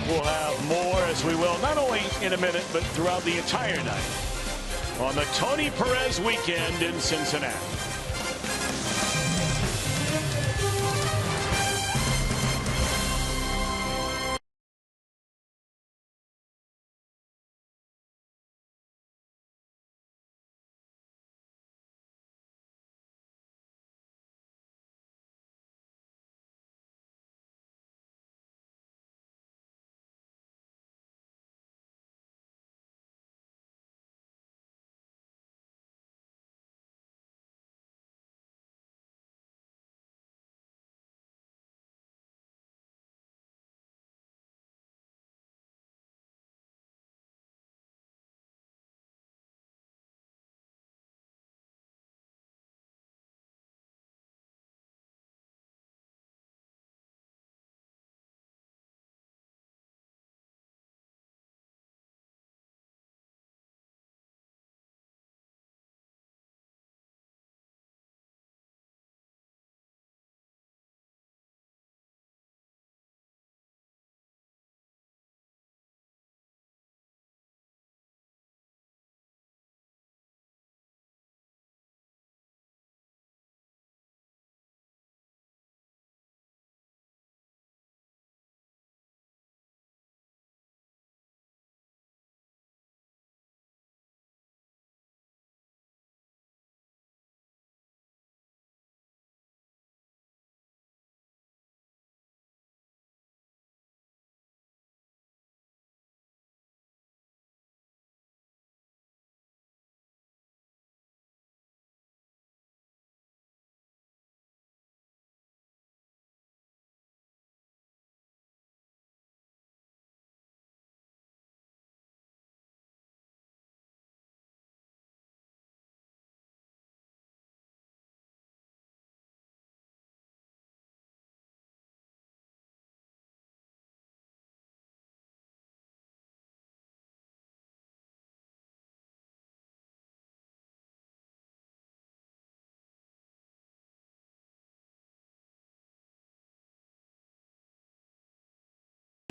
We'll have more, as we will, not only in a minute, but throughout the entire night on the Tony Perez weekend in Cincinnati.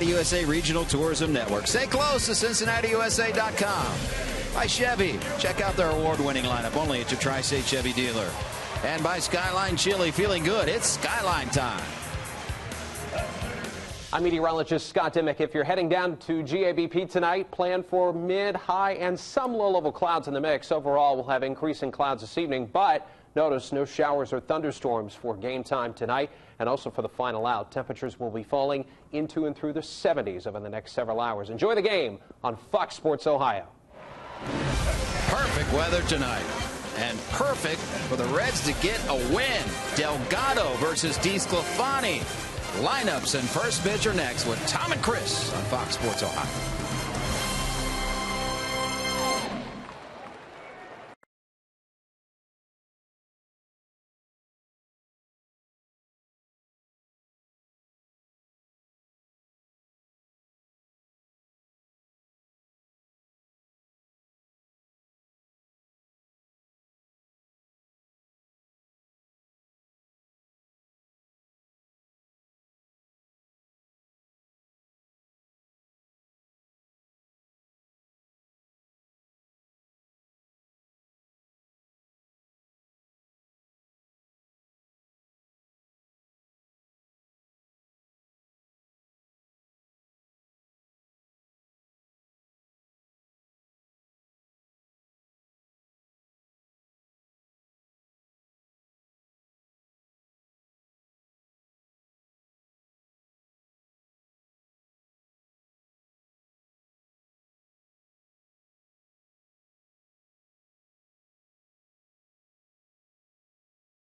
USA Regional Tourism Network. Stay close to CincinnatiUSA.com. By Chevy. Check out their award-winning lineup only at your Tri-State Chevy dealer. And by Skyline Chili. Feeling good. It's Skyline time. I'm meteorologist Scott Dimick. If you're heading down to GABP tonight, plan for mid, high, and some low-level clouds in the mix. Overall, we'll have increasing clouds this evening, but notice no showers or thunderstorms for game time tonight and also for the final out. Temperatures will be falling into and through the 70s over the next several hours. Enjoy the game on Fox Sports Ohio. Perfect weather tonight. And perfect for the Reds to get a win. Delgado versus DeSclafani. Lineups and first pitch are next with Tom and Chris on Fox Sports Ohio.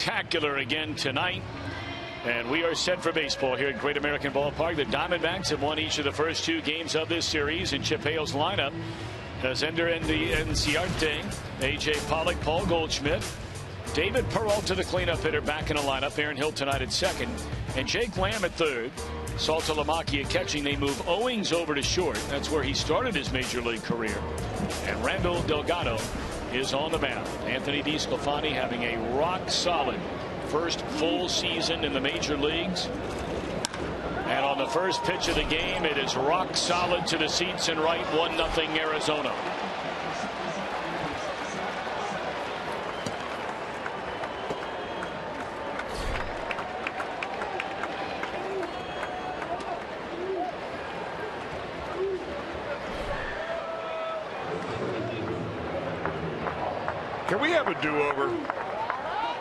Spectacular again tonight, and we are set for baseball here at Great American Ballpark. The Diamondbacks have won each of the first two games of this series, and Chip Hale's lineup has Ender Enciarte, A.J. Pollock, Paul Goldschmidt, David Peralta, the cleanup hitter, back in the lineup. Aaron Hill tonight at second, and Jake Lamb at third. Salta Lamaki at catching. They move Owings over to short. That's where he started his major league career. And Randall Delgado is on the mound. Anthony DeSclafani having a rock solid first full season in the major leagues. And on the first pitch of the game, it is rock solid to the seats and right. 1-0 Arizona. Can we have a do-over?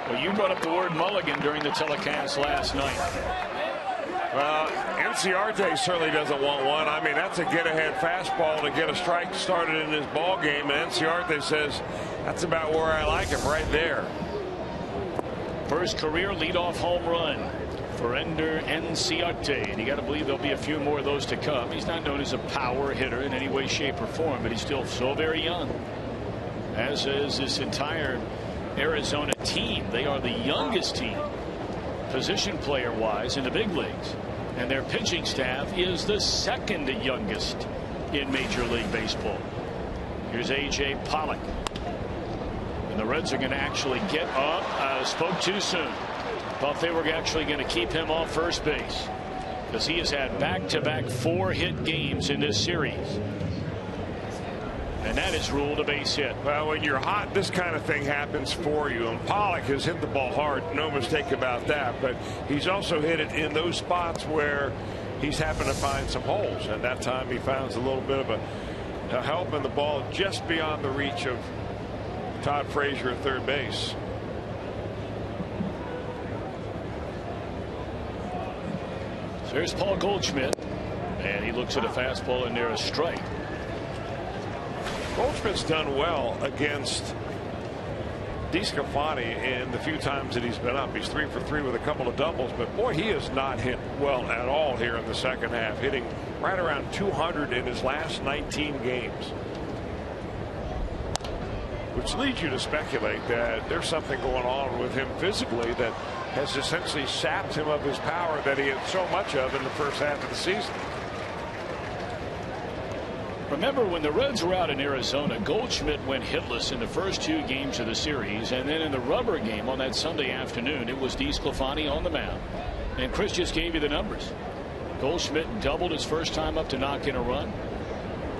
Well, you brought up the word mulligan during the telecast last night. Well, Inciarte certainly doesn't want one. I mean, that's a get-ahead fastball to get a strike started in this ball game, and Inciarte says that's about where I like him, right there. First career leadoff home run for Ender Inciarte, and you got to believe there'll be a few more of those to come. He's not known as a power hitter in any way, shape, or form, but he's still so very young, as is this entire Arizona team. They are the youngest team position player wise in the big leagues, and their pitching staff is the second youngest in Major League Baseball. Here's A.J. Pollock, and the Reds are going to actually get up. Spoke too soon. Thought they were actually going to keep him off first base, because he has had back-to-back 4-hit games in this series. And that is ruled a base hit. Well, when you're hot, this kind of thing happens for you. And Pollock has hit the ball hard, no mistake about that. But he's also hit it in those spots where he's happened to find some holes. And that time he finds a little bit of a help, and the ball just beyond the reach of Todd Frazier at third base. So here's Paul Goldschmidt, and he looks at a fastball and there a strike. Goldschmidt's done well against DeSclafani in the few times that he's been up. He's 3 for 3 with a couple of doubles, but boy, he has not hit well at all here in the second half, hitting right around 200 in his last 19 games, which leads you to speculate that there's something going on with him physically that has essentially sapped him of his power that he had so much of in the first half of the season. Remember, when the Reds were out in Arizona, Goldschmidt went hitless in the first 2 games of the series, and then in the rubber game on that Sunday afternoon, it was DeSclafani on the mound. And Chris just gave you the numbers. Goldschmidt doubled his first time up to knock in a run,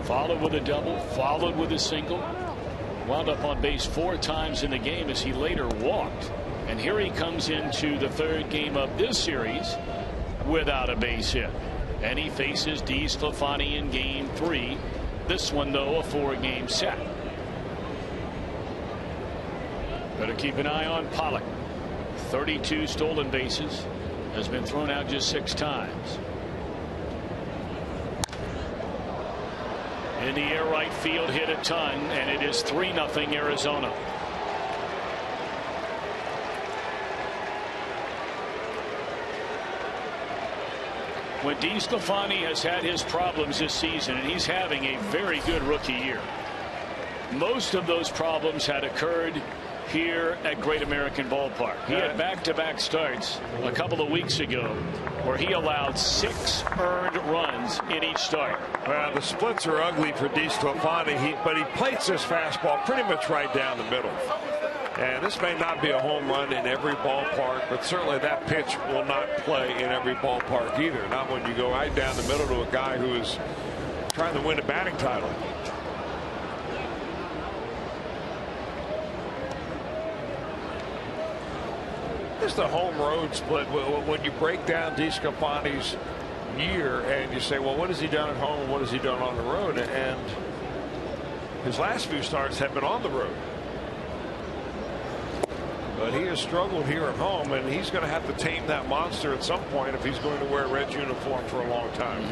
followed with a double, followed with a single, wound up on base 4 times in the game as he later walked. And here he comes into the 3rd game of this series without a base hit. And he faces DeSclafani in game 3. This one, though, a 4-game set. Better keep an eye on Pollock. 32 stolen bases. Has been thrown out just 6 times. In the air right field, hit a ton, and it is 3-0 Arizona. When DeSclafani has had his problems this season, and he's having a very good rookie year, most of those problems had occurred here at Great American Ballpark. He had back-to-back starts a couple of weeks ago where he allowed 6 earned runs in each start. Well, the splits are ugly for DeSclafani, but he plates this fastball pretty much right down the middle. And this may not be a home run in every ballpark, but certainly that pitch will not play in every ballpark either. Not when you go right down the middle to a guy who is trying to win a batting title. This is the home road split. When you break down DeSclafani's year and you say, well, what has he done at home and what has he done on the road? And his last few starts have been on the road. But he has struggled here at home, and he's going to have to tame that monster at some point if he's going to wear a Reds uniform for a long time.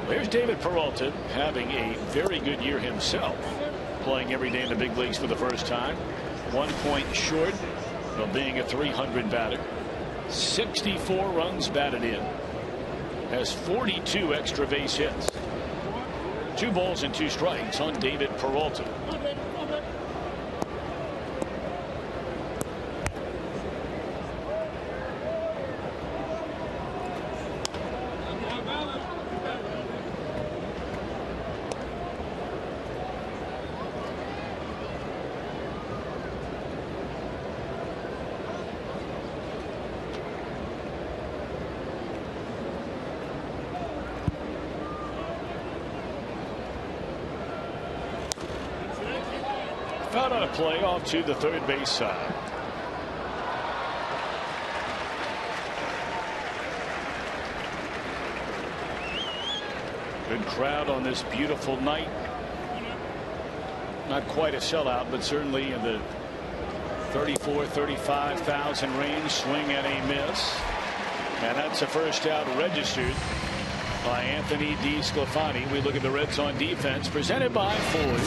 There's David Peralta having a very good year himself, playing every day in the big leagues for the first time. 1 point short of being a .300 batter. 64 runs batted in. Has 42 extra base hits. 2 balls and 2 strikes on David Peralta. out on a play off to the third base side. Good crowd on this beautiful night. Not quite a sellout, but certainly in the 34, 35,000 range. Swing and a miss. And that's a first out registered by Anthony DeSclafani. We look at the Reds on defense, presented by Ford.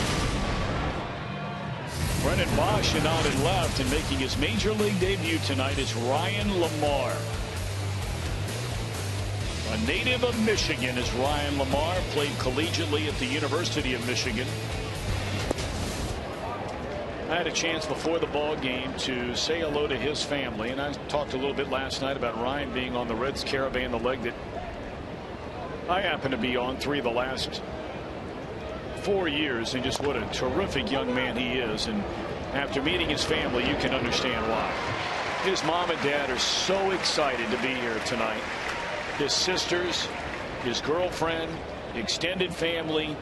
Brennan Bosch out and left, and making his major league debut tonight is Ryan Lamar. A native of Michigan is Ryan Lamar. Played collegiately at the University of Michigan. I had a chance before the ball game to say hello to his family, and I talked a little bit last night about Ryan being on the Reds caravan, the leg that I happen to be on 3 of the last 4 years, and just what a terrific young man he is. And after meeting his family, you can understand why. His mom and dad are so excited to be here tonight. His sisters, his girlfriend, extended family.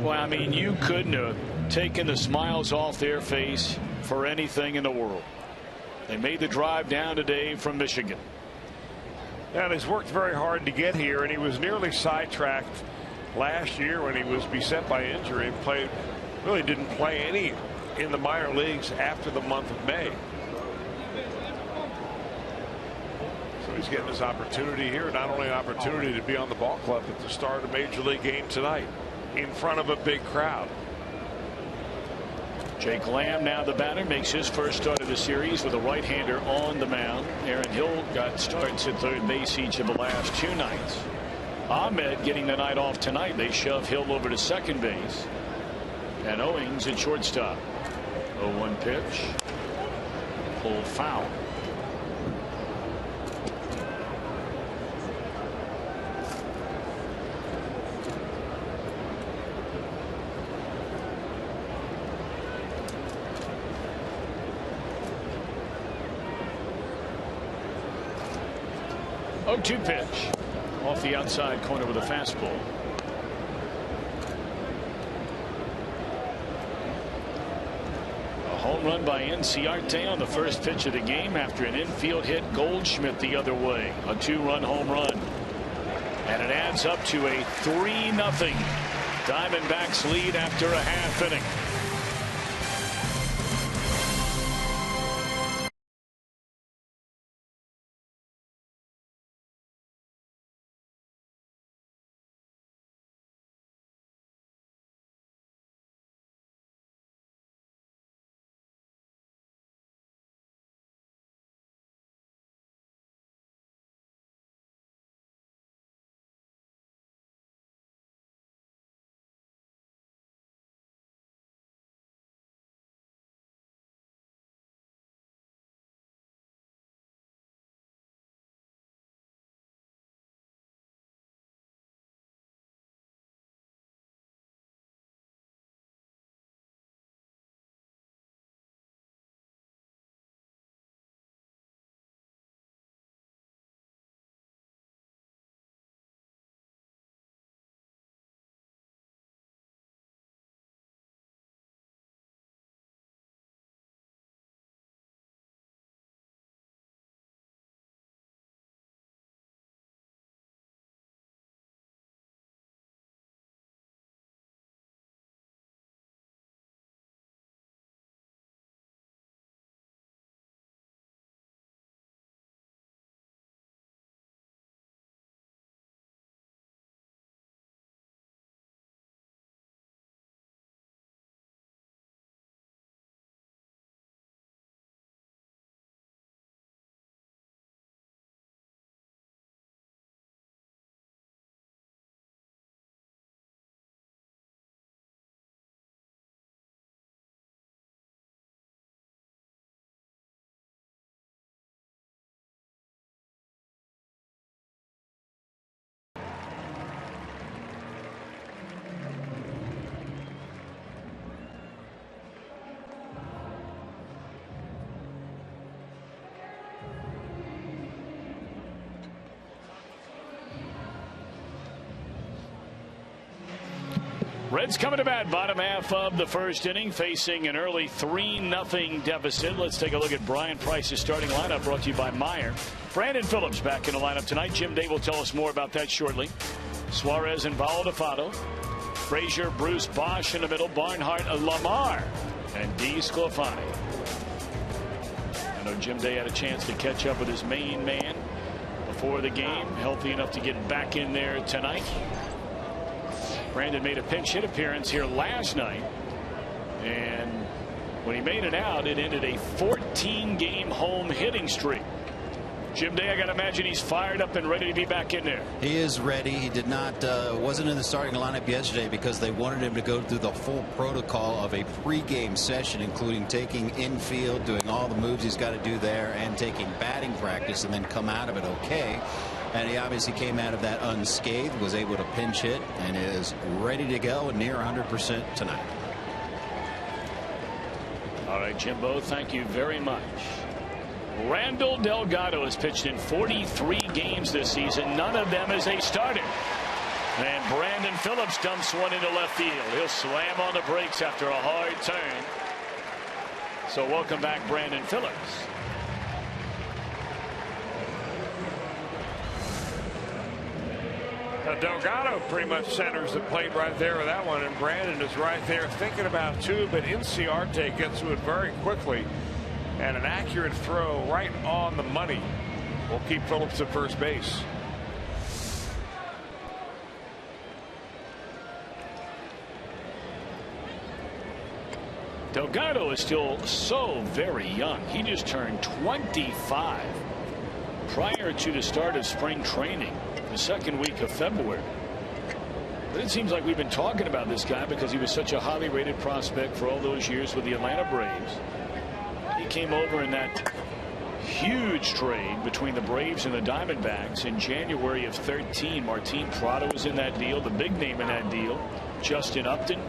Well, I mean, you couldn't have taken the smiles off their face for anything in the world. They made the drive down today from Michigan. And he's worked very hard to get here, and he was nearly sidetracked last year when he was beset by injury and really didn't play any in the minor leagues after the month of May. So he's getting his opportunity here, not only an opportunity to be on the ball club, but to start a major league game tonight in front of a big crowd. Jake Lamb, now the batter, makes his first start of the series with a right-hander on the mound. Aaron Hill got starts at third base each of the last 2 nights. Ahmed getting the night off tonight. They shove Hill over to second base. And Owings at shortstop. 0-1 pitch. Pulled foul. Oh-2 pitch off the outside corner with a fastball. A home run by Inciarte on the first pitch of the game after an infield hit Goldschmidt the other way. A 2-run home run. And it adds up to a 3-0 Diamondbacks lead after a half inning. Reds coming to bat, bottom half of the first inning, facing an early 3-0 deficit. Let's take a look at Brian Price's starting lineup, brought to you by Meyer. Brandon Phillips back in the lineup tonight. Jim Day will tell us more about that shortly. Suarez and Valdefato. Frazier, Bruce, Bosch in the middle. Barnhart, Lamar, and D. Sclafani. I know Jim Day had a chance to catch up with his main man before the game. Healthy enough to get back in there tonight. Brandon made a pinch hit appearance here last night, and when he made it out, it ended a 14-game home hitting streak. Jim Day, I got to imagine he's fired up and ready to be back in there. He is ready. He did not wasn't in the starting lineup yesterday because they wanted him to go through the full protocol of a pregame session, including taking infield, doing all the moves he's got to do there, and taking batting practice, and then come out of it okay. And he obviously came out of that unscathed, was able to pinch hit, and is ready to go and near 100% tonight. All right, Jimbo, thank you very much. Randall Delgado has pitched in 43 games this season, none of them as a starter. And Brandon Phillips dumps one into left field. He'll slam on the brakes after a hard turn. So welcome back, Brandon Phillips. Delgado pretty much centers the plate right there with that one, and Brandon is right there thinking about two, but Inciarte gets to it very quickly, and an accurate throw right on the money will keep Phillips at first base. Delgado is still so very young. He just turned 25 prior to the start of spring training, the second week of February. But it seems like we've been talking about this guy because he was such a highly rated prospect for all those years with the Atlanta Braves. He came over in that huge trade between the Braves and the Diamondbacks in January of 13. Martin Prado was in that deal, the big name in that deal. Justin Upton,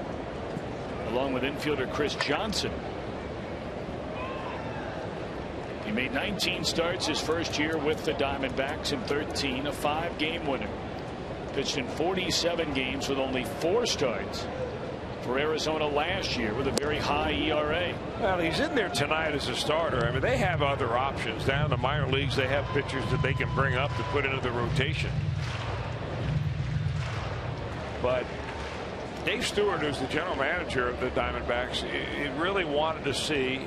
along with infielder Chris Johnson. He made 19 starts his first year with the Diamondbacks in 13, a 5-game winner. Pitched in 47 games with only 4 starts for Arizona last year with a very high ERA. Well, he's in there tonight as a starter. I mean, they have other options. Down in the minor leagues, they have pitchers that they can bring up to put into the rotation. But Dave Stewart, who's the general manager of the Diamondbacks, he really wanted to see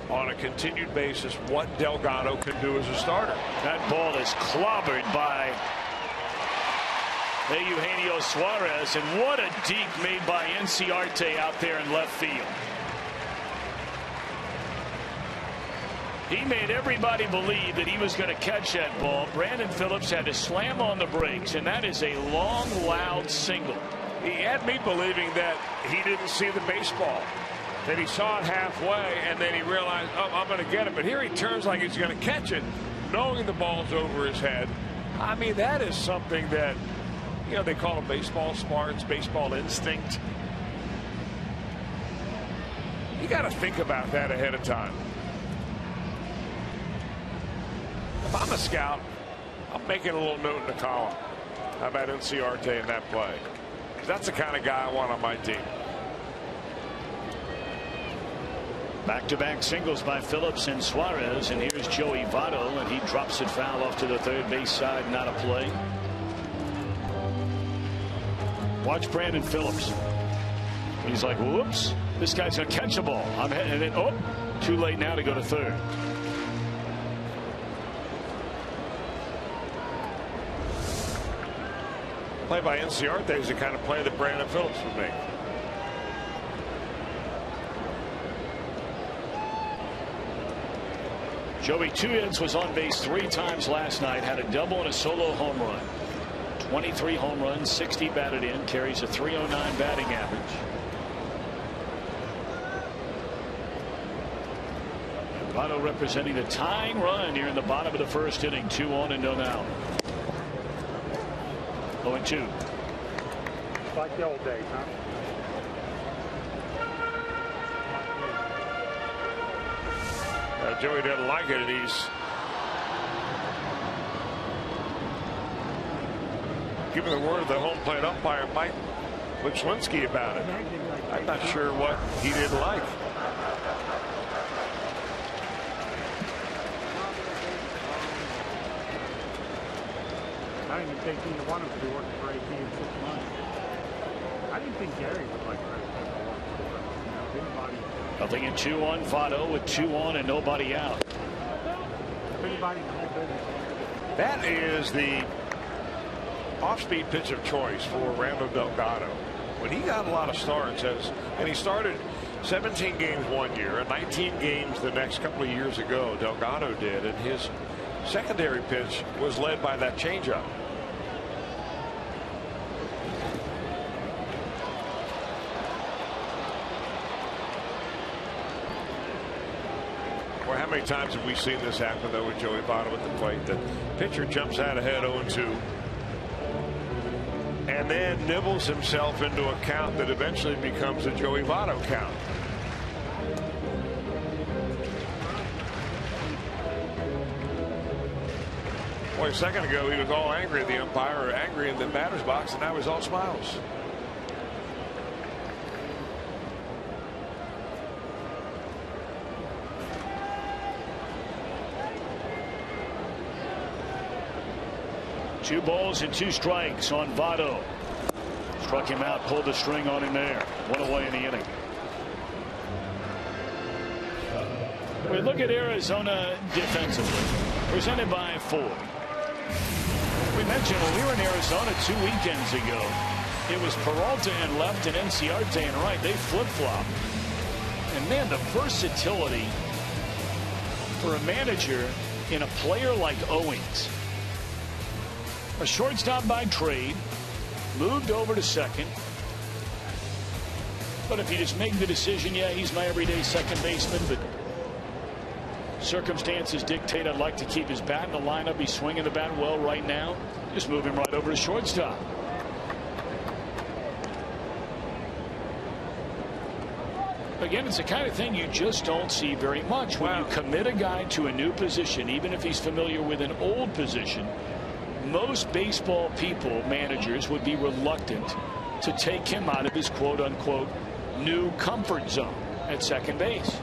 on a continued basis what Delgado can do as a starter. That ball is clobbered by Eugenio Suarez, and what a deke made by Inciarte out there in left field. He made everybody believe that he was going to catch that ball. Brandon Phillips had to slam on the brakes, and that is a long, loud single. He had me believing that he didn't see the baseball, that he saw it halfway, and then he realized, oh, I'm going to get it. But here he turns like he's going to catch it, knowing the ball's over his head. I mean, that is something that, you know, they call it baseball smarts, baseball instinct. You got to think about that ahead of time. If I'm a scout, I'm making a little note in the column. How about Inciarte in that play? That's the kind of guy I want on my team. Back-to-back singles by Phillips and Suarez, and here's Joey Votto, and he drops it foul off to the third base side. Not a play. Watch Brandon Phillips. He's like, whoops, this guy's gonna catch a ball. And then, oh, too late now to go to third. Play by Inciarte is the kind of play that Brandon Phillips would make. Joey two hits, was on base 3 times last night, had a double and a solo home run. 23 home runs, 60 batted in, carries a .309 batting average. And Votto representing the tying run here in the bottom of the first inning. 2 on and no out. 0-2. Like the old days, huh? Joey doesn't like it, and he's giving the word of the home plate umpire might Lichwinsky about it. I'm not sure what he didn't like. I didn't even think either one of them would be working for AT in 6 months. I didn't think Gary would like to. Nothing in 2 on Votto with 2 on and nobody out. That is the off-speed pitch of choice for Randall Delgado. When he got a lot of starts, and he started 17 games one year and 19 games the next couple of years ago, Delgado did, and his secondary pitch was led by that changeup. Well, how many times have we seen this happen, though, with Joey Votto at the plate? The pitcher jumps out ahead 0-2 and then nibbles himself into a count that eventually becomes a Joey Votto count. Boy, a second ago he was all angry at the umpire, or angry in the batter's box, and now he's all smiles. Two balls and 2 strikes on Votto. Struck him out, pulled the string on him there. 1 away in the inning. We look at Arizona defensively, presented by Ford. We mentioned when we were in Arizona 2 weekends ago, it was Peralta in left and Enciarte in right. They flip-flop. And man, the versatility for a manager in a player like Owings. A shortstop by trade, moved over to second. But if you just make the decision, yeah, he's my everyday second baseman, but circumstances dictate I'd like to keep his bat in the lineup. He's swinging the bat well right now. Just move him right over to shortstop. Again, it's the kind of thing you just don't see very much. When you commit a guy to a new position, even if he's familiar with an old position, most baseball people, managers, would be reluctant to take him out of his quote-unquote new comfort zone at second base.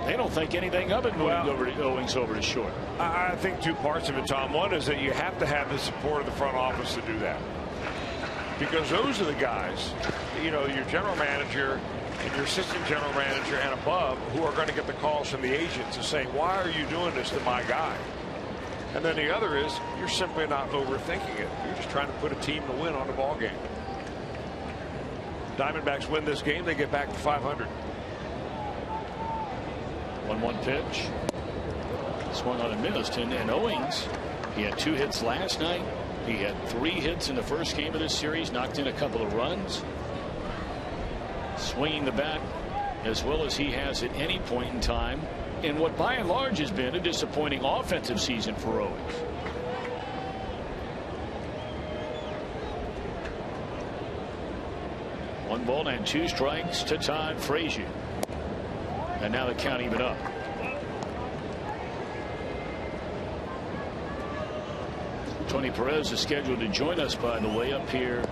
They don't think anything of it moving Owings over to short. I think 2 parts of it, Tom. One is that you have to have the support of the front office to do that, because those are the guys, you know, your general manager and your assistant general manager and above, who are going to get the calls from the agents and saying, why are you doing this to my guy? And then the other is, you're simply not overthinking it. You're just trying to put a team to win on the ball game. Diamondbacks win this game, they get back to 500. 1-1 pitch. Swung on and missed. And Owings, he had 2 hits last night. He had 3 hits in the first game of this series, knocked in a couple of runs. Swinging the bat as well as he has at any point in time in what by and large has been a disappointing offensive season for Owings. One ball and 2 strikes to Todd Frazier. And now the count even up. Tony Perez is scheduled to join us, by the way, up here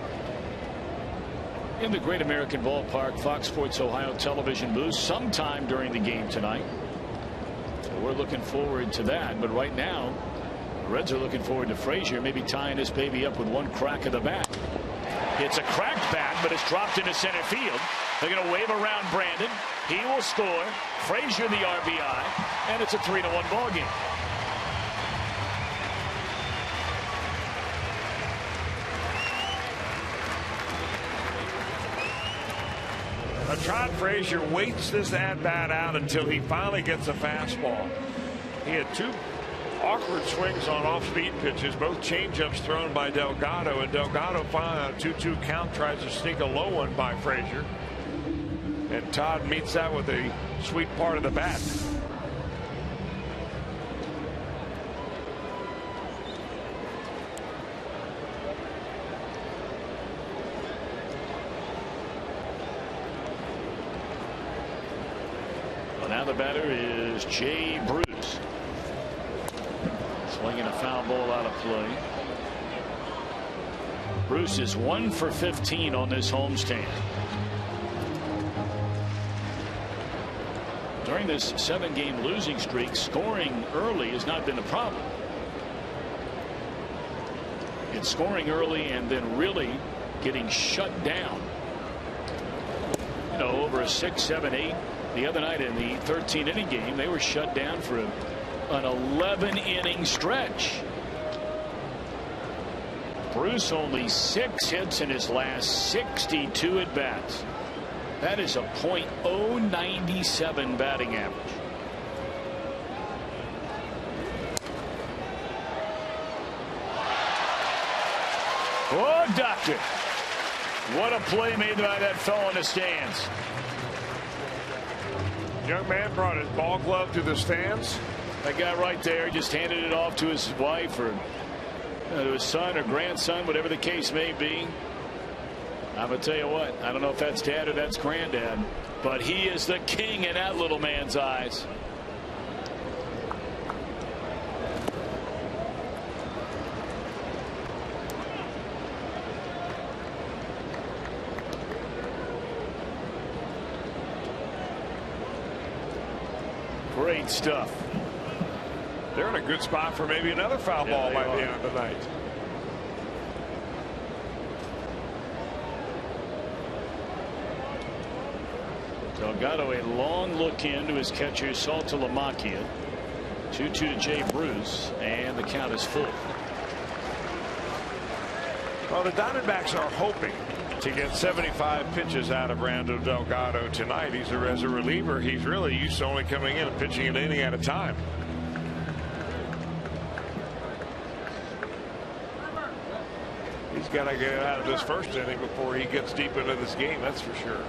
in the Great American Ballpark Fox Sports Ohio television booth sometime during the game tonight. So we're looking forward to that. But right now, the Reds are looking forward to Frazier maybe tying this baby up with 1 crack of the bat. It's a cracked bat, but it's dropped into center field. They're going to wave around Brandon. He will score. Frazier the RBI, and it's a 3-1 ball game. Todd Frazier waits this at-bat out until he finally gets a fastball. He had 2 awkward swings on off-speed pitches, both changeups thrown by Delgado, and Delgado finally on a 2-2 count tries to sneak a low one by Frazier, and Todd meets that with a sweet part of the bat. Now the batter is Jay Bruce. Swinging a foul ball out of play. Bruce is 1 for 15 on this homestand. During this 7-game losing streak, scoring early has not been the problem. It's scoring early and then really getting shut down. You know, over a 6, 7, 8. The other night in the 13-inning game, they were shut down for an 11-inning stretch. Bruce only 6 hits in his last 62 at bats. That is a .097 batting average. Oh, doctor. What a play made by that fellow in the stands. Young man brought his ball glove to the stands. That guy right there just handed it off to his wife or to his son or grandson, whatever the case may be. I'm going to tell you what, I don't know if that's dad or that's granddad, but he is the king in that little man's eyes. Great stuff. They're in a good spot for maybe another foul ball by the end of the night. Delgado a long look into his catcher Saltalamacchia. 2-2 to Jay Bruce, and the count is full. Well, the Diamondbacks are hoping to get 75 pitches out of Rando Delgado tonight. As a reliever, he's really used to only coming in and pitching an inning at a time. He's got to get it out of this first inning before he gets deep into this game, that's for sure.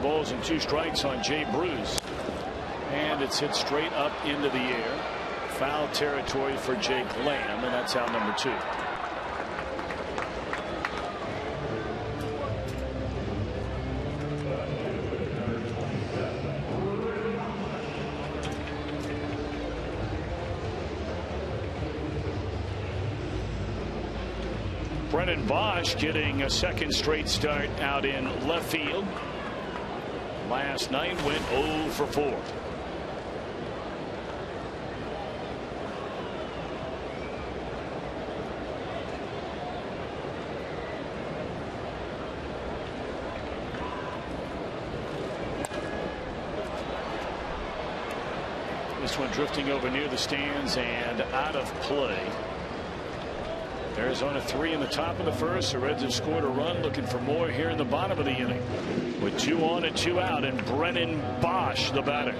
Balls and 2 strikes on Jay Bruce, and it's hit straight up into the air. Foul territory for Jake Lamb, and that's out number 2. Brennan Bosch getting a second straight start out in left field. Last night went 0 for 4. This one drifting over near the stands and out of play. Arizona 3 in the top of the first. The Reds have scored a run, looking for more here in the bottom of the inning. With 2 on and 2 out, and Brennan Bosch, the batter.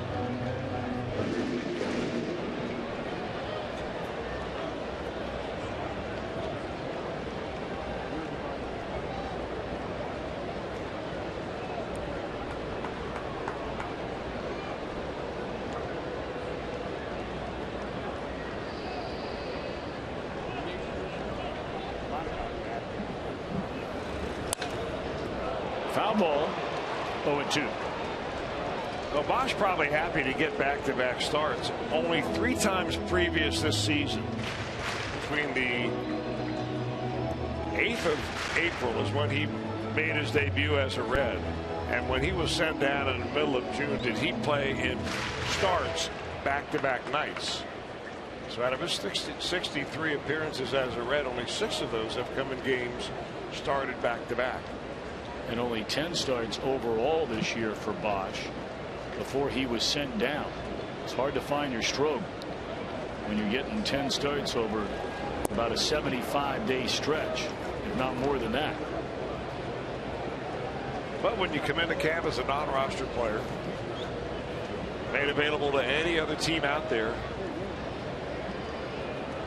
Foul ball. 0-2. Well, Bosch probably happy to get back-to-back starts. Only 3 times previous this season. Between the 8th of April is when he made his debut as a Red, and when he was sent down in the middle of June, did he play in starts back-to-back nights. So out of his 63 appearances as a Red, only 6 of those have come in games started back-to-back. And only 10 starts overall this year for Bosch before he was sent down. It's hard to find your stroke when you're getting 10 starts over about a 75-day stretch, if not more than that. But when you come into camp as a non-roster player, made available to any other team out there,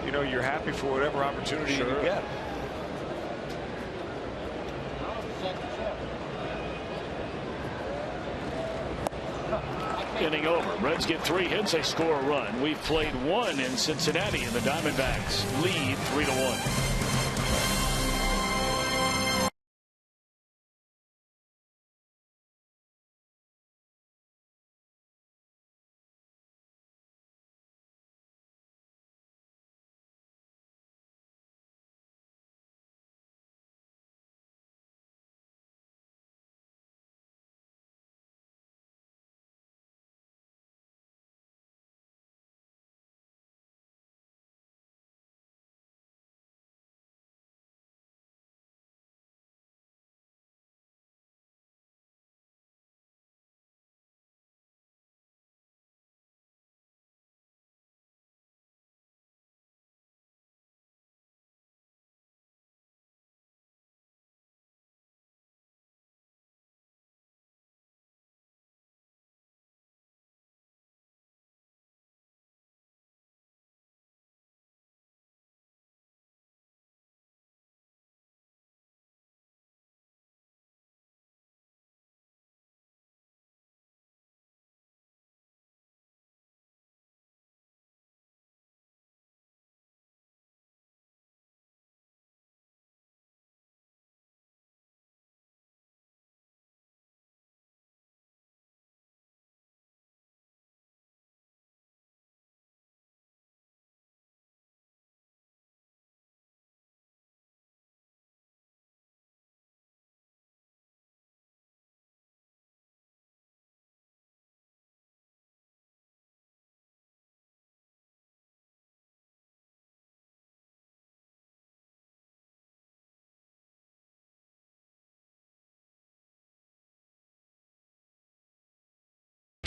you know, you're happy for whatever opportunity you get. Inning over. Reds get 3 hits. They score a run. We've played 1 in Cincinnati, and the Diamondbacks lead 3-1.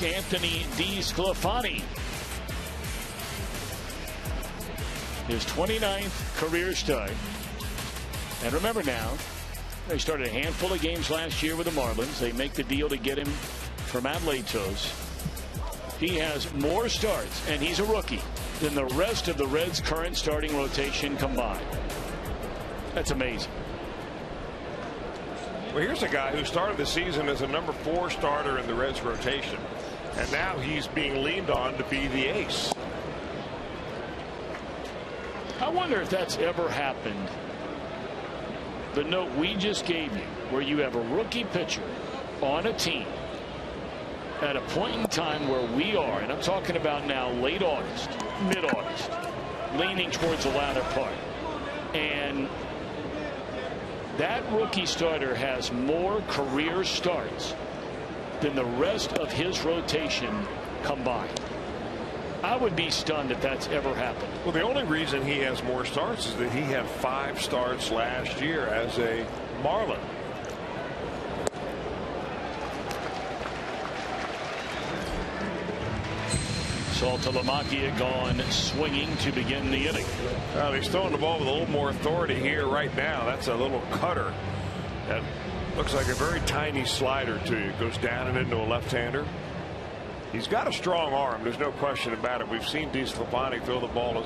Anthony DeSclafani. His 29th career start. And remember now, they started a handful of games last year with the Marlins. They make the deal to get him from Atletios. He has more starts, and he's a rookie, than the rest of the Reds' current starting rotation combined. That's amazing. Well, here's a guy who started the season as a number 4 starter in the Reds' rotation, and now he's being leaned on to be the ace. I wonder if that's ever happened. The note we just gave you, where you have a rookie pitcher on a team at a point in time where we are, and I'm talking about now late August, mid-August, leaning towards the latter part, and that rookie starter has more career starts than the rest of his rotation combined. I would be stunned if that's ever happened. Well, the only reason he has more starts is that he had 5 starts last year as a Marlin. Saltalamacchia gone swinging to begin the inning. Well, he's throwing the ball with a little more authority here right now. That's a little cutter that looks like a very tiny slider to you. It goes down and into a left-hander. He's got a strong arm. There's no question about it. We've seen DeSclafani throw the ball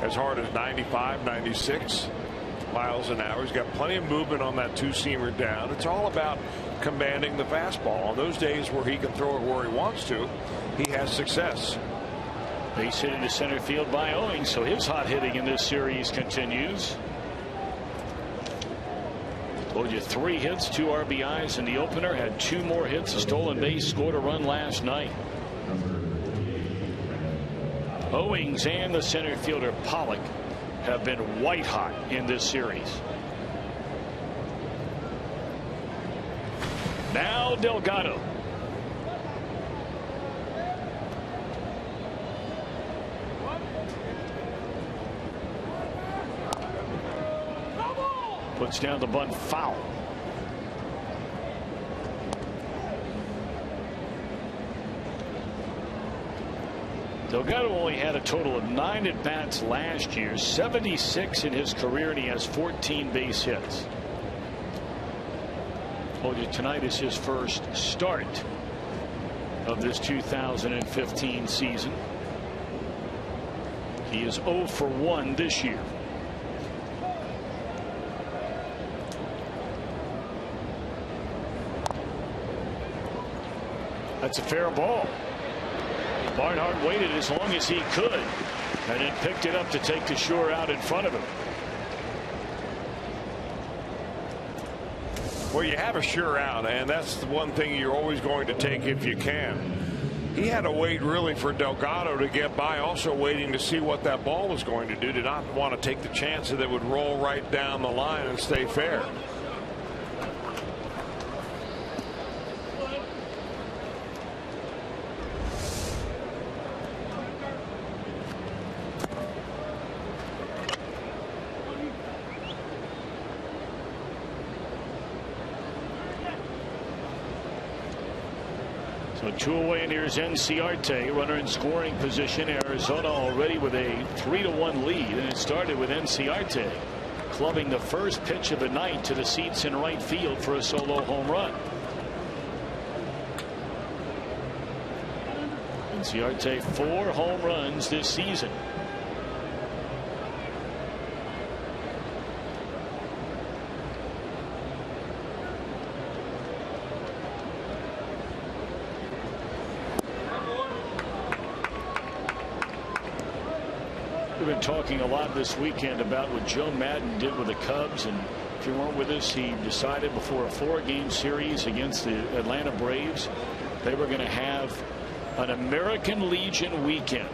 as hard as 95, 96 miles an hour. He's got plenty of movement on that 2-seamer down. It's all about commanding the fastball. On those days where he can throw it where he wants to, he has success. Base hit into center field by Owings, so his hot hitting in this series continues. Told you 3 hits, 2 RBIs in the opener, had 2 more hits, a stolen base, scored a run last night. Owings and the center fielder Pollock have been white hot in this series. Now Delgado. Puts down the bunt, foul. Delgado only had a total of 9 at-bats last year, 76 in his career, and he has 14 base hits. Told you tonight is his first start of this 2015 season. He is 0 for 1 this year. That's a fair ball. Barnhart waited as long as he could and then picked it up to take the shore out in front of him. Well, you have a sure out, and that's the one thing you're always going to take if you can. He had to wait really for Delgado to get by, also waiting to see what that ball was going to do. Did not want to take the chance that it would roll right down the line and stay fair. So 2 away, and here's Enciarte, runner in scoring position. Arizona already with a 3-1 lead, and it started with Enciarte clubbing the first pitch of the night to the seats in right field for a solo home run. Enciarte 4 home runs this season. We've been talking a lot this weekend about what Joe Madden did with the Cubs, and if you weren't with us, he decided before a 4-game series against the Atlanta Braves they were going to have an American Legion weekend,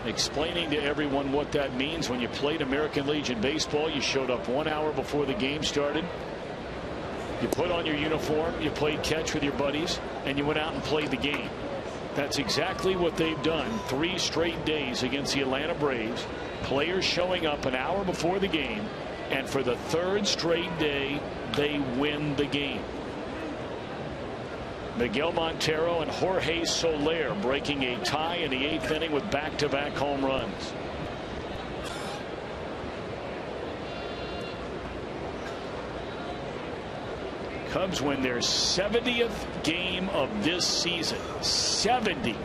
explaining to everyone what that means. When you played American Legion baseball, you showed up 1 hour before the game started, you put on your uniform, you played catch with your buddies, and you went out and played the game. That's exactly what they've done 3 straight days against the Atlanta Braves. Players showing up an hour before the game, and for the 3rd straight day they win the game. Miguel Montero and Jorge Soler breaking a tie in the 8th inning with back-to-back home runs. Cubs win their 70th game of this season. 70.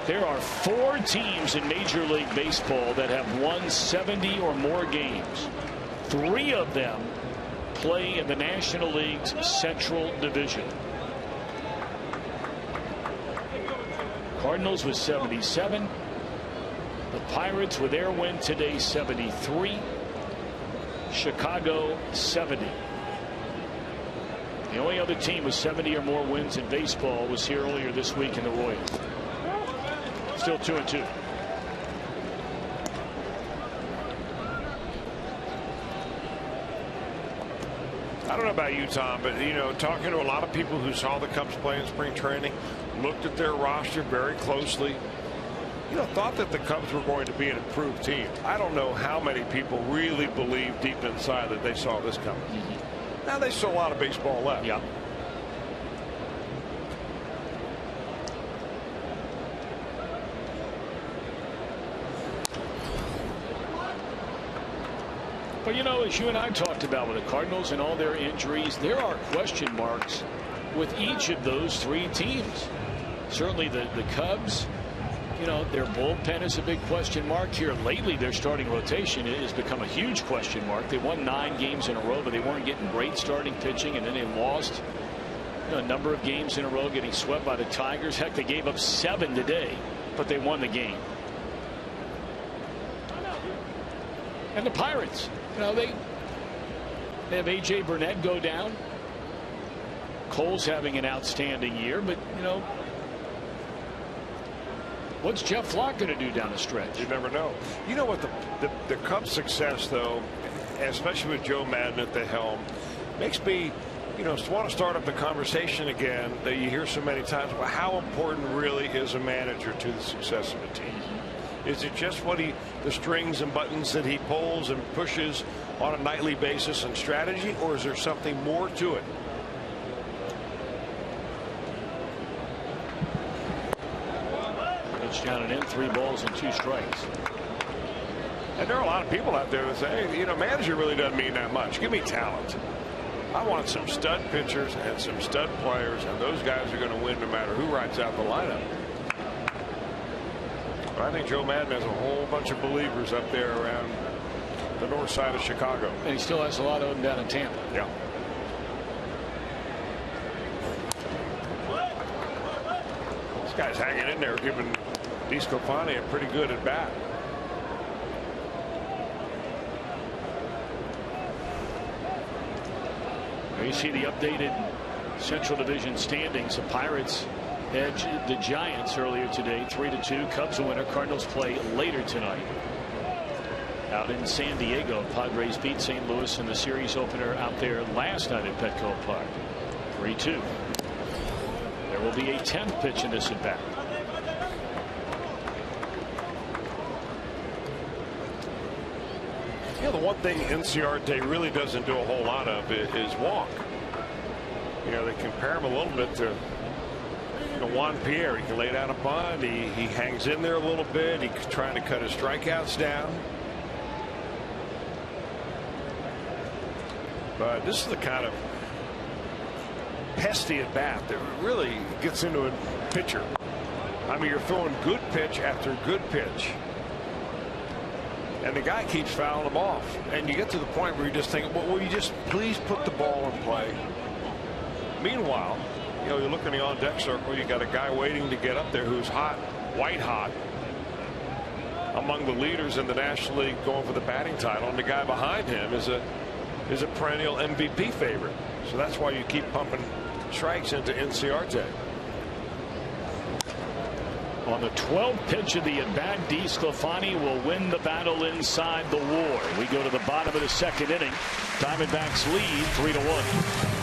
There are 4 teams in Major League Baseball that have won 70 or more games. 3 of them play in the National League's Central Division. Cardinals with 77. The Pirates with their win today 73. Chicago 70. The only other team with 70 or more wins in baseball was here earlier this week in the Royals. Still 2-2. I don't know about you, Tom, but talking to a lot of people who saw the Cubs play in spring training, looked at their roster very closely, thought that the Cubs were going to be an improved team. I don't know how many people really believe deep inside that they saw this coming. Now there's still a lot of baseball left. Yeah. But as you and I talked about with the Cardinals and all their injuries, there are question marks with each of those 3 teams. Certainly the Cubs, their bullpen is a big question mark here. Lately, their starting rotation has become a huge question mark. They won 9 games in a row, but they weren't getting great starting pitching, and then they lost a number of games in a row, getting swept by the Tigers. Heck, they gave up 7 today, but they won the game. And the Pirates, they have A.J. Burnett go down. Cole's having an outstanding year, but what's Jeff Flock going to do down the stretch? You never know. You know what, the Cubs' success, though, especially with Joe Maddon at the helm, makes me want to start up the conversation again that you hear so many times about how important really is a manager to the success of a team. Is it just the strings and buttons that he pulls and pushes on a nightly basis and strategy, or is there something more to it? Pitch down and in, 3 balls and 2 strikes. And there are a lot of people out there that say, hey, manager really doesn't mean that much. Give me talent. I want some stud pitchers and some stud players, and those guys are going to win no matter who writes out the lineup. But I think Joe Maddon has a whole bunch of believers up there around the north side of Chicago. And he still has a lot of them down in Tampa. Yeah. This guy's hanging in there, giving DeSclafani a pretty good at bat. There you see the updated Central Division standings. The Pirates edged the Giants earlier today, 3-2. Cubs a winner. Cardinals play later tonight out in San Diego. Padres beat St. Louis in the series opener out there last night at Petco Park, 3-2. There will be a 10th pitch in this at bat. The one thing Inciarte really doesn't do a whole lot of is walk. They compare him a little bit to Juan Pierre. He can lay down a bunt. He hangs in there a little bit. He's trying to cut his strikeouts down. But this is the kind of pesty at bat that really gets into a pitcher. I mean, you're throwing good pitch after good pitch, and the guy keeps fouling them off. And you get to the point where you just think, well, will you just please put the ball in play? Meanwhile, you look in the on-deck circle, you got a guy waiting to get up there who's hot, white hot, among the leaders in the National League going for the batting title, and the guy behind him is a perennial MVP favorite. So that's why you keep pumping strikes into Inciarte. On the 12th pitch of the at-bat, DeSclafani will win the battle inside the WAR. We go to the bottom of the 2nd inning. Diamondbacks lead 3-1.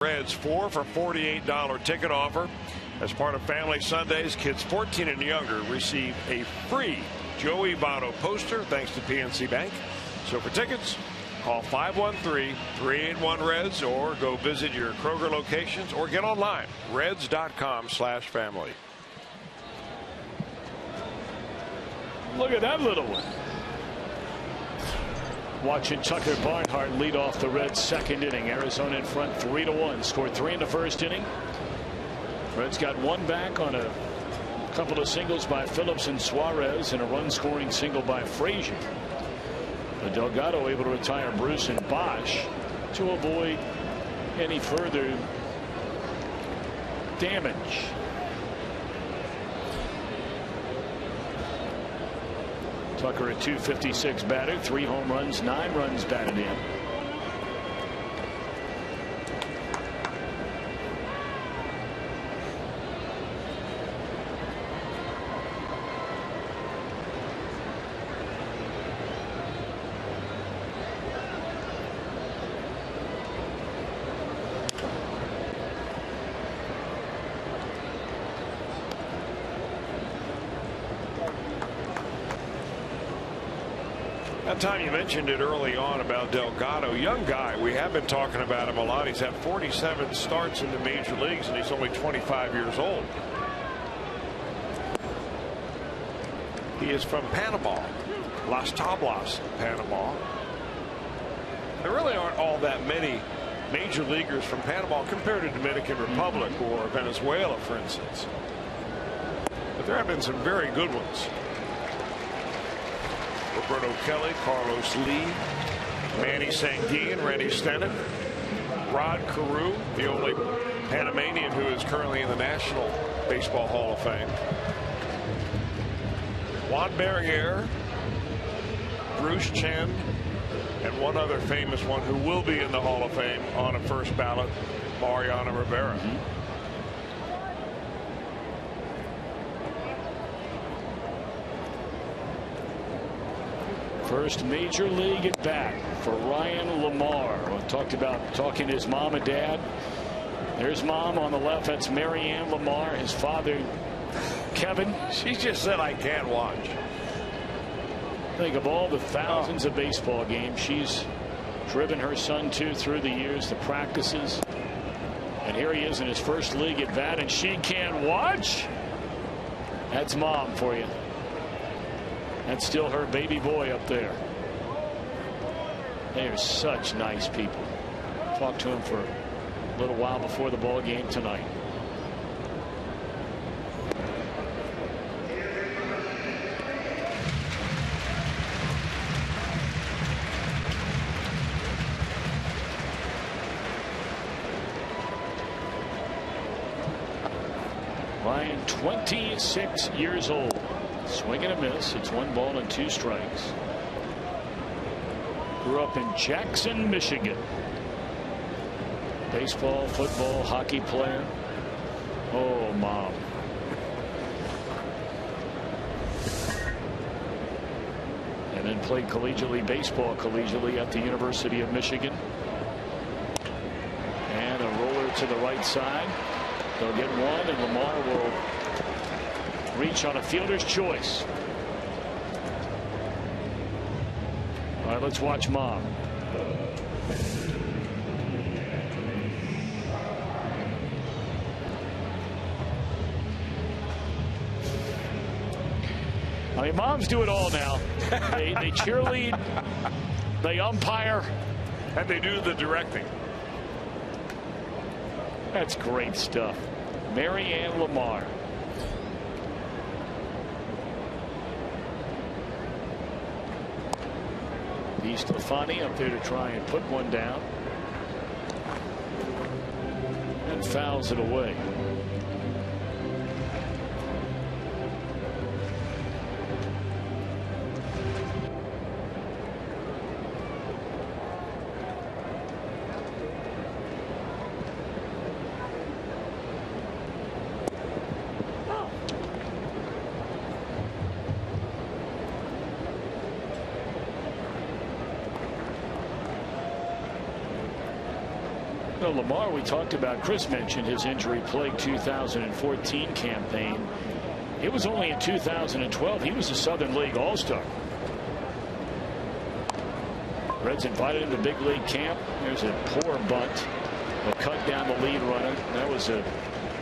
Reds. 4 for $48 ticket offer. As part of Family Sundays, kids 14 and younger receive a free Joey Votto poster thanks to PNC Bank. So for tickets, call 513-381-REDS or go visit your Kroger locations or get online, reds.com/family. Look at that little one. Watching Tucker Barnhart lead off the Reds' second inning. Arizona in front 3-1. Scored 3 in the first inning. Reds got one back on a couple of singles by Phillips and Suarez and a run-scoring single by Frazier. But Delgado able to retire Bruce and Bosch to avoid any further damage. Tucker, a .256 batter, 3 home runs, 9 runs batted in. That time you mentioned it early on about Delgado, young guy. We have been talking about him a lot. He's had 47 starts in the major leagues and he's only 25 years old. He is from Panama, Las Tablas, Panama. There really aren't all that many major leaguers from Panama compared to Dominican Republic or Venezuela, for instance. But there have been some very good ones. Roberto Kelly, Carlos Lee, Manny Sanguin, Randy Stennon, Rod Carew, the only Panamanian who is currently in the National Baseball Hall of Fame. Juan Berrier, Bruce Chen, and one other famous one who will be in the Hall of Fame on a first ballot, Mariano Rivera. First major league at bat for Ryan Lamar. We talked about talking to his mom and dad. There's mom on the left. That's Marianne Lamar. His father, Kevin. She just said, I can't watch. Think of all the thousands of baseball games she's driven her son to through the years, the practices. And here he is in his first league at bat, and she can't watch. That's mom for you. That's still her baby boy up there. They are such nice people. Talked to him for a little while before the ball game tonight. Ryan, 26 years old. Swing and a miss. It's 1 ball and 2 strikes. Grew up in Jackson, Michigan. Baseball, football, hockey player. Oh, mom. And then played collegiately baseball collegiately at the University of Michigan. And a roller to the right side. They'll get one, and Lamar will reach on a fielder's choice. All right, let's watch mom. I mean, moms do it all now. They cheerlead, they umpire, and they do the directing. That's great stuff. Marianne Lamar. Stefani up there to try and put one down, and fouls it away. No, Lamar, we talked about, Chris mentioned his injury-plagued 2014 campaign. It was only in 2012 he was a Southern League All-Star. Reds invited him to big league camp. There's a poor bunt. A cut down the lead runner. That was a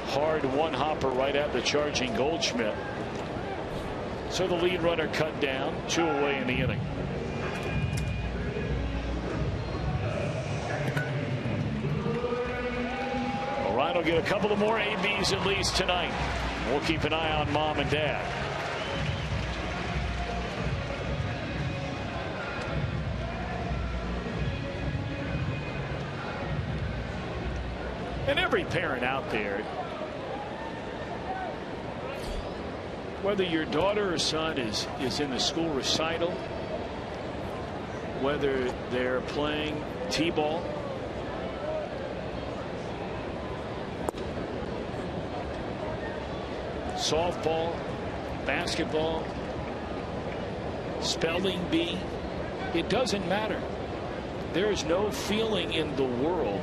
hard one-hopper right at the charging Goldschmidt. So the lead runner cut down, 2 away in the inning. Ryan will get a couple of more ABs at least tonight. We'll keep an eye on Mom and Dad. And every parent out there, whether your daughter or son is in the school recital, whether they're playing t-ball, softball, basketball, spelling bee, it doesn't matter. There is no feeling in the world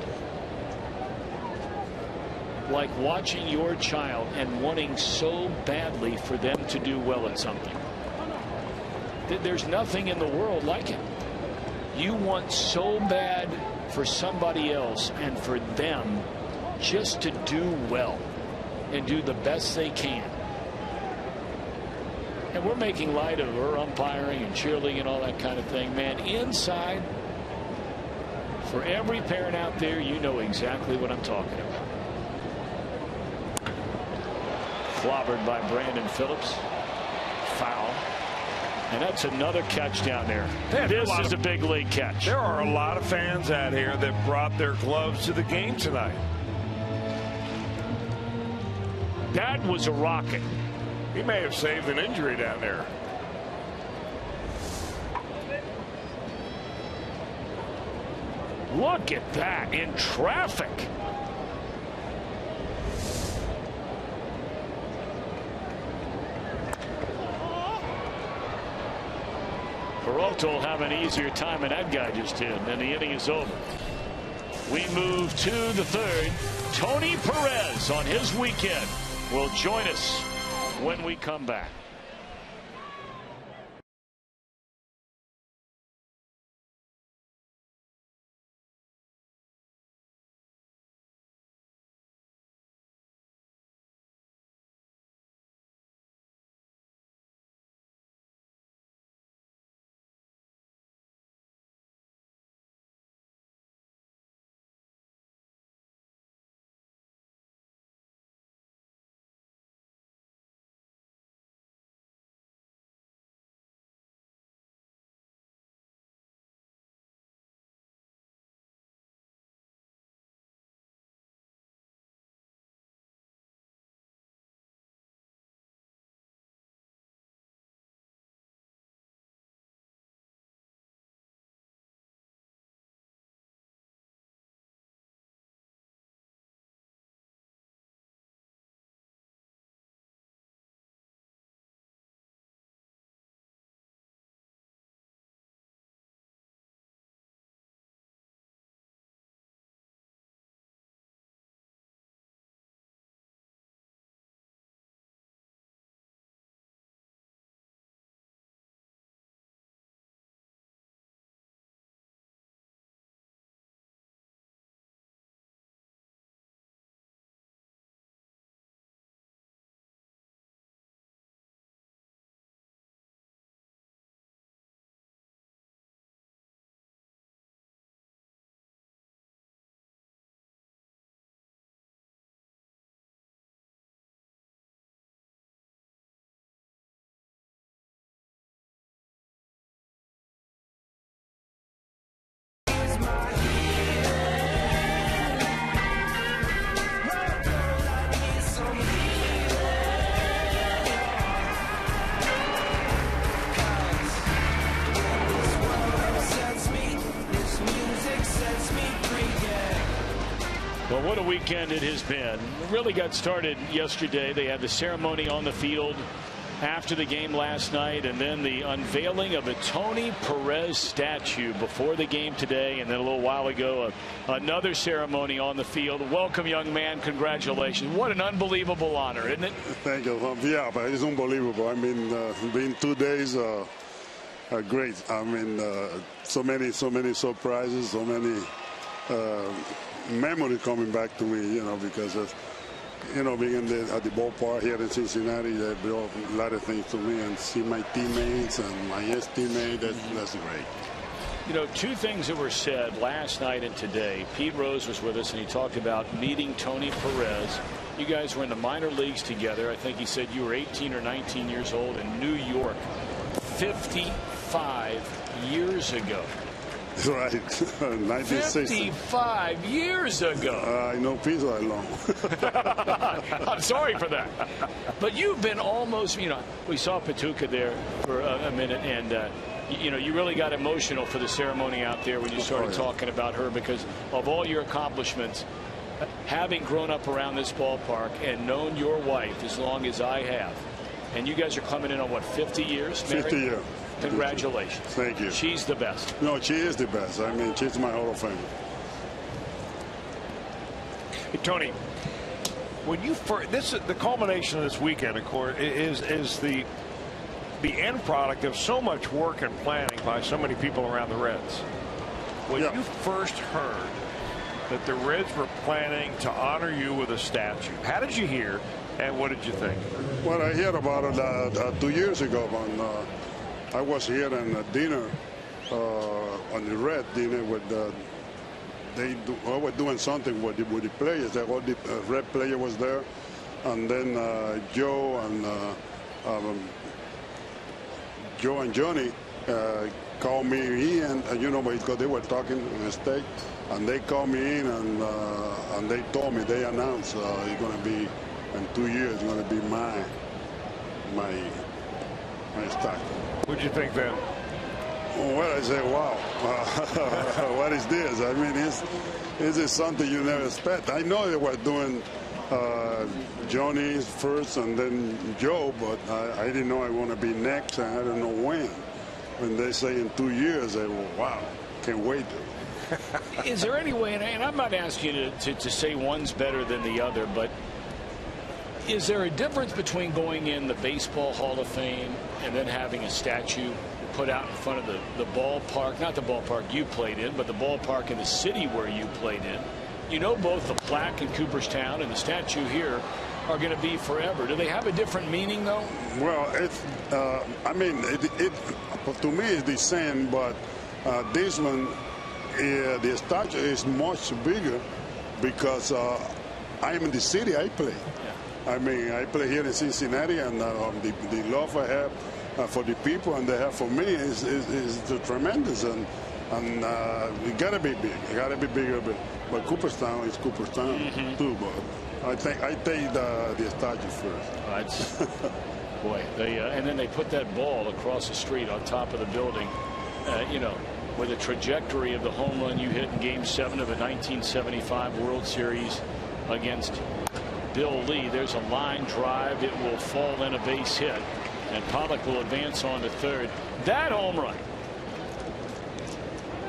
like watching your child and wanting so badly for them to do well at something. There's nothing in the world like it. You want so bad for somebody else and for them just to do well and do the best they can. And we're making light of her umpiring and cheerleading and all that kind of thing. Man, inside, for every parent out there, you know exactly what I'm talking about. Clobbered by Brandon Phillips. Foul. And that's another catch down there. This is a big league catch. There are a lot of fans out here that brought their gloves to the game tonight. That was a rocket. He may have saved an injury down there. Look at that in traffic. Peralta will have an easier time, and that guy just did, and the inning is over. We move to the third. Tony Perez on his weekend will join us when we come back. Well, what a weekend it has been. It really got started yesterday. They had the ceremony on the field after the game last night, and then the unveiling of a Tony Perez statue before the game today, and then a little while ago another ceremony on the field. Welcome, young man. Congratulations. What an unbelievable honor, isn't it? Thank you. Yeah, but it's unbelievable. I mean, been 2 days great. I mean, so many surprises, so many memories coming back to me, you know, because of, you know, being at the ballpark here in Cincinnati, they brought a lot of things to me, and see my teammates and my ex-teammate, that's great. You know, two things that were said last night and today. Pete Rose was with us, and he talked about meeting Tony Perez. You guys were in the minor leagues together. I think he said you were 18 or 19 years old in New York 55 years ago. That's right. 1960. 55 years ago. I know Pete that long. I'm sorry for that. But you've been almost, you know, we saw Patuca there for a minute, and, you know, you really got emotional for the ceremony out there when you started talking about her, because of all your accomplishments, having grown up around this ballpark and known your wife as long as I have, and you guys are coming in on, what, 50 years married? 50 years. Congratulations. Thank you. She's the best. No, she is the best. I mean, she's my Hall of Famer. Hey, Tony, when you the culmination of this weekend, of course, is the end product of so much work and planning by so many people around the Reds. When you first heard that the Reds were planning to honor you with a statue, how did you hear, and what did you think? Well, I heard about it 2 years ago when I was here in a dinner, on the Red dinner with I was doing something with the players. All the Red player was there, and then Joe and Johnny called me in, you know, because they were talking in the state, and they called me in, and they told me, they announced it's going to be in 2 years, it's going to be my statue. What did you think then? Well, I said, wow, what is this? I mean, this is something you never expect. I know they were doing Johnny's first and then Joe, but I didn't know I want to be next, and I don't know when. When they say in 2 years, I go, wow, can't wait. Is there any way, and I'm not asking you to say one's better than the other, but is there a difference between going in the Baseball Hall of Fame and then having a statue put out in front of the ballpark, not the ballpark you played in, but the ballpark in the city where you played in? You know, both the plaque in Cooperstown and the statue here are going to be forever. Do they have a different meaning, though? Well, I mean, to me it's the same, but this one, the statue is much bigger because I'm in the city I play. I mean, I play here in Cincinnati, and the love I have for the people and they have for me is tremendous, and it gotta be big. It gotta be bigger, but Cooperstown is Cooperstown too. But I take the statue first. Boy, and then they put that ball across the street on top of the building. You know, with the trajectory of the home run you hit in Game 7 of the 1975 World Series against Bill Lee. There's a line drive. It will fall in a base hit, and Pollock will advance on to third. That home run,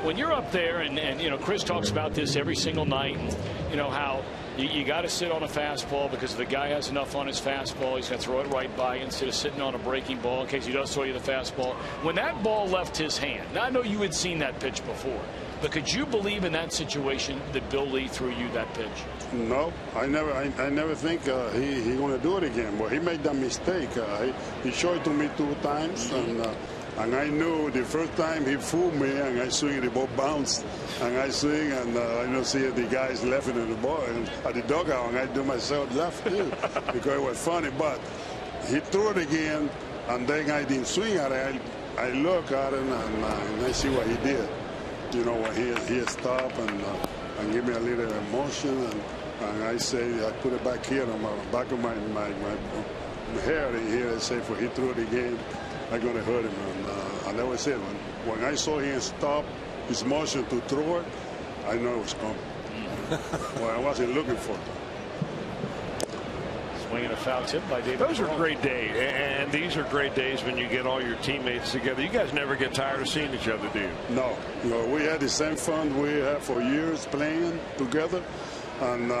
when you're up there, and you know, Chris talks about this every single night, and you know how you got to sit on a fastball because if the guy has enough on his fastball, he's going to throw it right by instead of sitting on a breaking ball in case he does throw you the fastball. When that ball left his hand, now I know you had seen that pitch before, but could you believe in that situation that Bill Lee threw you that pitch? No, I never think he going to do it again. But he made that mistake. He showed it to me 2 times, and I knew the first time he fooled me, and I swing, the ball bounced, and I swing, and I don't see the guys laughing at the ball and at the dugout, and I do myself laugh too because it was funny. But he threw it again, and then I didn't swing at it. I look at it, and I see what he did. You know, when he stopped and give me a little emotion, and I say, I put it back here on my back of my hair, and here I say, for he threw it again, I'm going to hurt him. And that was it. When I saw him stop his motion to throw it, I know it was coming. Well, I wasn't looking for it. swing and a foul tip by David. Those are great days, and these are great days when you get all your teammates together. You guys never get tired of seeing each other, do you? No, we had the same fun we had for years playing together, and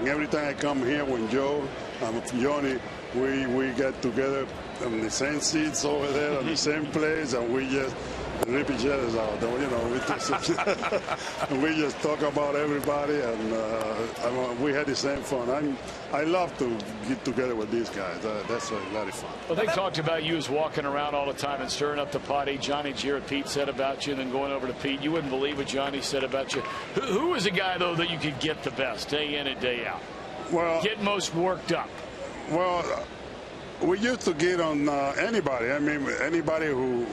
every time I come here with Joe and Johnny, we get together on the same seats over there, on the same place, and we just rip each other's out. We just talk about everybody, and we had the same fun. I love to get together with these guys. That's a lot of fun. Well, they talked about you as walking around all the time and stirring up the potty. Johnny Jarrett, Pete said about you, and then going over to Pete. You wouldn't believe what Johnny said about you. Who was a guy, though, that you could get the best day in and day out? Well, get most worked up. Well, we used to get on anybody. I mean, anybody who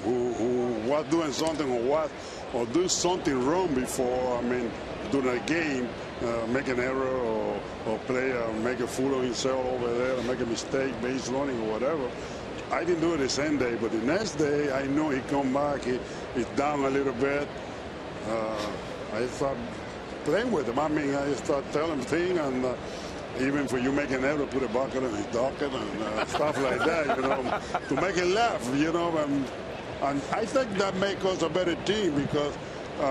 was doing something or do something wrong before. I mean, during a game, make an error or play, make a fool of himself over there, or make a mistake, base running or whatever. I didn't do it the same day, but the next day I know he come back. He's down a little bit. I start playing with him. I mean, I start telling him things and. Even for you make an error, put a bucket on his docket and stuff like that, to make it laugh, and I think that makes us a better team because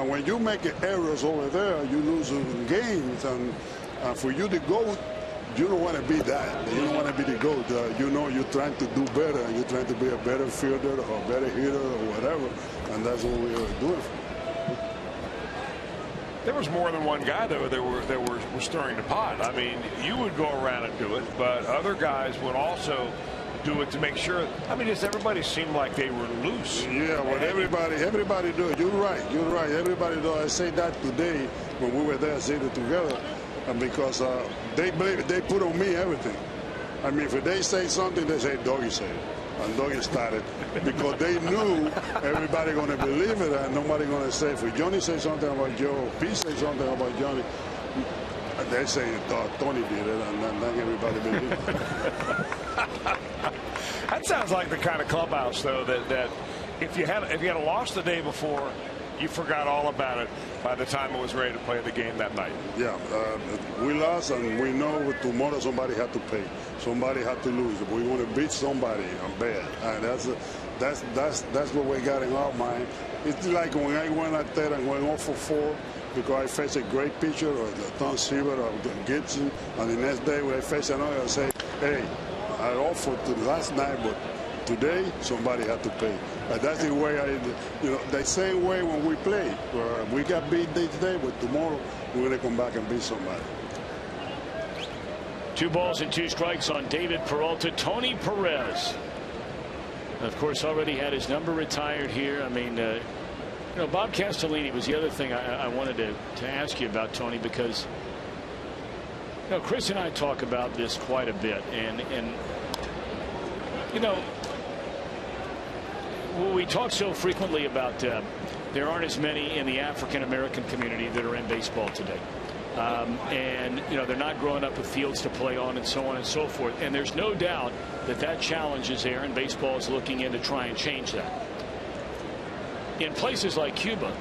when you make errors over there, you lose games, and for you to go, you don't want to be that. You don't want to be the GOAT. You're trying to do better. You're trying to be a better fielder or a better hitter or whatever, and that's what we are doing. There was more than one guy, though, that were stirring the pot. I mean, you would go around and do it, but other guys would also do it to make sure. I mean, just everybody seemed like they were loose. Yeah, well, everybody do it. You're right. Everybody do it. I say that today when we were there sitting together, because they put on me everything. I mean, if they say something, they say, Doggy said it. And Doggy started because they knew everybody going to believe it and nobody going to say. If Johnny say something about Joe, Pete say something about Johnny, they say Tony did it, and then everybody believed it. That sounds like the kind of clubhouse, though, that if you had a loss the day before, you forgot all about it by the time it was ready to play the game that night. Yeah, we lost, and we know tomorrow somebody had to pay. Somebody had to lose. We want to beat somebody bad. And that's what we got in our mind. It's like when I went out there and went 0 for 4 because I faced a great pitcher, or Tom Seaver or Gibson, and the next day when I face another, I say, hey, I offered to last night, but today somebody had to pay. That's the way the same way when we play. We got beat today, but tomorrow we're going to come back and beat somebody. 2 balls and 2 strikes on David Peralta. Tony Perez, of course, already had his number retired here. I mean, Bob Castellini was the other thing I wanted to ask you about, Tony, because Chris and I talk about this quite a bit, and we talk so frequently about there aren't as many in the African American community that are in baseball today. And they're not growing up with fields to play on and so on and so forth. And there's no doubt that challenge is there, and baseball is looking in to try and change that. In places like Cuba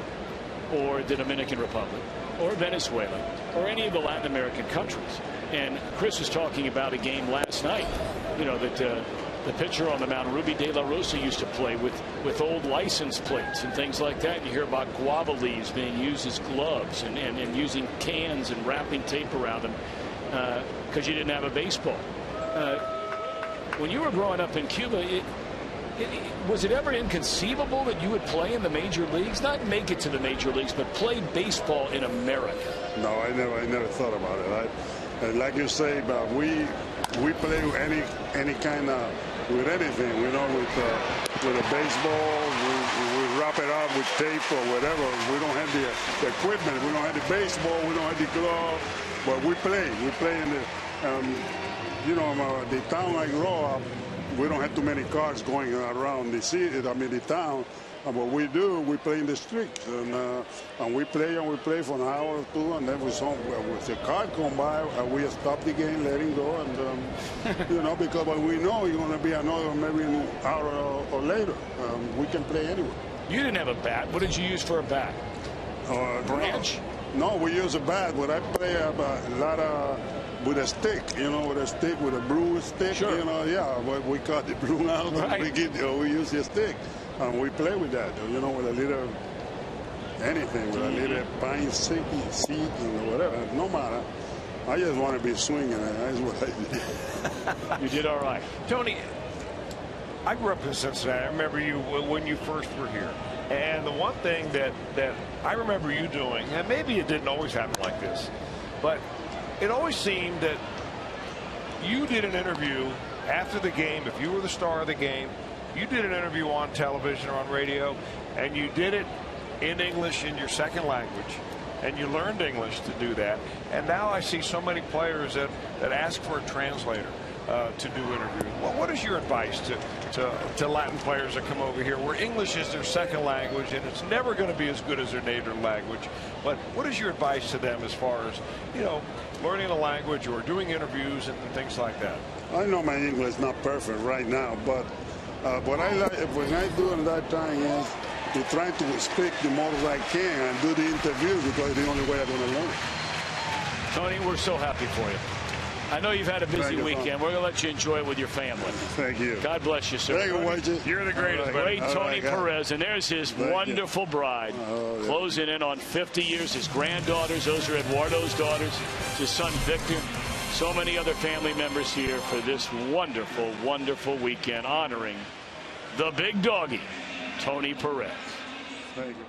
or the Dominican Republic or Venezuela or any of the Latin American countries. And Chris was talking about a game last night, that the pitcher on the mound, Ruby De La Rosa, used to play with old license plates and things like that. And you hear about guava leaves being used as gloves and using cans and wrapping tape around them because you didn't have a baseball. When you were growing up in Cuba, was it ever inconceivable that you would play in the major leagues? Not make it to the major leagues, but play baseball in America? No, I never thought about it. Like you say, but we play with any kind of with anything, with a baseball, we wrap it up with tape or whatever. We don't have the equipment, we don't have the baseball, we don't have the glove, but we play in the town I grew up. We don't have too many cars going around the city. The town. What we do, we play in the streets, and we play for an hour or two, and then with the car come by, we stop the game, let him go, and because we know it's going to be another maybe an hour or later. We can play anywhere. You didn't have a bat. What did you use for a bat? Branch? No, we use a bat. But I play a lot of with a stick, you know, with a Brewers stick, sure. you know, yeah. But we cut the blue out, right. we use the stick, and we play with that, you know, with a little anything, with a little pine seed and whatever. No matter. I just want to be swinging. That's what I did. You did all right, Tony. I grew up in Cincinnati. I remember you when you first were here. And the one thing that I remember you doing, and maybe it didn't always happen like this, but it always seemed that you did an interview after the game. If you were the star of the game, you did an interview on television or on radio, and you did it in English, in your second language, and you learned English to do that. And now I see so many players that ask for a translator to do interviews. Well, what is your advice to Latin players that come over here where English is their second language and it's never going to be as good as their native language? But what is your advice to them as far as, you know, learning a language or doing interviews and things like that? I know my English is not perfect right now, but what I like, when I do in that time is to try to speak the most I can and do the interview because it's the only way I'm going to learn. Tony, we're so happy for you. I know you've had a busy weekend. We're going to let you enjoy it with your family. Thank you. God bless you, sir. Thank you, Wajid. You're the greatest. Great Tony Perez, and there's his wonderful bride, closing in on 50 years. His granddaughters, those are Eduardo's daughters, his son Victor, so many other family members here for this wonderful, wonderful weekend honoring the big doggy, Tony Perez. Thank you.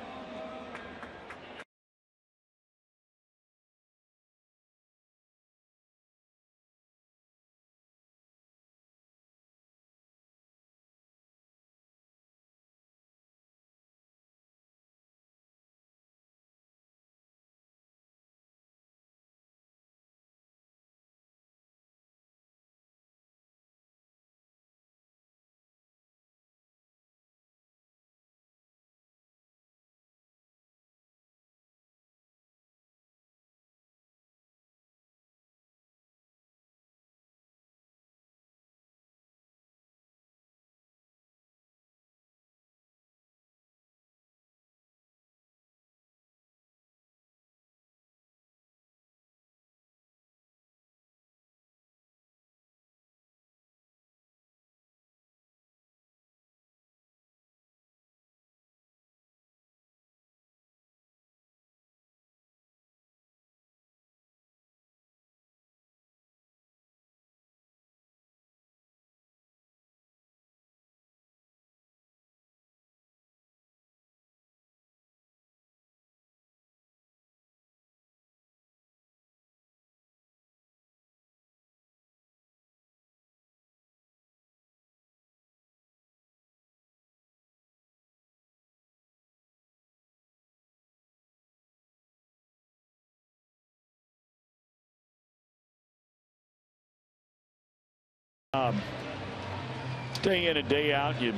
Day in and day out, you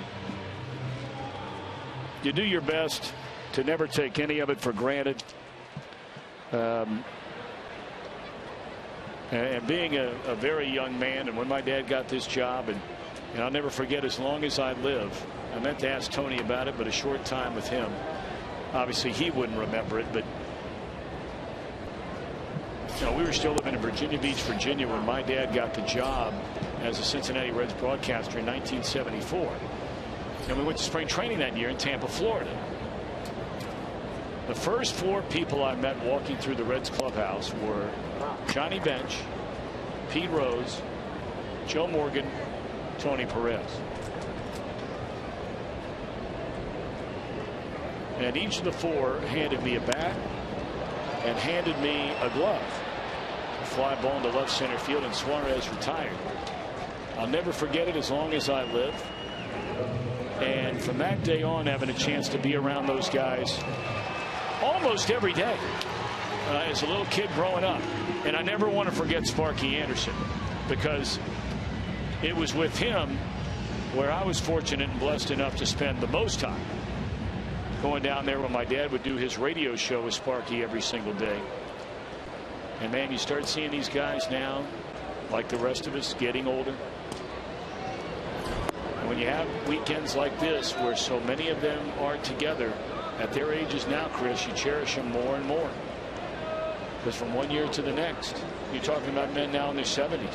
do your best to never take any of it for granted. And being a very young man, and when my dad got this job, and I'll never forget, as long as I live, I meant to ask Tony about it, but a short time with him, obviously he wouldn't remember it, but you know, we were still living in Virginia Beach, Virginia, when my dad got the job as a Cincinnati Reds broadcaster in 1974. And we went to spring training that year in Tampa, Florida. The first four people I met walking through the Reds clubhouse were Johnny Bench, Pete Rose, Joe Morgan, Tony Perez. And each of the four handed me a bat and handed me a glove. A fly ball into left center field, and Suarez retired. I'll never forget it as long as I live. And from that day on, having a chance to be around those guys almost every day as a little kid growing up. And I never want to forget Sparky Anderson, because it was with him where I was fortunate and blessed enough to spend the most time, going down there when my dad would do his radio show with Sparky every single day. And man, you start seeing these guys now, like the rest of us, getting older. And when you have weekends like this where so many of them are together at their ages now, Chris, you cherish them more and more. Because from one year to the next, you're talking about men now in their 70s.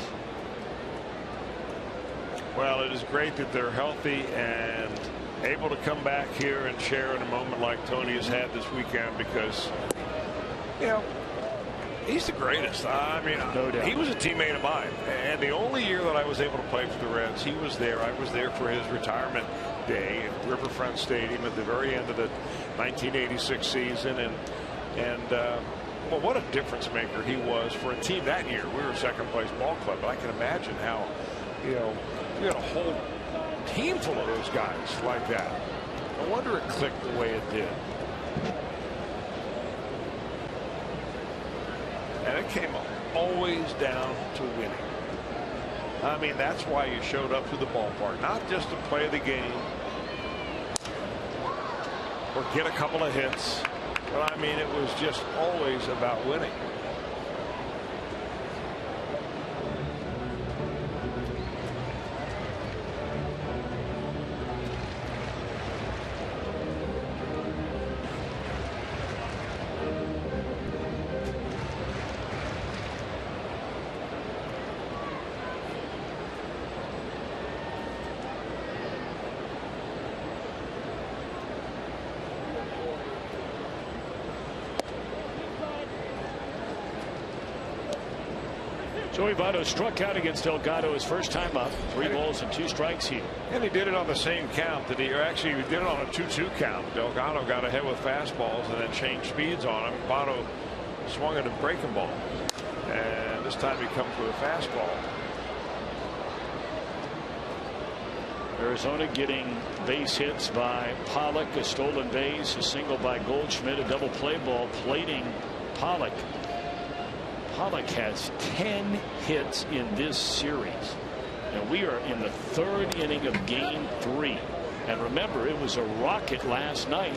Well, it is great that they're healthy and able to come back here and share in a moment like Tony has had this weekend, because, you know, he's the greatest. I mean, no doubt. He was a teammate of mine, and the only year that I was able to play for the Reds, he was there. I was there for his retirement day at Riverfront Stadium at the very end of the 1986 season, and well, what a difference maker he was for a team that year. We were a second place ball club, but I can imagine how, you know, you had a whole team full of those guys like that. No wonder it clicked the way it did. And it came always down to winning. I mean, that's why you showed up to the ballpark, not just to play the game or get a couple of hits, but I mean, it was just always about winning. Joey Votto struck out against Delgado his first time up. 3 balls and 2 strikes here. And he did it on the same count that he actually did it on a 2-2 count. Delgado got ahead with fastballs and then changed speeds on him. Votto swung at a breaking ball, and this time he comes with a fastball. Arizona getting base hits by Pollock, a stolen base, a single by Goldschmidt, a double play ball plating Pollock. Pollock has 10 hits in this series, and we are in the 3rd inning of game 3. And remember, it was a rocket last night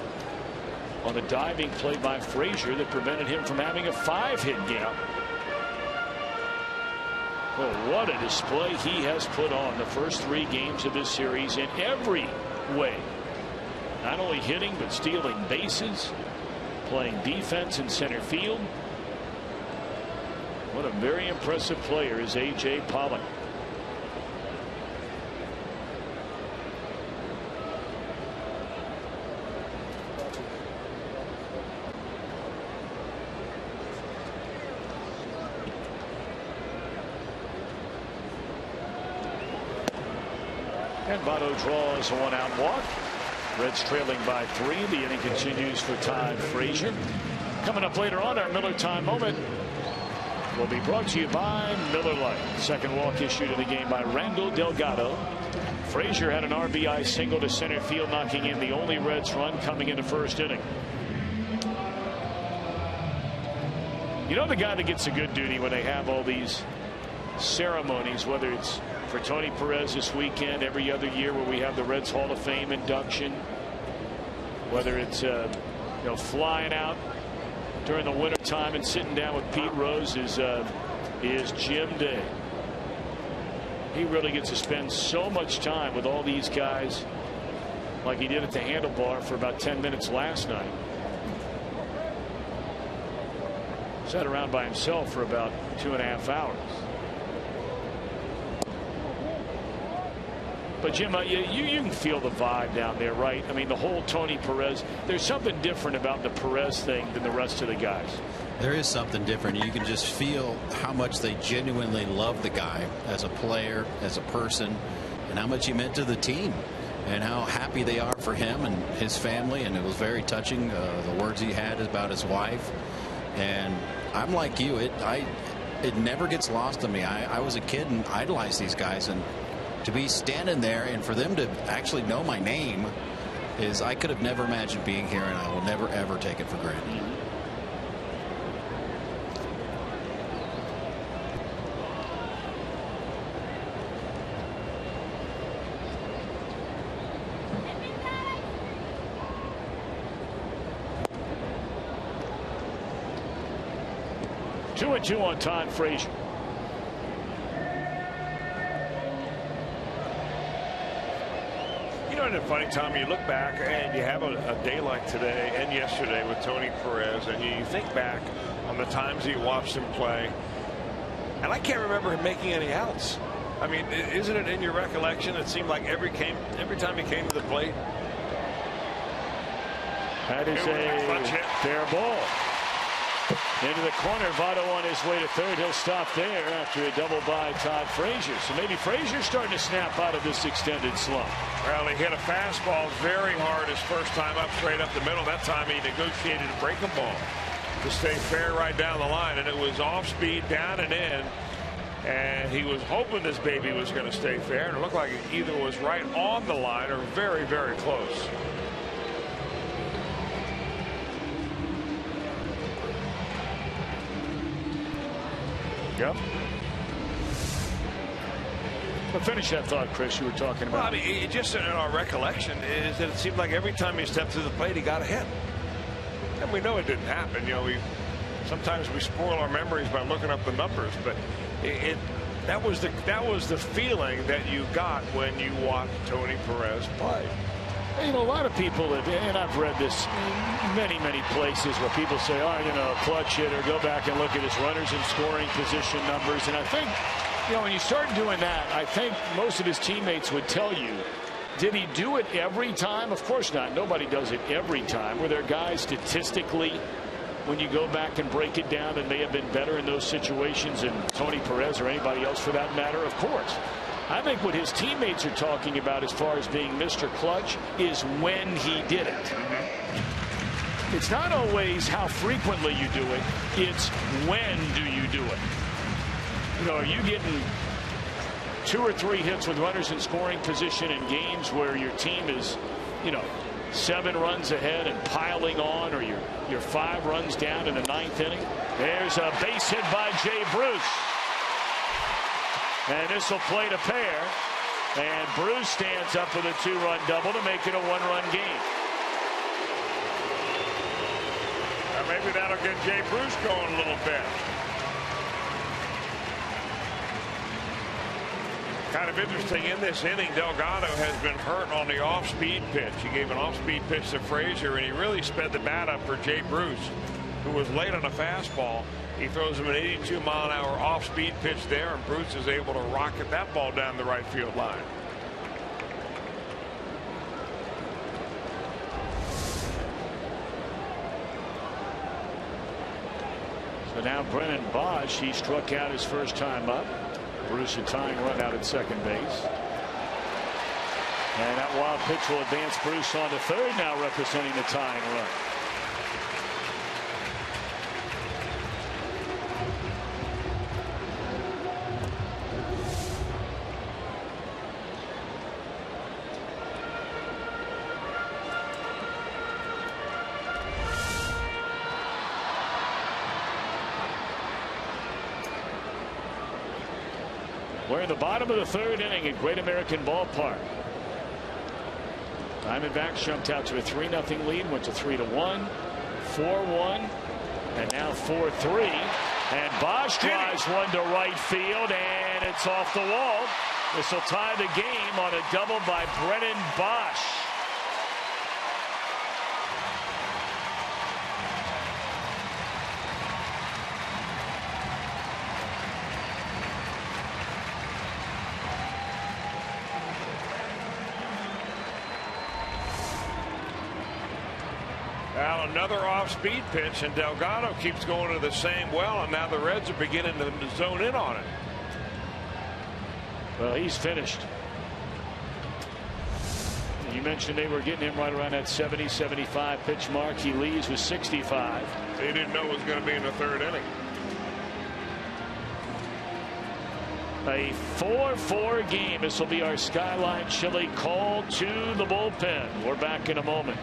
on a diving play by Frazier that prevented him from having a 5-hit game. Well, what a display he has put on the first 3 games of this series in every way. Not only hitting, but stealing bases, playing defense in center field. What a very impressive player is A.J. Pollock. And Votto draws a 1-out walk. Reds trailing by 3. The inning continues for Todd Frazier. Coming up later on, our Miller Time moment will be brought to you by Miller Lite. Second walk issued in the game by Randall Delgado. Frazier had an RBI single to center field, knocking in the only Reds run coming in the first inning. You know, the guy that gets a good duty when they have all these ceremonies, whether it's for Tony Perez this weekend, every other year where we have the Reds Hall of Fame induction, whether it's flying out during the winter time and sitting down with Pete Rose, is Jim Day. He really gets to spend so much time with all these guys, like he did at the Handlebar for about 10 minutes last night. Sat around by himself for about 2.5 hours. But Jim, you can feel the vibe down there, right? I mean, the whole Tony Perez, there's something different about the Perez thing than the rest of the guys. There is something different. You can just feel how much they genuinely love the guy as a player, as a person, and how much he meant to the team, and how happy they are for him and his family. And it was very touching, the words he had about his wife. And I'm like you, it never gets lost on me. I was a kid and idolized these guys, and to be standing there and for them to actually know my name is, I could have never imagined being here, and I will never ever take it for granted. Two and two on Todd Frazier. isn't it funny, Tom? You look back and you have a day like today and yesterday with Tony Perez, and you think back on the times you watched him play, and I can't remember him making any outs. I mean, isn't it in your recollection? It seemed like every time he came to the plate. That is a fair ball. Into the corner, Votto on his way to third. He'll stop there after a double by Todd Frazier. So maybe Frazier's starting to snap out of this extended slump. Well, he hit a fastball very hard his first time up, straight up the middle. That time he negotiated a breaking ball to stay fair right down the line, and it was off speed, down and in. And he was hoping this baby was going to stay fair, and it looked like it either was right on the line or very, very close. Yep. But finish that thought, Chris, you were talking about. Well, I mean, just in our recollection is that it seemed like every time he stepped to the plate, he got a hit. And we know it didn't happen. You know, sometimes we spoil our memories by looking up the numbers, but that was the feeling that you got when you watched Tony Perez play. You know, a lot of people have, and I've read this in many places where people say, oh, you know, clutch hitter, go back and look at his runners in scoring position numbers. And I think, you know, when you start doing that, I think most of his teammates would tell you, did he do it every time? Of course not. Nobody does it every time. Were there guys statistically, when you go back and break it down, that may have been better in those situations than Tony Perez or anybody else for that matter? Of course. I think what his teammates are talking about as far as being Mr. Clutch is when he did it. It's not always how frequently you do it. It's when do you do it. You know, are you getting 2 or 3 hits with runners in scoring position in games where your team is, you know, 7 runs ahead and piling on, or you're 5 runs down in the 9th inning? There's a base hit by Jay Bruce. And this will play to pair. And Bruce stands up with a 2-run double to make it a 1-run game. Maybe that'll get Jay Bruce going a little bit. Kind of interesting, in this inning, Delgado has been hurt on the off-speed pitch. He gave an off-speed pitch to Frazier, and he really sped the bat up for Jay Bruce, who was late on a fastball. He throws him an 82-mile-an-hour off-speed pitch there, and Bruce is able to rocket that ball down the right field line. So now Brennan Bosch, he struck out his first time up. Bruce a tying run out at second base. And that wild pitch will advance Bruce on to third, now representing the tying run. We're in the bottom of the 3rd inning at Great American Ballpark. Diamondbacks jumped out to a 3-0 lead, went to 3-1, 4-1, and now 4-3. And Bosch drives one to right field, and it's off the wall. This will tie the game on a double by Brennan Bosch. Well, another off-speed pitch, and Delgado keeps going to the same well, and now the Reds are beginning to zone in on it. Well, he's finished. You mentioned they were getting him right around that 70-75 pitch mark. He leaves with 65. They didn't know it was going to be in the 3rd inning. A 4-4 game. This will be our Skyline Chili call to the bullpen. We're back in a moment.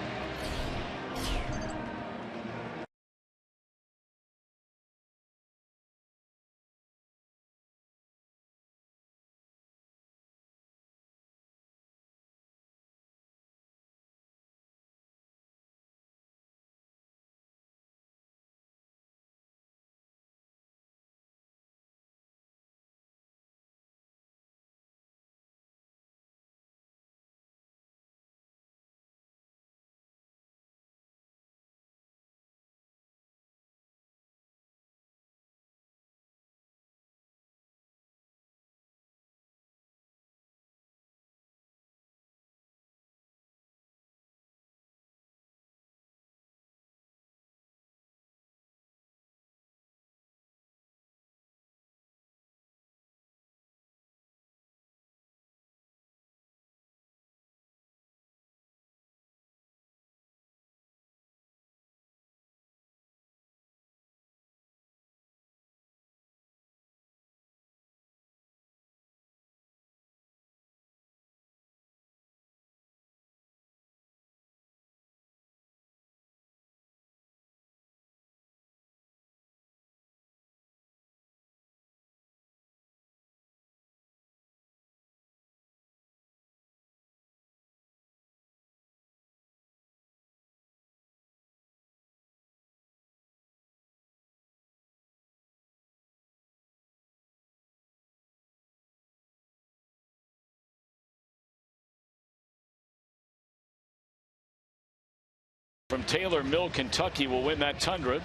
from Taylor Mill, Kentucky will win that Tundra,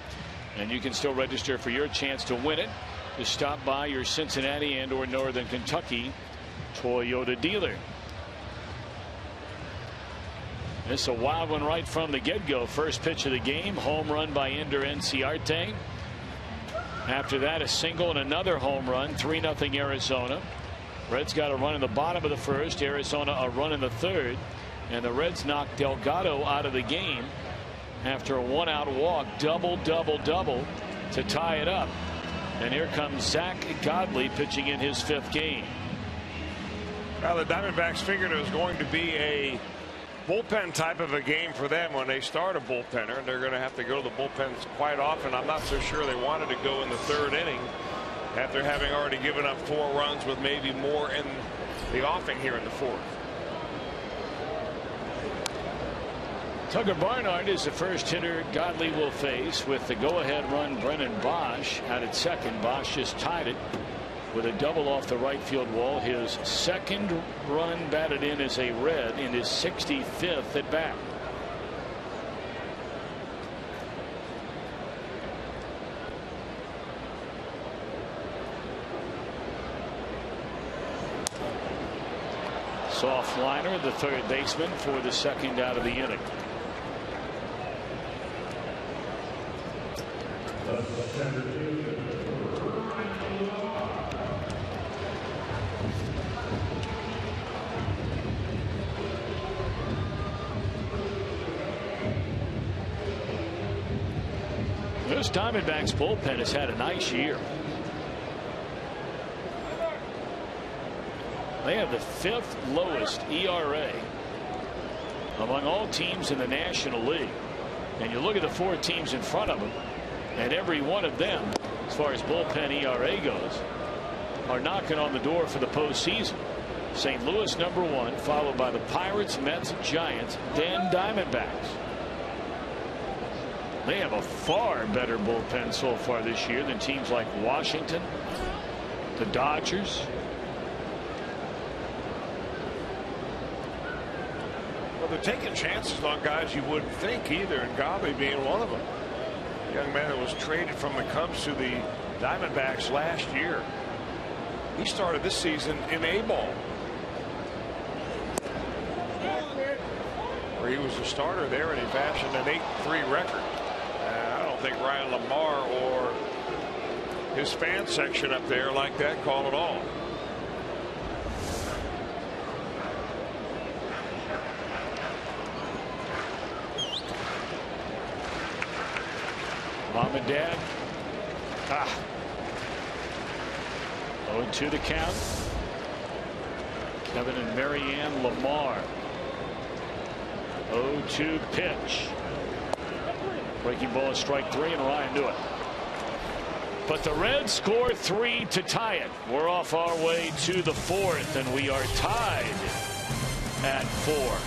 and you can still register for your chance to win it. Just stop by your Cincinnati and or Northern Kentucky Toyota dealer. This is a wild one right from the get-go. First pitch of the game, home run by Ender Inciarte. After that, a single and another home run, 3-0 Arizona. Reds got a run in the bottom of the first, Arizona a run in the third, and the Reds knocked Delgado out of the game after a one-out walk. Double to tie it up. And here comes Zach Godley pitching in his 5th game. Well, the Diamondbacks figured it was going to be a bullpen type of a game for them when they start a bullpenner, and they're going to have to go to the bullpens quite often. I'm not so sure they wanted to go in the 3rd inning after having already given up 4 runs with maybe more in the offing here in the 4th. Tugger Barnard is the first hitter Godley will face, with the go-ahead run Brennan Bosch out at second. Bosch just tied it with a double off the right field wall. His 2nd run batted in as a Red in his 65th at bat. Soft liner, the third baseman for the 2nd out of the inning. This Diamondbacks bullpen has had a nice year. They have the 5th lowest ERA among all teams in the National League. And you look at the 4 teams in front of them, and every one of them, as far as bullpen ERA goes, are knocking on the door for the postseason. St. Louis #1, followed by the Pirates, Mets, Giants, then Diamondbacks. They have a far better bullpen so far this year than teams like Washington, the Dodgers. Well, they're taking chances on guys you wouldn't think either, and Godley being one of them. A young man that was traded from the Cubs to the Diamondbacks last year. He started this season in A-ball, where he was a starter there, and he fashioned an 8-3 record. I don't think Ryan Lamar or his fan section up there like that call at all. Mom and Dad. 0-2 the count. Kevin and Marianne Lamar. 0-2 pitch. Breaking ball is strike 3, and Ryan knew it. But the Reds score 3 to tie it. We're off our way to the 4th, and we are tied at 4.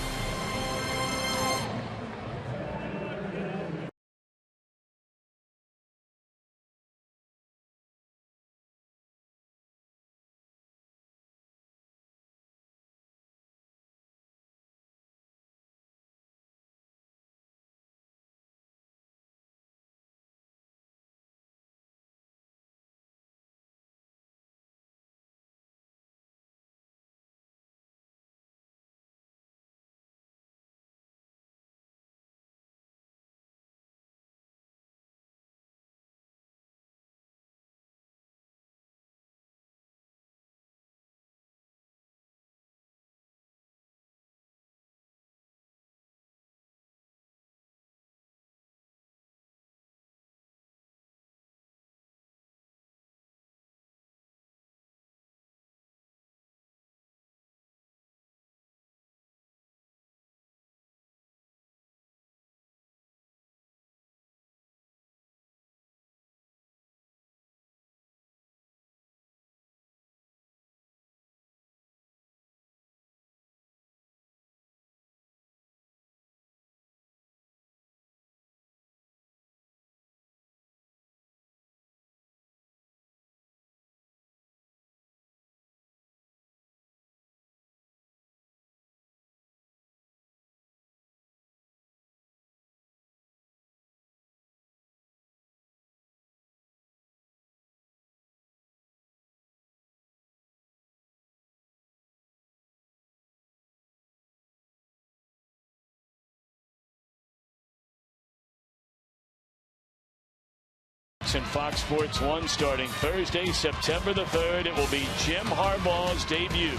Diamondbacks and Fox Sports 1 starting Thursday, September the 3rd. It will be Jim Harbaugh's debut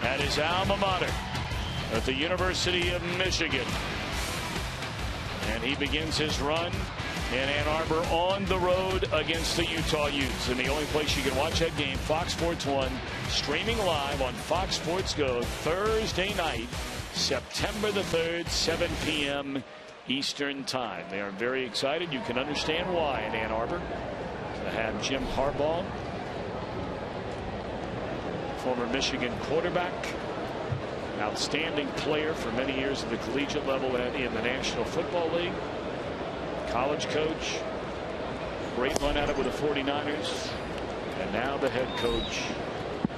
at his alma mater at the University of Michigan. And he begins his run in Ann Arbor on the road against the Utah Utes. And the only place you can watch that game, Fox Sports 1, streaming live on Fox Sports Go Thursday night, September the 3rd, 7 p.m. Eastern Time. They are very excited. You can understand why in Ann Arbor to have Jim Harbaugh, former Michigan quarterback, outstanding player for many years at the collegiate level and in the National Football League, college coach, great run at it with the 49ers, and now the head coach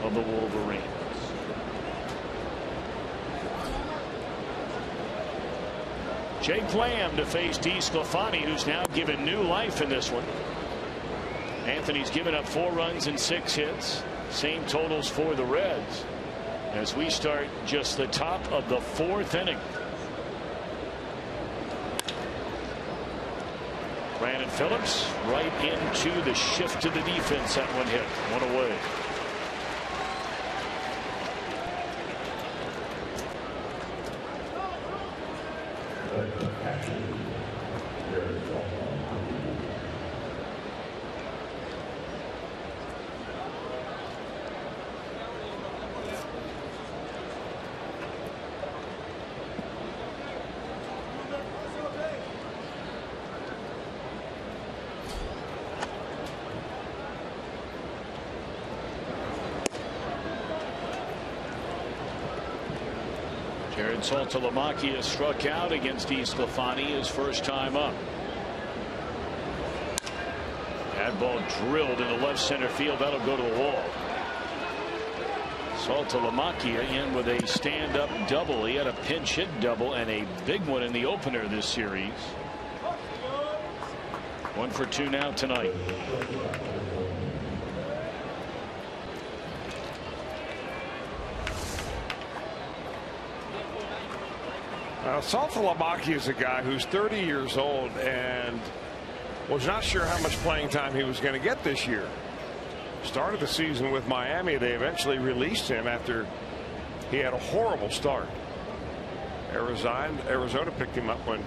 of the Wolverines. Jake Lamb to face DeSclafani, who's now given new life in this one. Anthony's given up 4 runs and 6 hits. Same totals for the Reds as we start just the top of the 4th inning. Brandon Phillips right into the shift to the defense. That one hit, 1 away. Saltalamacchia struck out against DeSclafani his first time up. That ball drilled in the left center field. That'll go to the wall. Saltalamacchia in with a stand-up double. He had a pinch hit double and a big one in the opener this series. 1 for 2 now tonight. Saltalamacchia is a guy who's 30 years old and was not sure how much playing time he was going to get this year. Started the season with Miami. They eventually released him after he had a horrible start. Arizona picked him up when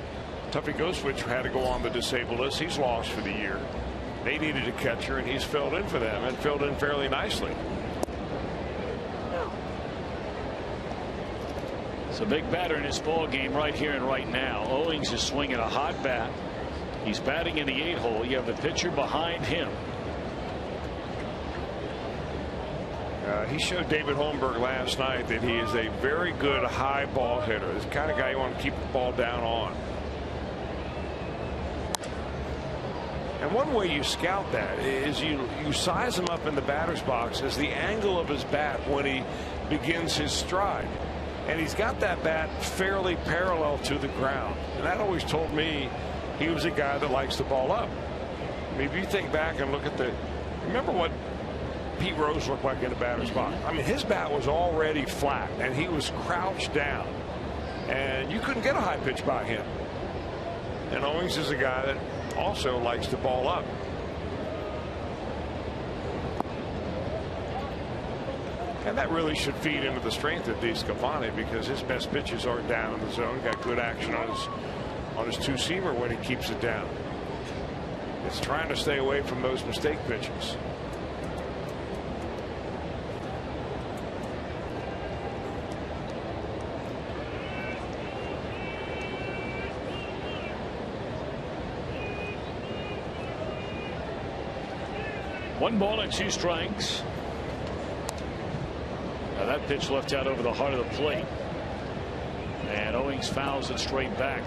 Tuffy Goswitch had to go on the disabled list. He's lost for the year. They needed a catcher, and he's filled in for them and filled in fairly nicely. It's a big batter in his ball game right here and right now. Owings is swinging a hot bat. He's batting in the 8-hole. You have the pitcher behind him. He showed David Holmberg last night that he is a very good high ball hitter. This kind of guy you want to keep the ball down on. And one way you scout that is you size him up in the batter's box as the angle of his bat when he begins his stride. And he's got that bat fairly parallel to the ground. And that always told me he was a guy that likes the ball up. I mean, if you think back and look at remember what Pete Rose looked like in the batter's box. I mean, his bat was already flat and he was crouched down. And you couldn't get a high pitch by him. And Owings is a guy that also likes the ball up. And that really should feed into the strength of DeSclafani because his best pitches are down in the zone. Got good action on his two-seamer when he keeps it down. It's trying to stay away from those mistake pitches. One ball and 2 strikes. Now that pitch left out over the heart of the plate. And Owings fouls it straight back.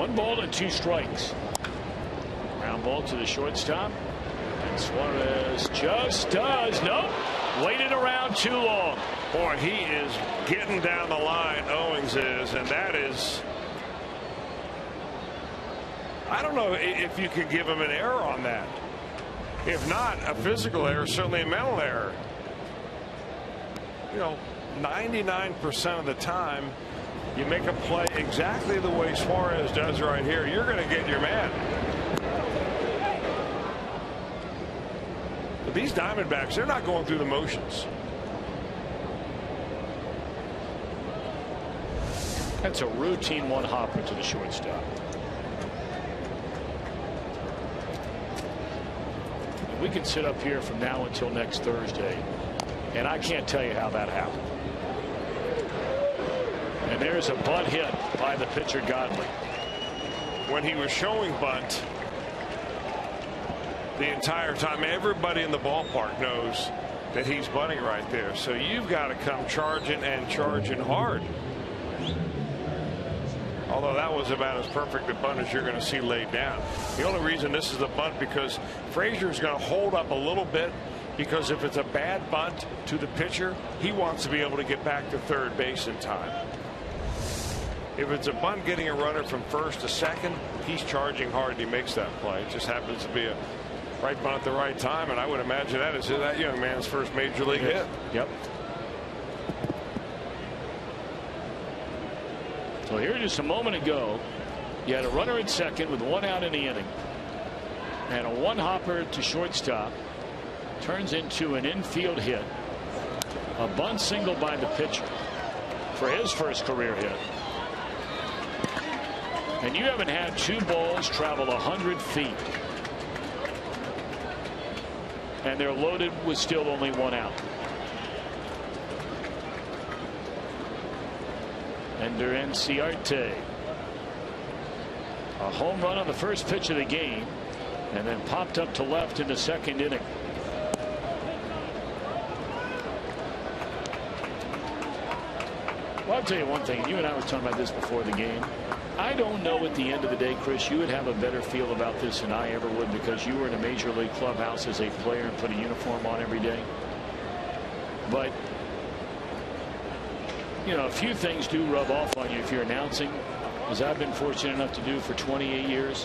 1 ball and 2 strikes. Ground ball to the shortstop. And Suarez just does. Nope. Waited around too long. Boy, he is getting down the line, Owings is, and that is, I don't know if you could give him an error on that. If not a physical error, certainly a mental error. You know, 99% of the time, you make a play exactly the way Suarez does right here, you're going to get your man. But these Diamondbacks, they're not going through the motions. That's a routine 1-hopper to the shortstop. We can sit up here from now until next Thursday, and I can't tell you how that happened. And there's a bunt hit by the pitcher Godley. When he was showing bunt the entire time, everybody in the ballpark knows that he's bunting right there. So you've got to come charging and charging hard. Although that was about as perfect a bunt as you're going to see laid down. The only reason this is a bunt because Frazier's going to hold up a little bit, because if it's a bad bunt to the pitcher, he wants to be able to get back to third base in time. If it's a bunt getting a runner from first to second, he's charging hard and he makes that play. It just happens to be a right bunt at the right time, and I would imagine that is that young man's first major league hit. Yep. So here just a moment ago, you had a runner at second with 1 out in the inning, and a 1-hopper to shortstop turns into an infield hit, a bunt single by the pitcher for his first career hit. And you haven't had 2 balls travel 100 feet, and they're loaded with still only 1 out. Ender Inciarte. A home run on the first pitch of the game, and then popped up to left in the second inning. Well, I'll tell you one thing. You and I were talking about this before the game. I don't know at the end of the day, Chris, you would have a better feel about this than I ever would, because you were in a major league clubhouse as a player and put a uniform on every day. But you know, a few things do rub off on you if you're announcing, as I've been fortunate enough to do for 28 years.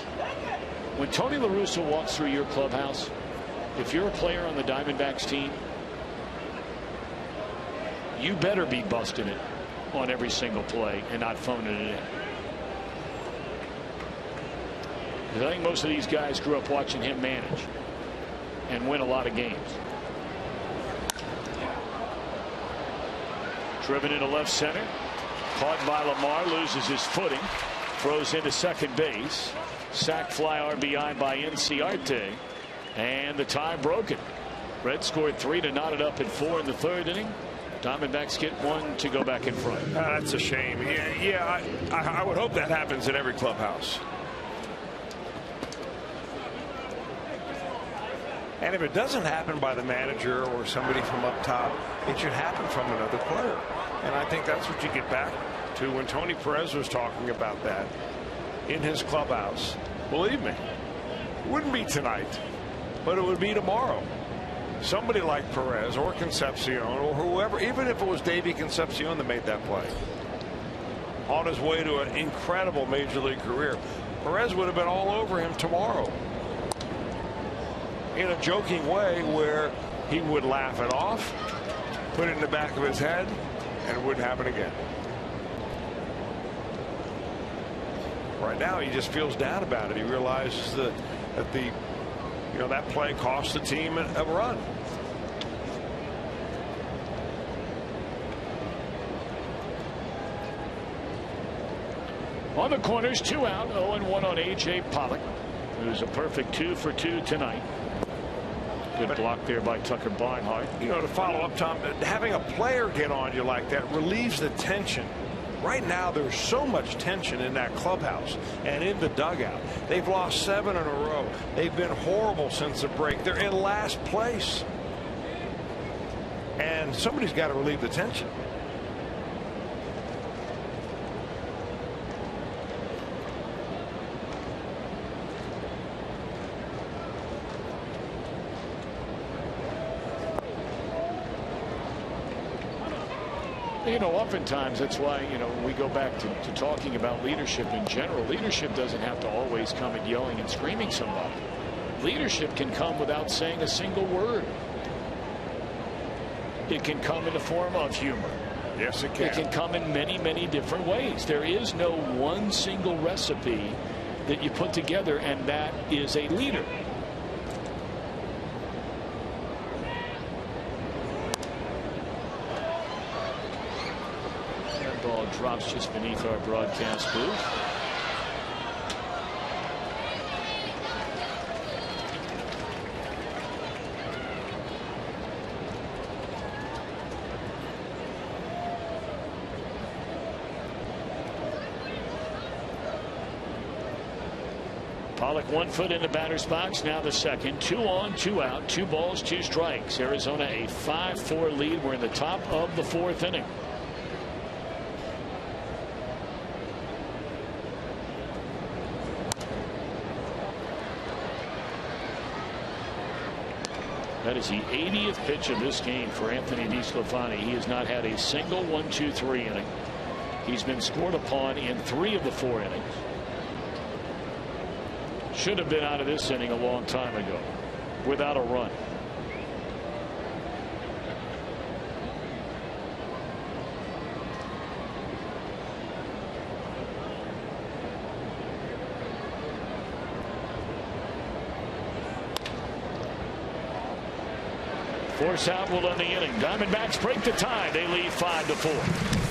When Tony La Russa walks through your clubhouse, if you're a player on the Diamondbacks team, you better be busting it on every single play and not phoning it in. Because I think most of these guys grew up watching him manage and win a lot of games. Driven into left center, caught by Lamar, loses his footing, throws into second base. Sac fly RBI by Inciarte, and the tie broken. Red scored 3 to knot it up at 4 in the third inning. Diamondbacks get 1 to go back in front. That's a shame. Yeah, I would hope that happens in every clubhouse. And if it doesn't happen by the manager or somebody from up top, it should happen from another player. And I think that's what you get back to when Tony Perez was talking about that in his clubhouse. Believe me, it wouldn't be tonight, but it would be tomorrow. Somebody like Perez or Concepcion or whoever, even if it was Davey Concepcion that made that play, on his way to an incredible major league career, Perez would have been all over him tomorrow in a joking way, where he would laugh it off, put it in the back of his head, and it wouldn't happen again. Right now he just feels down about it. He realizes that that play cost the team a run. On the corners, 2 out, 0-1 on A.J. Pollock, who's a perfect 2 for 2 tonight. Good block there by Tucker Barnhart. You know, to follow up, Tom, having a player get on you like that relieves the tension. Right now, there's so much tension in that clubhouse and in the dugout. They've lost 7 in a row. They've been horrible since the break. They're in last place. And somebody's got to relieve the tension. You know, oftentimes that's why, you know, when we go back to talking about leadership in general, leadership doesn't have to always come at yelling and screaming somebody. Leadership can come without saying a single word. It can come in the form of humor. Yes, it can. It can come in many, many different ways. There is no one single recipe that you put together, and that is a leader. That ball drops just beneath our broadcast booth. Pollock 1 foot in the batter's box. Now the second. 2 on, 2 out, 2 balls, 2 strikes. Arizona a 5-4 lead. We're in the top of the 4th inning. That is the 80th pitch of this game for Anthony DeSclafani. He has not had a single 1-2-3 inning. He's been scored upon in 3 of the 4 innings. Should have been out of this inning a long time ago without a run. Force out will end the inning. Diamondbacks break the tie. They lead 5-4.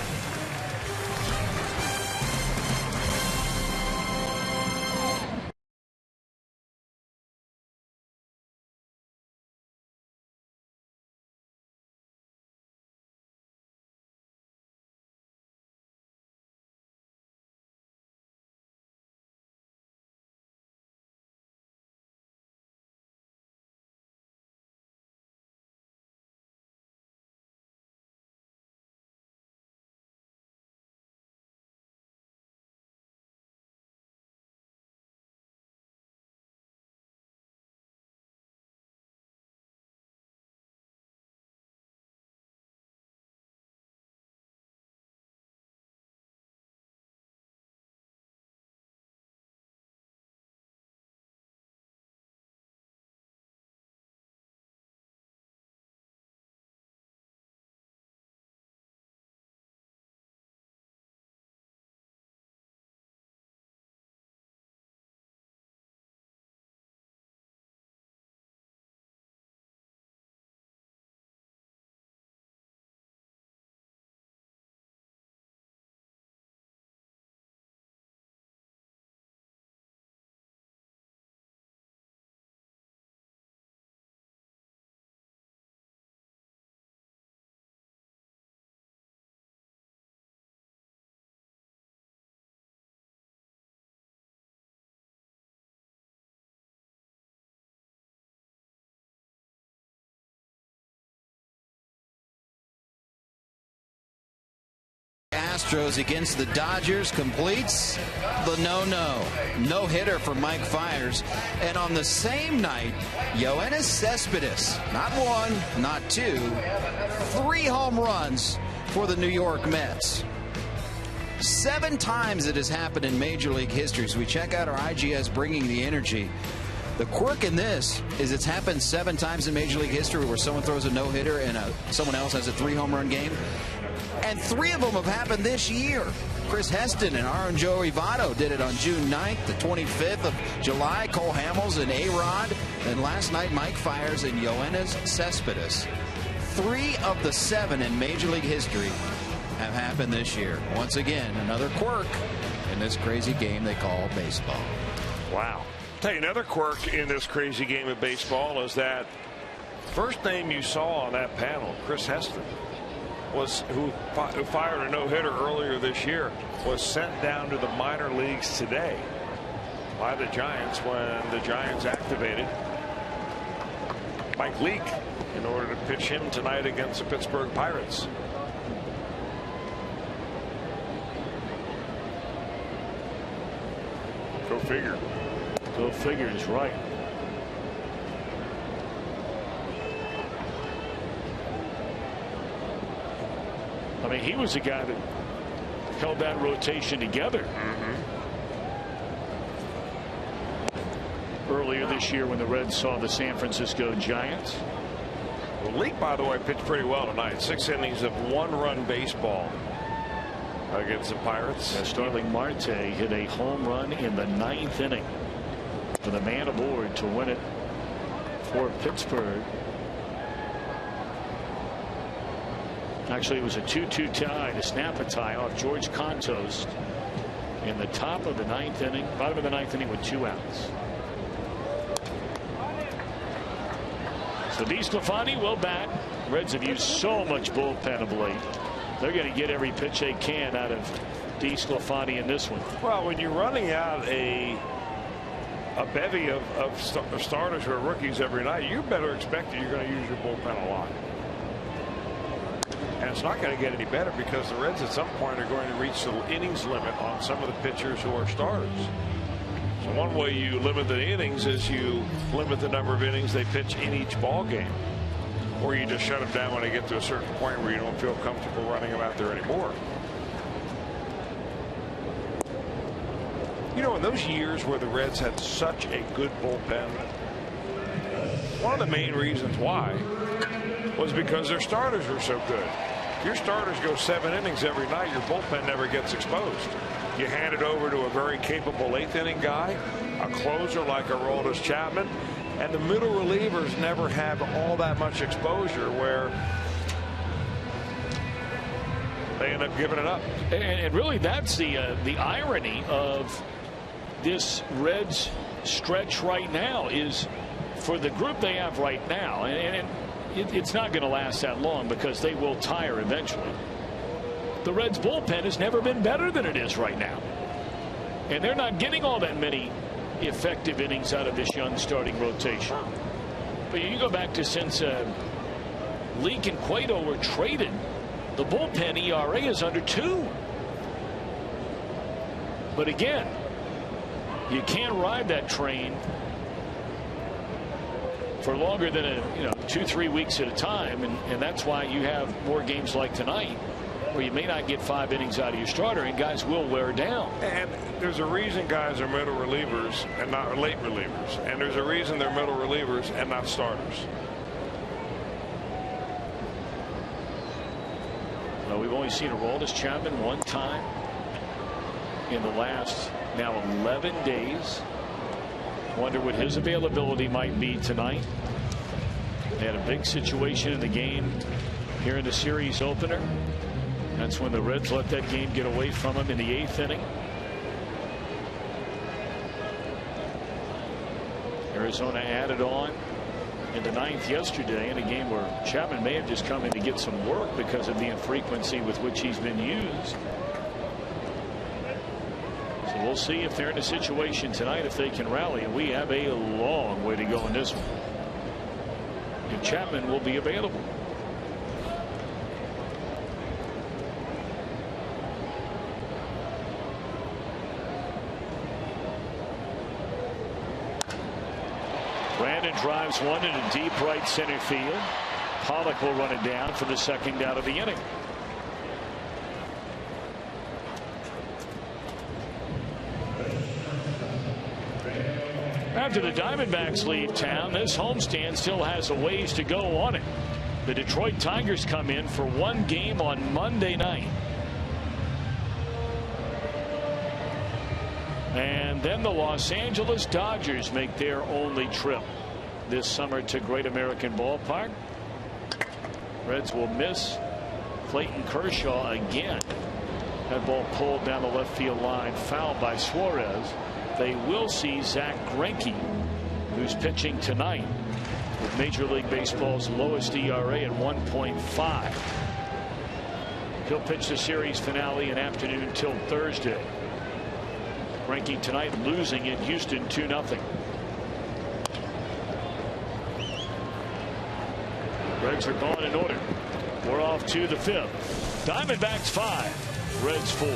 Astros against the Dodgers completes the no hitter for Mike Fiers. And on the same night, Yoenis Cespedes, not 1, not 2, 3 home runs for the New York Mets. 7 times it has happened in Major League history. So we check out our IGS Bringing the Energy. The quirk in this is it's happened 7 times in Major League history where someone throws a no-hitter and someone else has a 3 home run game. And 3 of them have happened this year. Chris Heston and Aaron Joey Votto did it on June 9th, the 25th of July. Cole Hamels and A-Rod. And last night, Mike Fiers and Yoenis Cespedes. 3 of the 7 in Major League history have happened this year. Once again, another quirk in this crazy game they call baseball. Wow. Tell you another quirk in this crazy game of baseball is that first name you saw on that panel, Chris Heston, who fired a no-hitter earlier this year, was sent down to the minor leagues today by the Giants when the Giants activated Mike Leake in order to pitch him tonight against the Pittsburgh Pirates. Go figure. Go figure is right. I mean, he was the guy that held that rotation together. Earlier this year when the Reds saw the San Francisco Giants. Well, Leake, by the way, pitched pretty well tonight. 6 innings of 1-run baseball against the Pirates. Starling Marte hit a home run in the 9th inning for the man aboard to win it for Pittsburgh. Actually, it was a 2-2 tie to snap a tie off George Contos in the top of the 9th inning, bottom of the 9th inning with 2 outs. So DeSclafani will bat. Reds have used so much bullpen of late. They're going to get every pitch they can out of DeSclafani in this one. Well, when you're running out a bevy of starters who are rookies every night, you better expect that you're going to use your bullpen a lot. And it's not going to get any better because the Reds at some point are going to reach the innings limit on some of the pitchers who are starters. So one way you limit the innings is you limit the number of innings they pitch in each ball game, or you just shut them down when they get to a certain point where you don't feel comfortable running them out there anymore. You know, in those years where the Reds had such a good bullpen, one of the main reasons why was because their starters were so good. If your starters go 7 innings every night, your bullpen never gets exposed. You hand it over to a very capable 8th inning guy, a closer like a Aroldis Chapman, and the middle relievers never have all that much exposure where they end up giving it up. And really, that's the irony of this Reds stretch right now is for the group they have right now, and it's not going to last that long because they will tire eventually. The Reds bullpen has never been better than it is right now. And they're not getting all that many effective innings out of this young starting rotation. But you go back to since Leake and Cueto were traded, the bullpen ERA is under 2. But again, you can't ride that train for longer than 2-3 weeks at a time, and that's why you have more games like tonight where you may not get 5 innings out of your starter and guys will wear down. And there's a reason guys are middle relievers and not late relievers, and there's a reason they're middle relievers and not starters. Well, we've only seen Aroldis Chapman one time in the last now 11 days. Wonder what his availability might be tonight. They had a big situation in the game here in the series opener. That's when the Reds let that game get away from them in the 8th inning. Arizona added on in the 9th yesterday in a game where Chapman may have just come in to get some work because of the infrequency with which he's been used. So we'll see if they're in a situation tonight, if they can rally, and we have a long way to go in this one. And Chapman will be available. Brandon drives one into deep right center field. Pollock will run it down for the 2nd out of the inning. After the Diamondbacks leave town, this homestand still has a ways to go on it. The Detroit Tigers come in for one game on Monday night. And then the Los Angeles Dodgers make their only trip this summer to Great American Ballpark. Reds will miss Clayton Kershaw again. That ball pulled down the left field line, fouled by Suarez. They will see Zach Greinke, who's pitching tonight with Major League Baseball's lowest ERA at 1.5. He'll pitch the series finale in afternoon till Thursday. Greinke tonight losing in Houston 2-0. Reds are gone in order. We're off to the 5th. Diamondbacks 5, Reds 4.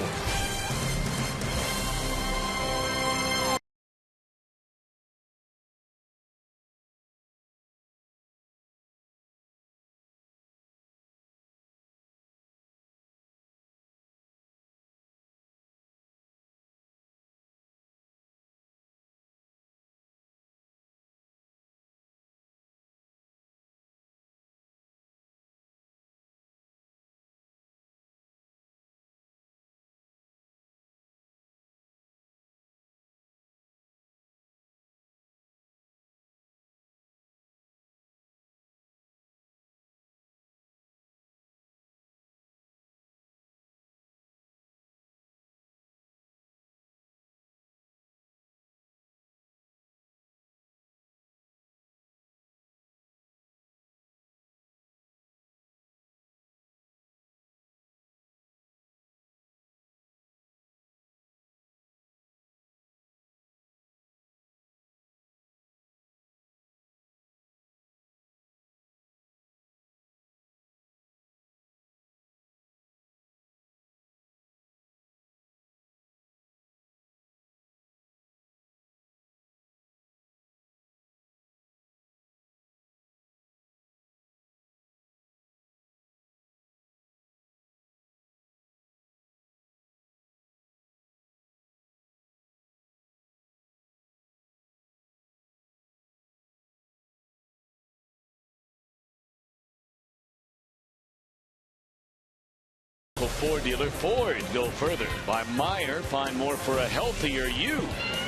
Ford dealer. Ford, go further. By Meyer, find more for a healthier you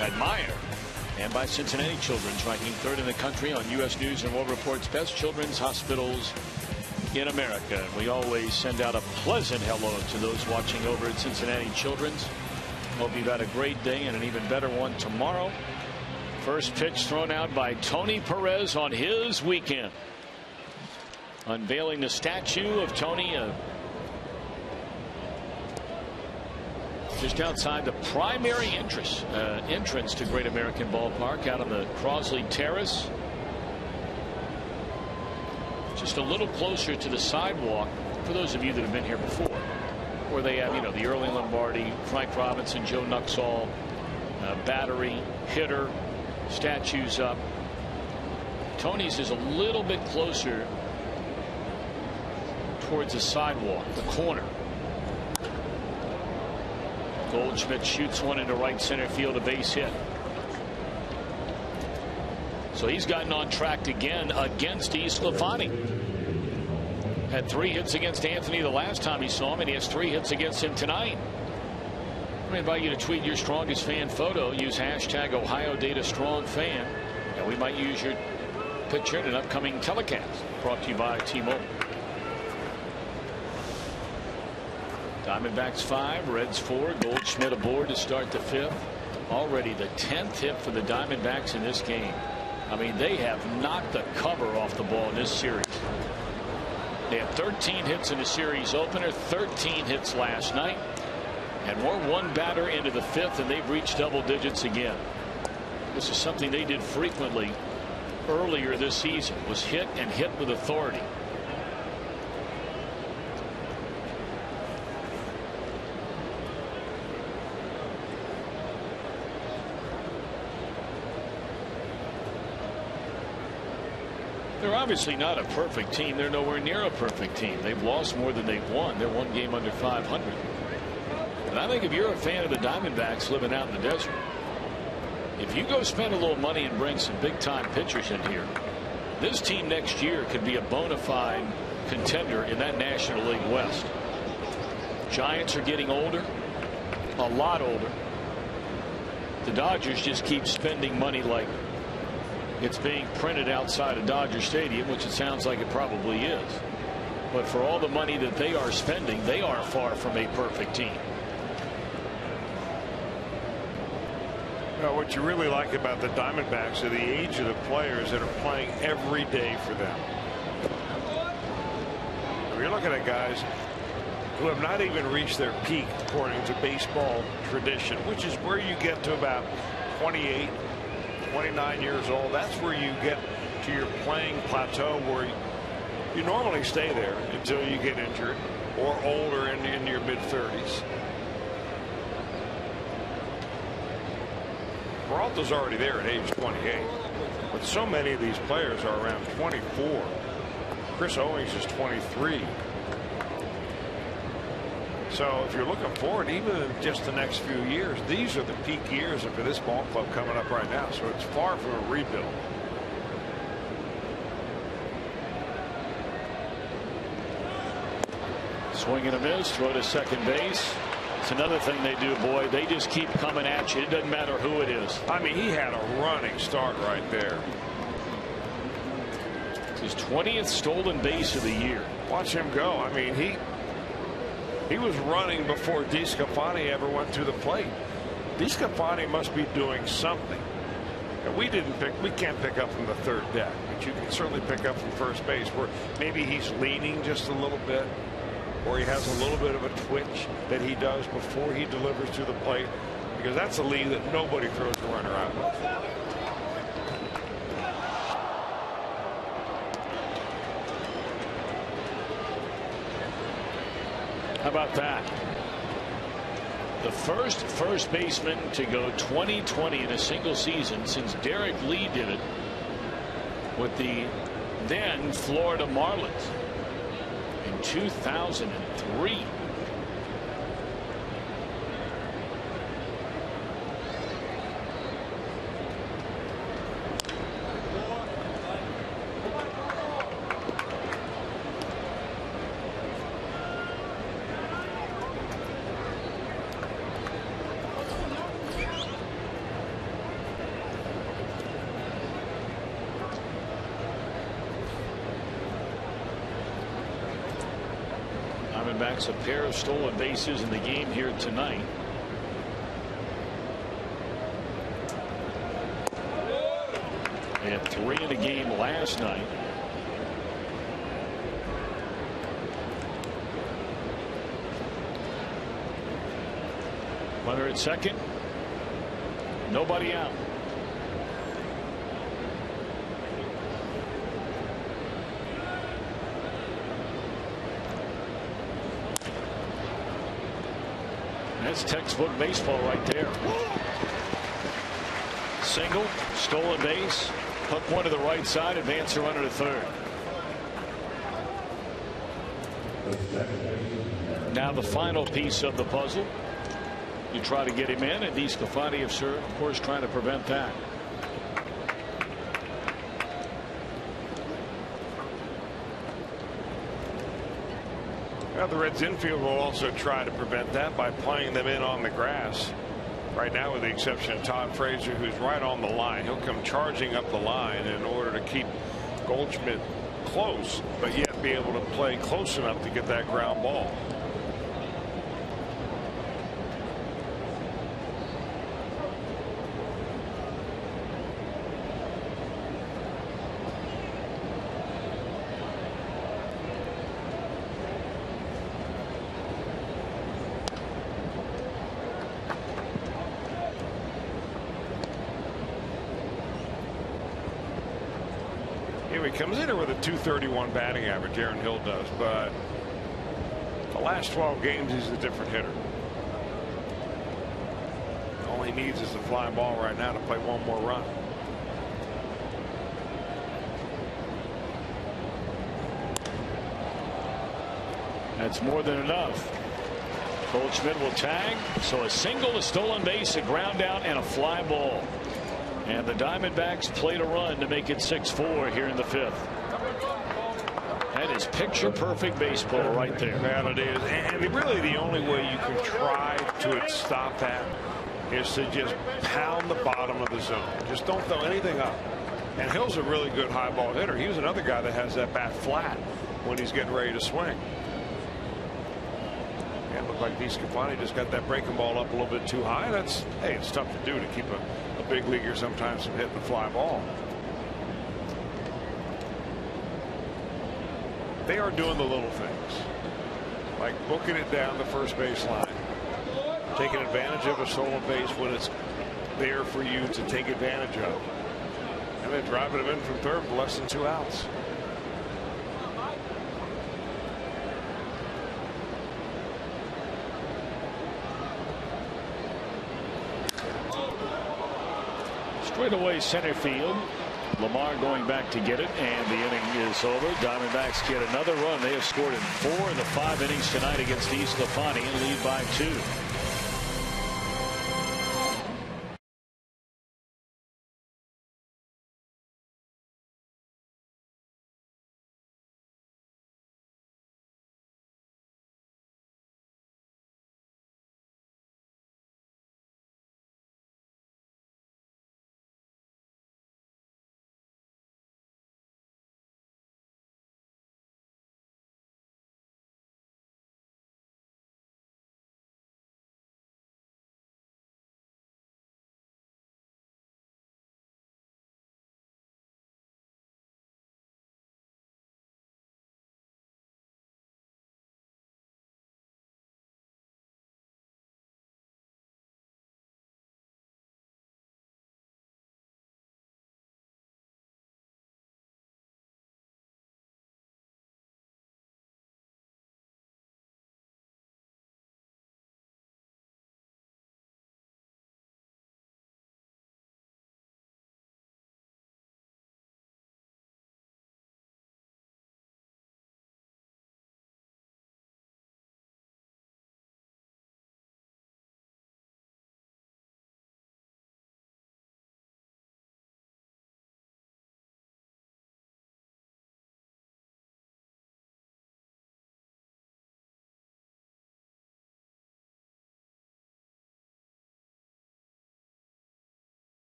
at Meyer. And by Cincinnati Children's, ranking 3rd in the country on U.S. News and World Report's best children's hospitals in America. And we always send out a pleasant hello to those watching over at Cincinnati Children's. Hope you've had a great day and an even better one tomorrow. First pitch thrown out by Tony Perez on his weekend. Unveiling the statue of Tony just outside the primary entrance to Great American Ballpark out on the Crosley Terrace. Just a little closer to the sidewalk for those of you that have been here before, where they have, you know, the Early Lombardi, Frank Robinson, Joe Nuxall, Battery, Hitter, statues up. Tony's is a little bit closer towards the sidewalk, the corner. Goldschmidt shoots one into right center field, a base hit. So he's gotten on track again against Esclafani. Had 3 hits against Anthony the last time he saw him, and he has 3 hits against him tonight. I invite you to tweet your strongest fan photo. Use hashtag OhioDataStrongFan, and we might use your picture in an upcoming telecast. Brought to you by T-Mobile. Diamondbacks 5, Reds 4. Goldschmidt aboard to start the 5th. Already the 10th hit for the Diamondbacks in this game. I mean, they have knocked the cover off the ball in this series. They had 13 hits in the series opener, 13 hits last night, and we're one batter into the 5th, and they've reached double digits again. This is something they did frequently earlier this season, was hit and hit with authority. They're obviously not a perfect team. They're nowhere near a perfect team. They've lost more than they've won. They're one game under 500. And I think if you're a fan of the Diamondbacks living out in the desert, if you go spend a little money and bring some big time pitchers in here, this team next year could be a bona fide contender in that National League West. Giants are getting older, a lot older. The Dodgers just keep spending money like it's being printed outside of Dodger Stadium, which it sounds like it probably is. But for all the money that they are spending, they are far from a perfect team. Well, what you really like about the Diamondbacks are the age of the players that are playing every day for them. You're looking at guys who have not even reached their peak according to baseball tradition, which is where you get to about 28, 29 years old. That's where you get to your playing plateau, where you normally stay there until you get injured or older in your mid-30s. Peralta's already there at age 28, but so many of these players are around 24. Chris Owings is 23. So if you're looking forward, even in just the next few years, these are the peak years for this ball club coming up right now. So it's far from a rebuild. Swing and a miss, throw to second base. It's another thing they do, boy. They just keep coming at you. It doesn't matter who it is. I mean, he had a running start right there. It's his 20th stolen base of the year. Watch him go. I mean, he was running before DeSclafani ever went to the plate. DeSclafani must be doing something. And we can't pick up from the third deck, but you can certainly pick up from first base, where maybe he's leaning just a little bit, or he has a little bit of a twitch that he does before he delivers to the plate, because that's a lead that nobody throws a runner out with. How about that? The first baseman to go 20-20 in a single season since Derek Lee did it with the then Florida Marlins in 2003. Diamondbacks a pair of stolen bases in the game here tonight. They had 3 in the game last night. Runner at second. Nobody out. That's textbook baseball right there. Single, stolen base, hook one to the right side, advance the runner to third. Now the final piece of the puzzle. You try to get him in, and DeSclafani, of course, trying to prevent that. Well, the Reds infield will also try to prevent that by playing them in on the grass. Right now, with the exception of Todd Frazier, who's right on the line. He'll come charging up the line in order to keep Goldschmidt close, but yet be able to play close enough to get that ground ball. He comes in here with a .231 batting average. Aaron Hill does, but the last 12 games he's a different hitter. All he needs is a flying ball right now to play one more run. That's more than enough. Goldschmidt will tag, so a single, a stolen base, a ground out, and a fly ball. And the Diamondbacks played a run to make it 6-4 here in the 5th. That is picture perfect baseball right there. That it is. And really the only way you can try to stop that is to just pound the bottom of the zone. Just don't throw anything up. And Hill's a really good high ball hitter. He was another guy that has that bat flat when he's getting ready to swing. And it looked like DeSclafani just got that breaking ball up a little bit too high. Hey, it's tough to do to keep a big leaguer sometimes from hitting the fly ball. They are doing the little things, like booking it down the first base line, taking advantage of a stolen base when it's there for you to take advantage of, and then driving them in from third with less than 2 outs. Straight away center field. Lamar going back to get it, and the inning is over. Diamondbacks get another run. They have scored in 4 of the 5 innings tonight against DeSclafani and lead by 2.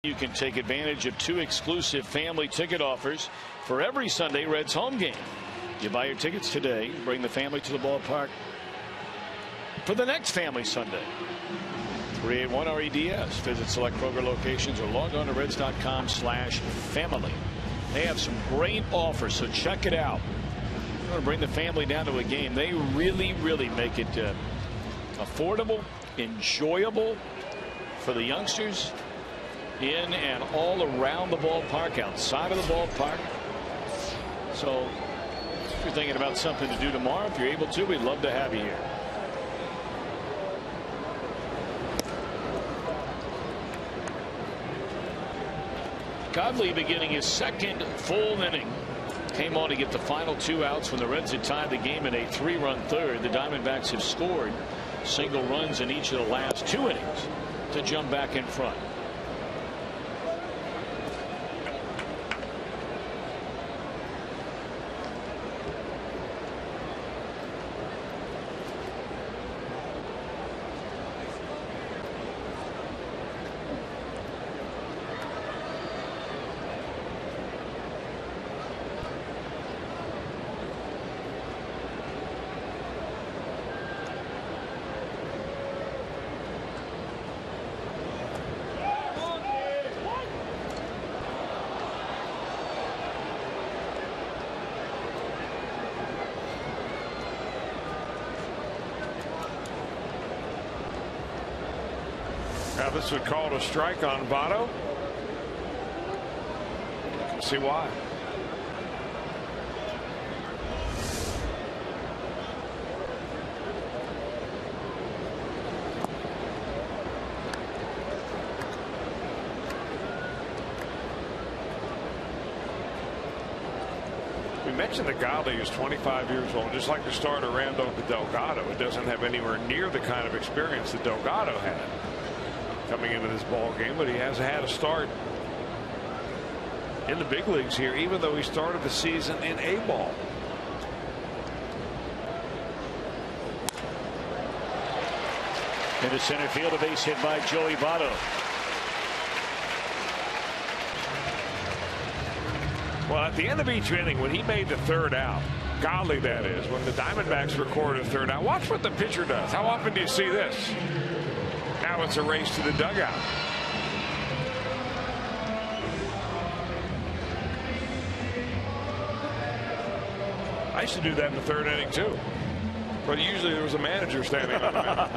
You can take advantage of 2 exclusive family ticket offers for every Sunday Reds home game. You buy your tickets today, bring the family to the ballpark for the next family Sunday. 381 REDS. Visit select Kroger locations or log on to reds.com/family. They have some great offers, so check it out. You want to bring the family down to a game. They really make it affordable, enjoyable for the youngsters in and all around the ballpark, outside of the ballpark. So if you're thinking about something to do tomorrow, if you're able to, we'd love to have you here. Godley beginning his second full inning. Came on to get the final 2 outs when the Reds had tied the game in a 3-run third. The Diamondbacks have scored single runs in each of the last 2 innings to jump back in front. Now this would call it a strike on Votto. See why. We mentioned that Godley is 25 years old, just like the starter Randall Delgado. It doesn't have anywhere near the kind of experience that Delgado had coming into this ball game, but he has had a start in the big leagues here, even though he started the season in A ball. Into center field, a base hit by Joey Votto. Well, at the end of each inning, when he made the 3rd out, Godley that is, when the Diamondbacks recorded a 3rd out, watch what the pitcher does. How often do you see this? Now it's a race to the dugout. I used to do that in the 3rd inning too, but usually there was a manager standing on the mound.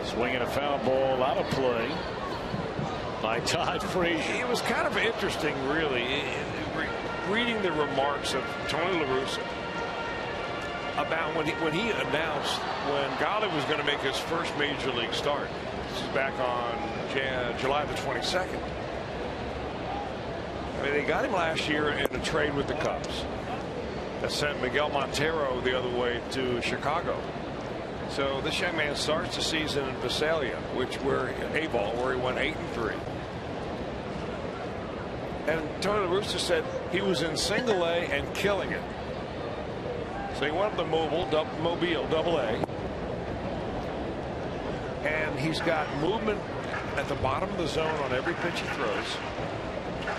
Swinging a foul ball out of play by Todd Frazier. It was kind of interesting, really, reading the remarks of Tony La Russa about when he announced when Godley was going to make his first major league start. This is back on July the 22nd. I mean, they got him last year in a trade with the Cubs that sent Miguel Montero the other way to Chicago. So this young man starts the season in Visalia, which were A ball, where he went 8-3. And Tony La Russa said he was in single A and killing it. So he went up the Mobile double A. And he's got movement at the bottom of the zone on every pitch he throws.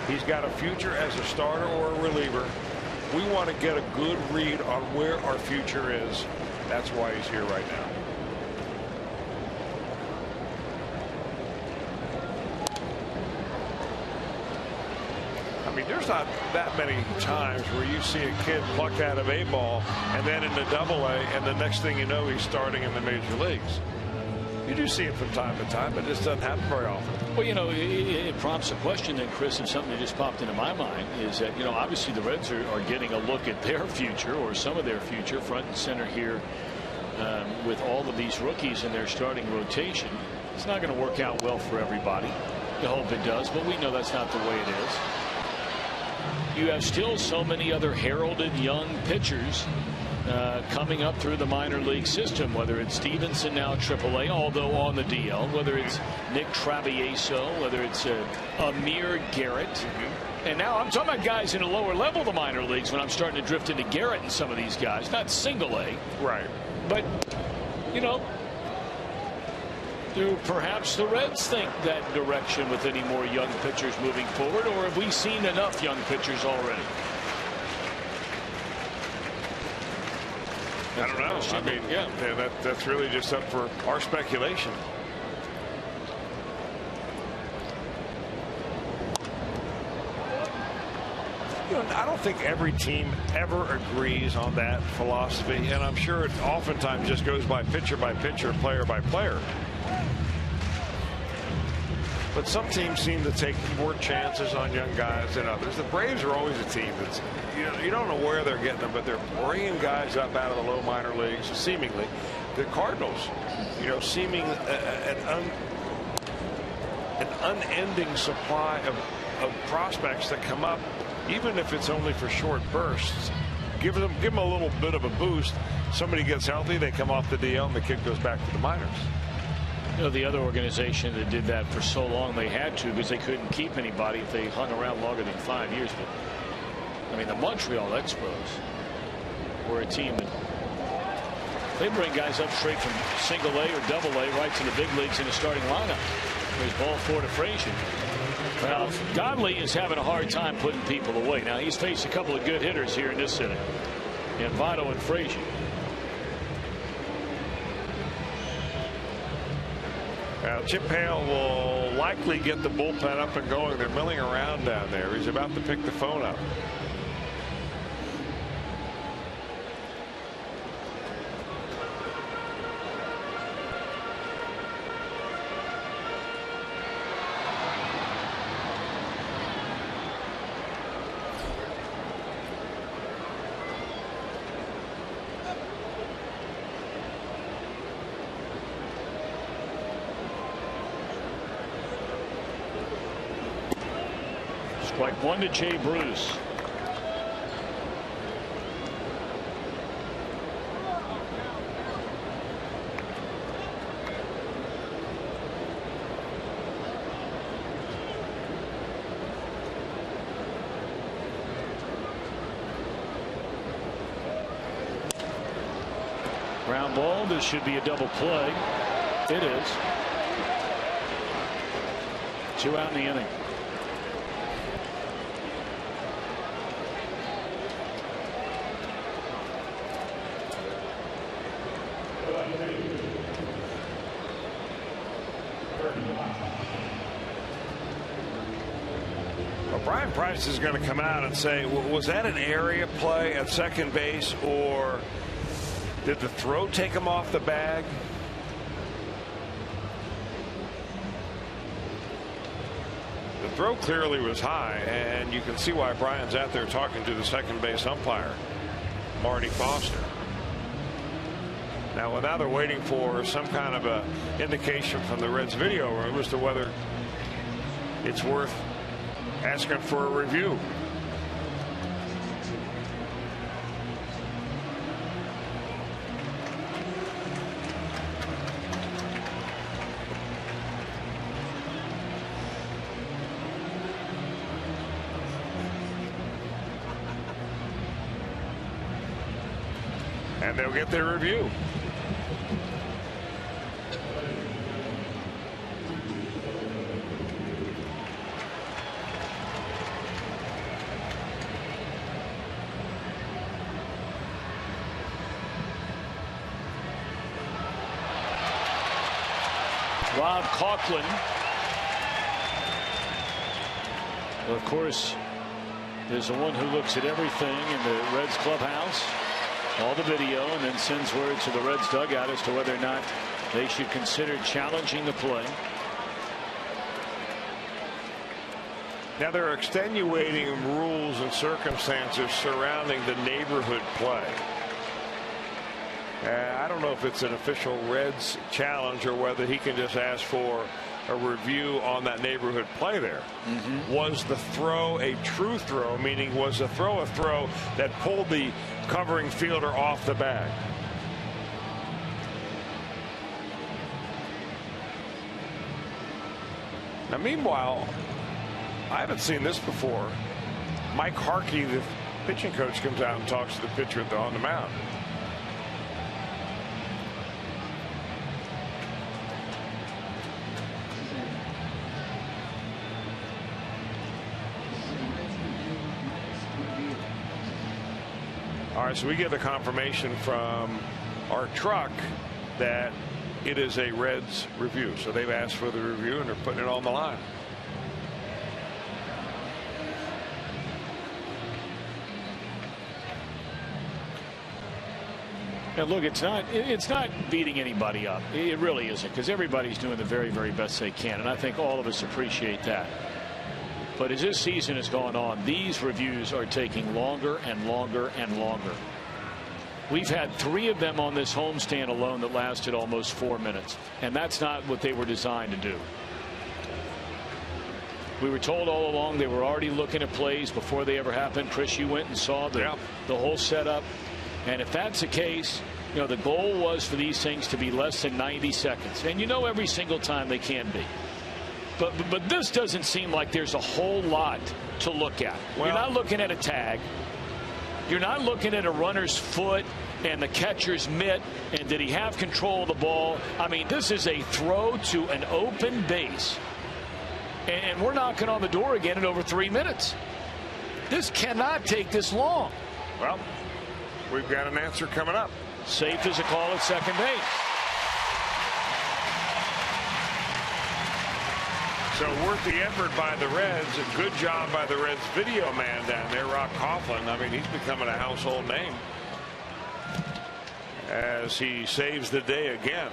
He's got a future as a starter or a reliever. We want to get a good read on where our future is. That's why he's here right now. I mean, there's not that many times where you see a kid plucked out of A ball and then into double A, and the next thing you know, he's starting in the major leagues. You do see it from time to time, but this doesn't happen very often. Well, you know, it prompts a question then, Chris, and something that just popped into my mind is that, you know, obviously the Reds are getting a look at their future, or some of their future, front and center here with all of these rookies in their starting rotation. It's not going to work out well for everybody. You hope it does, but we know that's not the way it is. You have still so many other heralded young pitchers coming up through the minor league system, whether it's Stevenson now AAA, although on the DL, whether it's Nick Travieso, whether it's Amir Garrett. And now I'm talking about guys in a lower level of the minor leagues when I'm starting to drift into Garrett and some of these guys, not single A. Right. But, you know, do perhaps the Reds think that direction with any more young pitchers moving forward, or have we seen enough young pitchers already? I don't know. I mean, yeah, that's really just up for our speculation. You know, I don't think every team ever agrees on that philosophy, and I'm sure it oftentimes just goes by pitcher, player by player. But some teams seem to take more chances on young guys than others. The Braves are always a team that's, you don't know where they're getting them, but they're bringing guys up out of the low minor leagues, seemingly. The Cardinals, you know, seeming an unending supply of prospects that come up, even if it's only for short bursts. Give them a little bit of a boost. Somebody gets healthy, they come off the DL, and the kid goes back to the minors. You know, the other organization that did that for so long, they had to because they couldn't keep anybody if they hung around longer than 5 years. But I mean, the Montreal Expos were a team that they bring guys up straight from single A or double A right to the big leagues in the starting lineup. There's ball four to Frazier. Well, Godley is having a hard time putting people away. Now, he's faced a couple of good hitters here in this inning, in Votto and Frazier. Chip Hale will likely get the bullpen up and going. They're milling around down there. He's about to pick the phone up. Strike one to Jay Bruce. Ground ball. This should be a double play. It is. 2 out in the inning. Brian Price is going to come out and say, was that an area play at second base, or did the throw take him off the bag? The throw clearly was high, and you can see why Brian's out there talking to the second base umpire, Marty Foster. Now they're waiting for some kind of a indication from the Reds video room as to whether it's worth asking for a review. And they'll get their review. Rob Coughlin, of course, is the one who looks at everything in the Reds clubhouse, all the video, and then sends word to the Reds dugout as to whether or not they should consider challenging the play. Now, there are extenuating rules and circumstances surrounding the neighborhood play. I don't know if it's an official Reds challenge or whether he can just ask for a review on that neighborhood play there. Was the throw a true throw, meaning was the throw a throw that pulled the covering fielder off the bag. Now, meanwhile, I haven't seen this before. Mike Harkey, the pitching coach, comes out and talks to the pitcher on the mound. All right, so we get the confirmation from our truck that it is a Reds review. So they've asked for the review and they're putting it on the line. And look, it's not beating anybody up. It really isn't, because everybody's doing the very, very best they can, and I think all of us appreciate that. But as this season has gone on, these reviews are taking longer and longer and longer. We've had 3 of them on this homestand alone that lasted almost 4 minutes, and that's not what they were designed to do. We were told all along they were already looking at plays before they ever happened. Chris, you went and saw the whole setup. And if that's the case, you know, the goal was for these things to be less than 90 seconds. And you know every single time they can be. But this doesn't seem like there's a whole lot to look at. Well, you're not looking at a tag. You're not looking at a runner's foot and the catcher's mitt, and did he have control of the ball? I mean, this is a throw to an open base. And we're knocking on the door again in over 3 minutes. This cannot take this long. Well, we've got an answer coming up. Safe is a call at second base. So worth the effort by the Reds. A good job by the Reds video man down there, Rock Coughlin. I mean, he's becoming a household name as he saves the day again.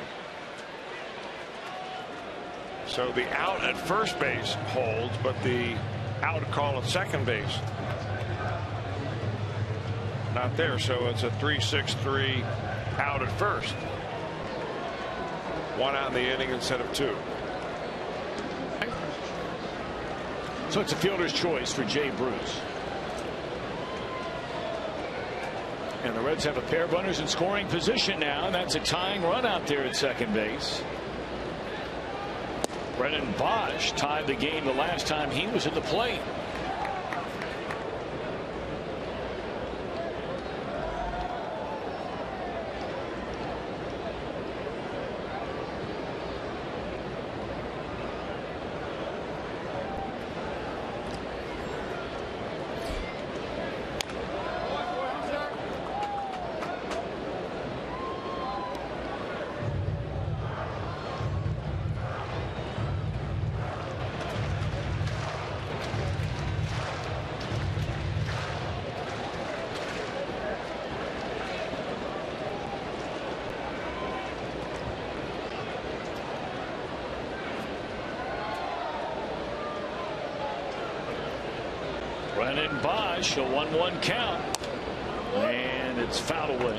So the out at first base holds, but the out call at second base not there. So it's a 3-6-3 out at first. 1 out in the inning instead of 2. So it's a fielder's choice for Jay Bruce. And the Reds have a pair of runners in scoring position now. And that's a tying run out there at second base. Brennan Bosch tied the game the last time he was at the plate. Brennan Bosch, a 1-1 count, and it's fouled away.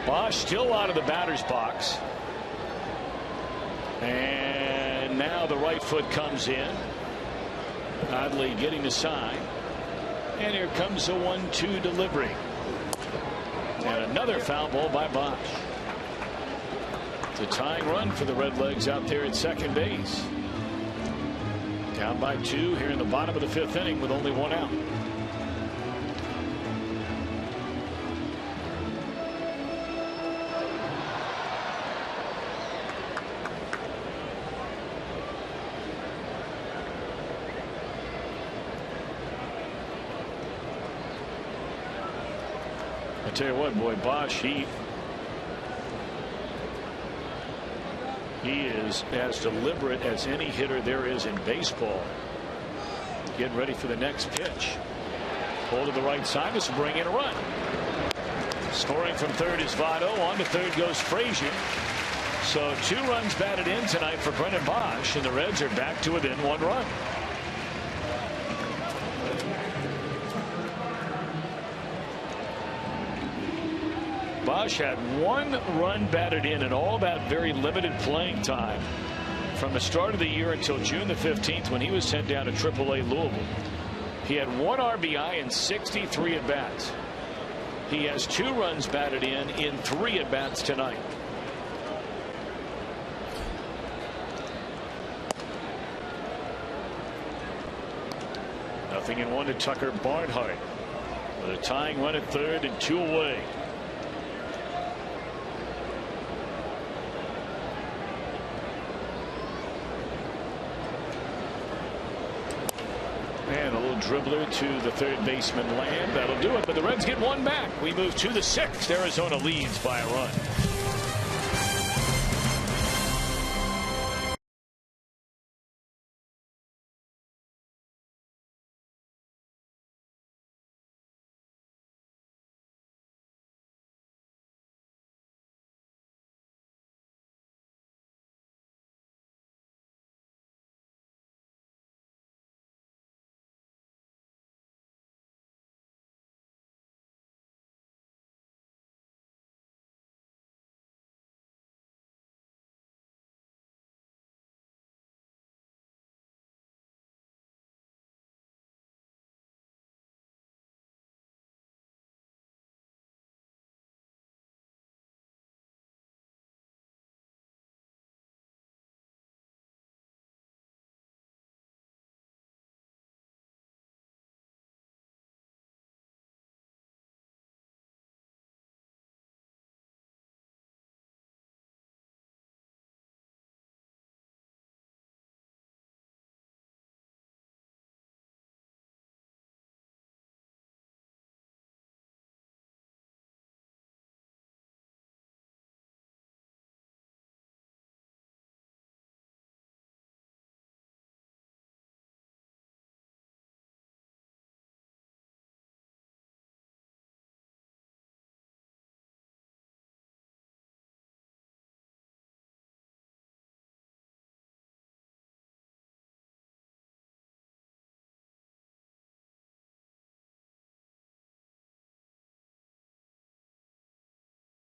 Bosch still out of the batter's box. And now the right foot comes in. Oddly getting the sign. And here comes a 1-2 delivery. And another foul ball by Bosch. It's a tying run for the Redlegs out there at second base. Down by 2 here in the bottom of the 5th inning with only 1 out. I tell you what, boy, Bosch, he is as deliberate as any hitter there is in baseball. Getting ready for the next pitch. Pull to the right side. This will bring in a run. Scoring from third is Votto. On to third goes Frazier. So 2 runs batted in tonight for Brennan Bosch, and the Reds are back to within 1 run. Bosch had 1 run batted in all that very limited playing time from the start of the year until June the 15th when he was sent down to AAA Louisville. He had 1 RBI and 63 at bats. He has 2 runs batted in 3 at bats tonight. Nothing in 1 to Tucker Barnhart with a tying run at third and 2 away. And a little dribbler to the third baseman Lamb. That'll do it, but the Reds get 1 back. We move to the 6th. Arizona leads by a run.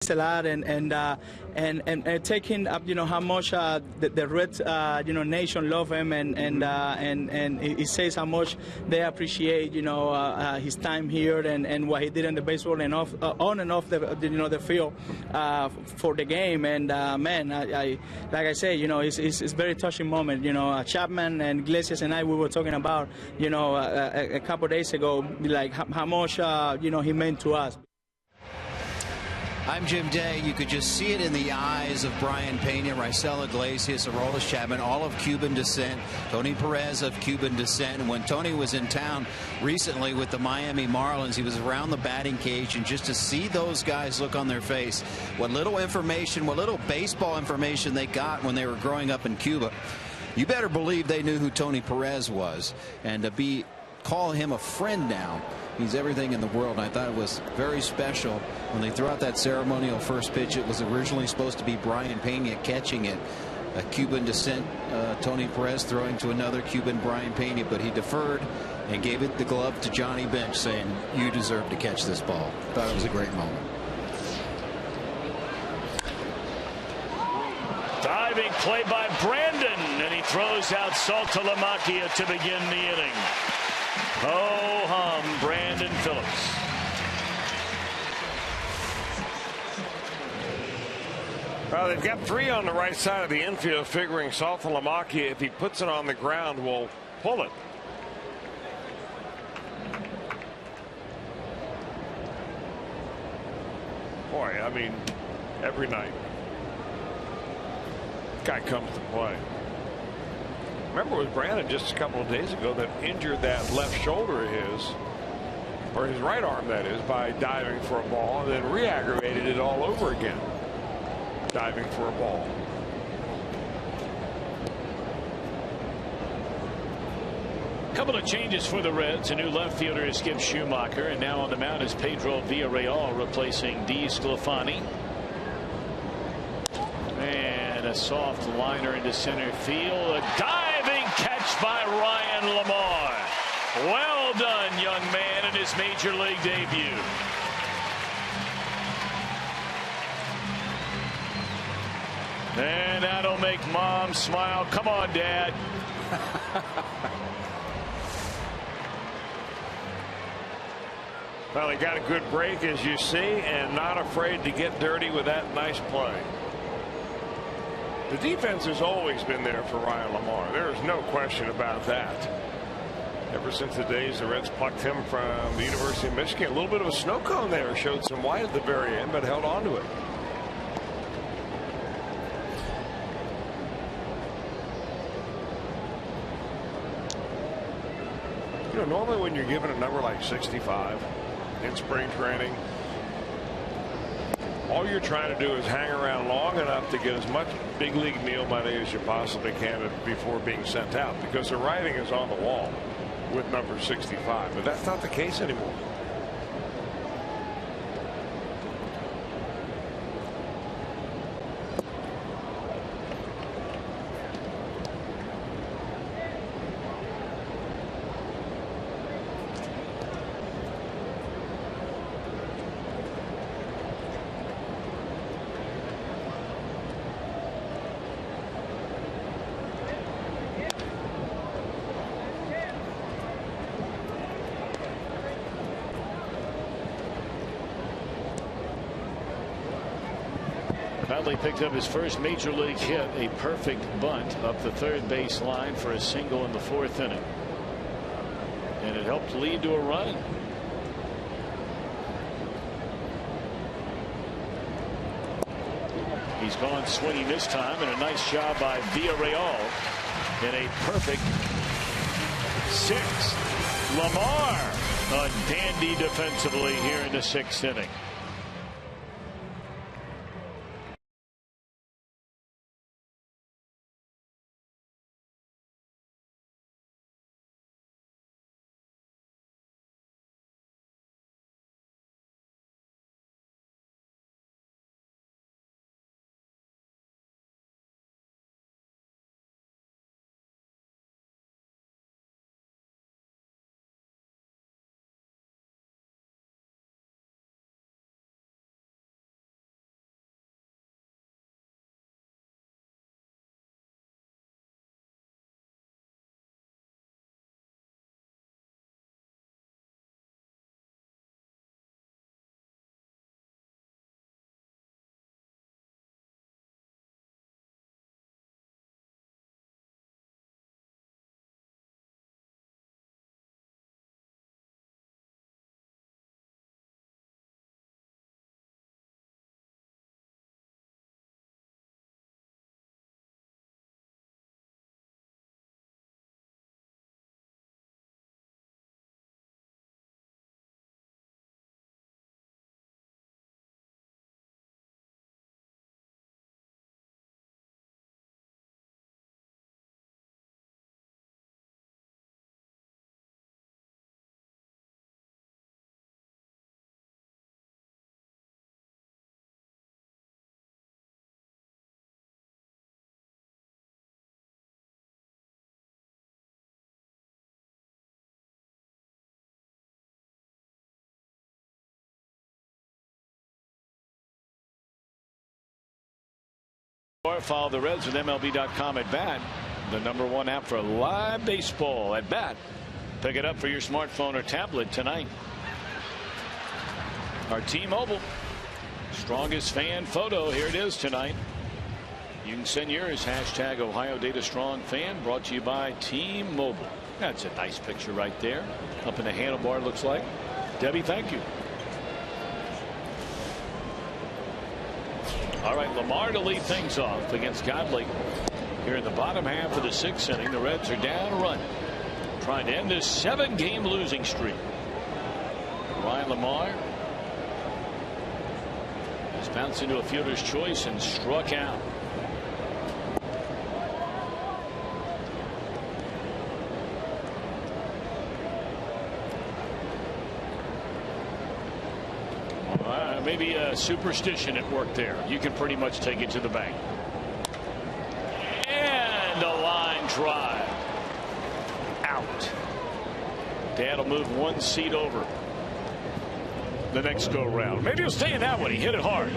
A lot and taking up how much the Red nation love him and he says how much they appreciate his time here and what he did in the baseball and on and off the field for the game. And man, I like I say, it's a very touching moment. Chapman and Iglesias and I, we were talking about a couple of days ago, like how much he meant to us. I'm Jim Day. You could just see it in the eyes of Brian Pena, Raisel Iglesias, Aroldis Chapman, all of Cuban descent, Tony Perez of Cuban descent. And when Tony was in town recently with the Miami Marlins, he was around the batting cage, and just to see those guys look on their face, what little information, what little baseball information they got when they were growing up in Cuba, you better believe they knew who Tony Perez was. And to call him a friend now, he's everything in the world. And I thought it was very special when they threw out that ceremonial first pitch. It was originally supposed to be Brian Pena catching it, a Cuban descent Tony Perez throwing to another Cuban Brian Pena, but he deferred and gave it the glove to Johnny Bench, saying, you deserve to catch this ball. Thought it was a great moment. Diving play by Brandon, and he throws out Saltalamacchia to begin the inning. Ho-hum, Brandon Phillips. Well, they've got 3 on the right side of the infield, figuring Saltalamacchia, if he puts it on the ground, will pull it. Boy, I mean, every night, guy comes to play. Remember, it was Brandon just a couple of days ago that injured that left shoulder of his. or his right arm that is, by diving for a ball, and then re-aggravated it all over again, diving for a ball. Couple of changes for the Reds. A new left fielder is Skip Schumacher, and now on the mound is Pedro Villarreal replacing D. Sclafani. And a soft liner into center field. A diving catch by Ryan Lamar. Well done, young man, in his major league debut. And that'll make Mom smile. Come on, Dad. Well, he got a good break, as you see, and not afraid to get dirty with that nice play. The defense has always been there for Ryan Lamar. There is no question about that. Ever since the days the Reds plucked him from the University of Michigan. A little bit of a snow cone there. Showed some white at the very end, but held on to it. You know, normally when you're given a number like 65 in spring training, all you're trying to do is hang around long enough to get as much big league meal money as you possibly can before being sent out, because the writing is on the wall with number 65. But that's not the case anymore. Bradley picked up his first major league hit, a perfect bunt up the third base line for a single in the fourth inning. And it helped lead to a run. He's gone swinging this time, and a nice job by Villarreal in a perfect sixth. Lamar, a dandy defensively here in the sixth inning. Follow the Reds with MLB.com at bat, the #1 app for live baseball at bat. Pick it up for your smartphone or tablet tonight. Our T-Mobile strongest fan photo, here it is tonight. You can send yours, hashtag Ohio Data Strong Fan, brought to you by T-Mobile. That's a nice picture right there, up in the handlebar, looks like. Debbie, thank you. All right, Lamar to lead things off against Godley. Here in the bottom half of the sixth inning, the Reds are down a run, trying to end this 7-game losing streak. Ryan Lamar has bounced into a fielder's choice and struck out. Maybe a superstition at work there. You can pretty much take it to the bank. And a line drive. Out. Dad will move one seat over the next go round. Maybe he'll stay in that one. He hit it hard.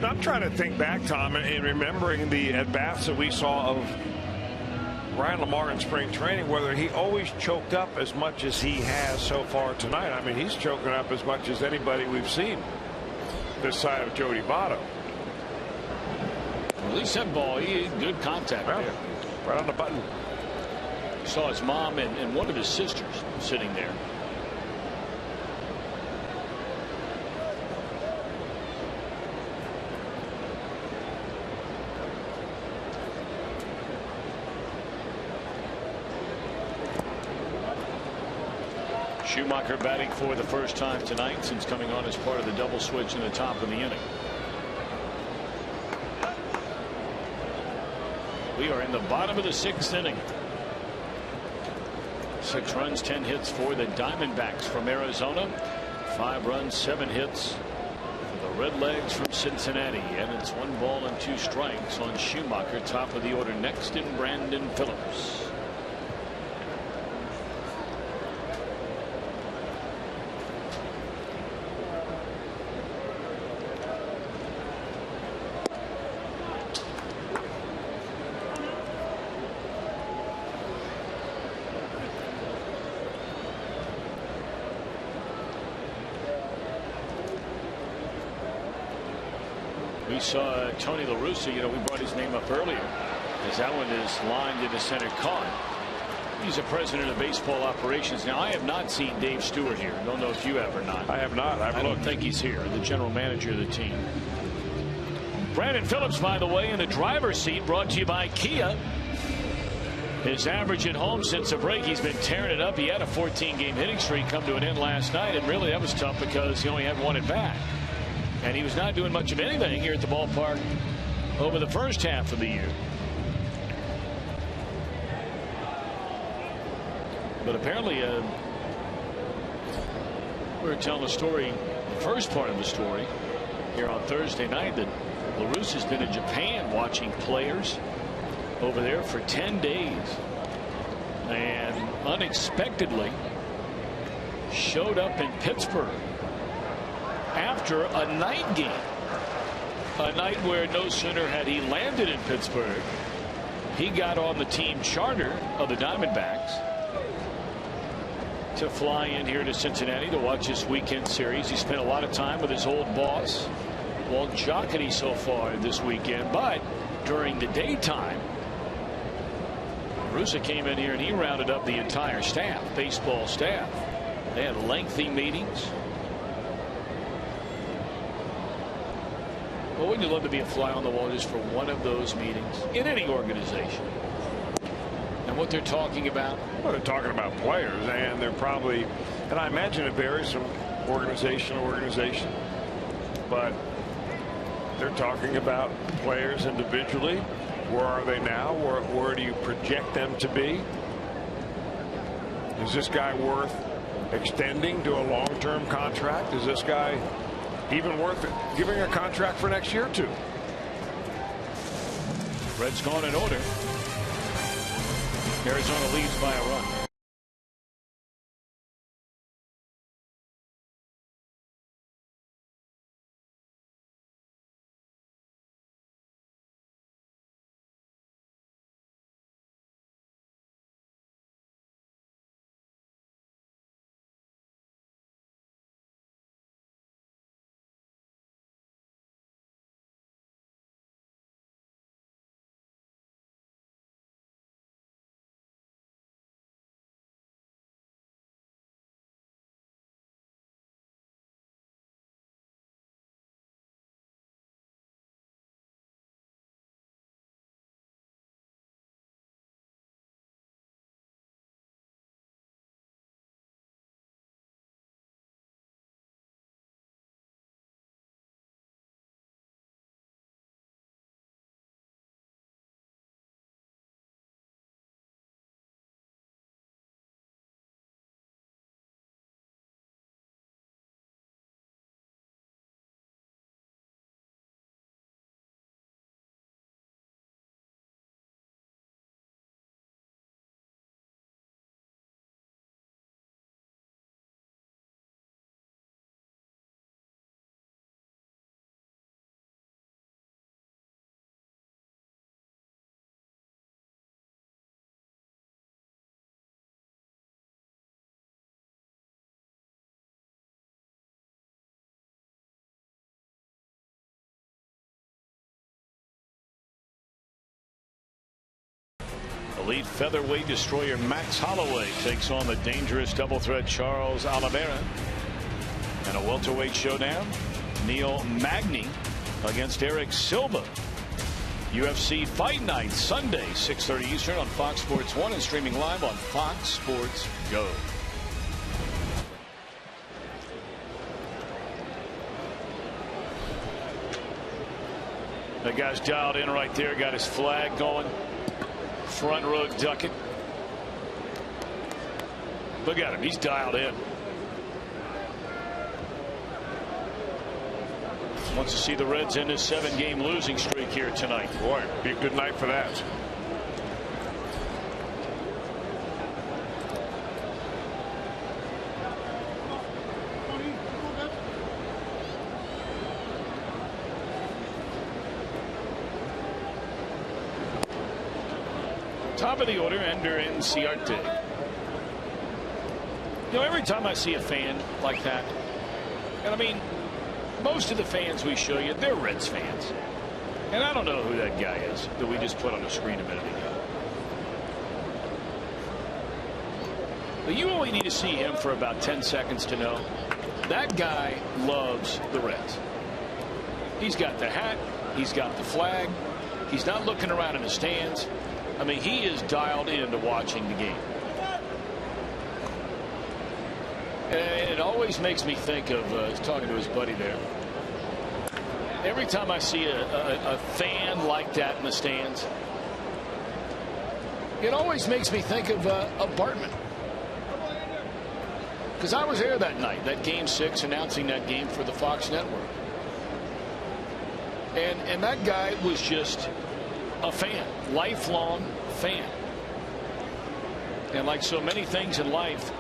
I'm trying to think back, Tom, and remembering the at-bats that we saw of Ryan Lamar in spring training, whether he always choked up as much as he has so far tonight. I mean, he's choking up as much as anybody we've seen this side of Jody Votto. Well, at least that ball, he had good contact there. Right on the button. You saw his mom and one of his sisters sitting there. Schumacher batting for the first time tonight since coming on as part of the double switch in the top of the inning. We are in the bottom of the 6th inning. 6 runs, 10 hits for the Diamondbacks from Arizona. 5 runs, 7 hits for the Redlegs from Cincinnati. And it's 1 ball and 2 strikes on Schumacher. Top of the order next in Brandon Phillips. We saw Tony La Russa, we brought his name up earlier, as that one is lined into center caught. He's a president of baseball operations. Now, I have not seen Dave Stewart here. Don't know if you have or not. I have not. I don't think he's here, the general manager of the team. Brandon Phillips, by the way, in the driver's seat, brought to you by Kia. His average at home since the break, he's been tearing it up. He had a 14-game hitting streak come to an end last night, and really that was tough because he only had 1 at bat. And he was not doing much of anything here at the ballpark over the first half of the year. But apparently, we were telling a story, the first part of the story, here on Thursday night, that La Russa's been in Japan watching players over there for 10 days. And unexpectedly showed up in Pittsburgh after a night game. A night where no sooner had he landed in Pittsburgh, he got on the team charter of the Diamondbacks to fly in here to Cincinnati to watch this weekend series. He spent a lot of time with his old boss, Walt Jocketty, so far this weekend. But during the daytime, Russa came in here and he rounded up the entire staff, baseball staff. They had lengthy meetings. Well, wouldn't you love to be a fly on the wall just for one of those meetings in any organization? And what they're talking about? Well, they're talking about players, and they're probably, and I imagine it varies from organization to organization, but they're talking about players individually. Where are they now? Where do you project them to be? Is this guy worth extending to a long-term contract? Is this guy even worth giving a contract for next year, too? Reds gone in order. Arizona leads by a run. Elite featherweight destroyer Max Holloway takes on the dangerous double threat Charles Oliveira. And a welterweight showdown, Neil Magny against Eric Silva. UFC Fight Night Sunday 6:30 Eastern on Fox Sports 1 and streaming live on Fox Sports Go. The guy's dialed in right there, got his flag going. Front row ducking. Look at him, he's dialed in. Wants to see the Reds end this 7-game losing streak here tonight. Boy, be a good night for that. Top of the order, Ender Inciarte. You know, every time I see a fan like that, and I mean, most of the fans we show you, they're Reds fans. And I don't know who that guy is that we just put on the screen a minute ago. But you only need to see him for about 10 seconds to know that guy loves the Reds. He's got the hat. He's got the flag. He's not looking around in the stands. I mean, he is dialed into watching the game. And it always makes me think of talking to his buddy there. Every time I see a fan like that in the stands, it always makes me think of Bartman. Because I was there that night, that Game 6, announcing that game for the Fox network. And that guy was just a fan, lifelong fan. And like so many things in life,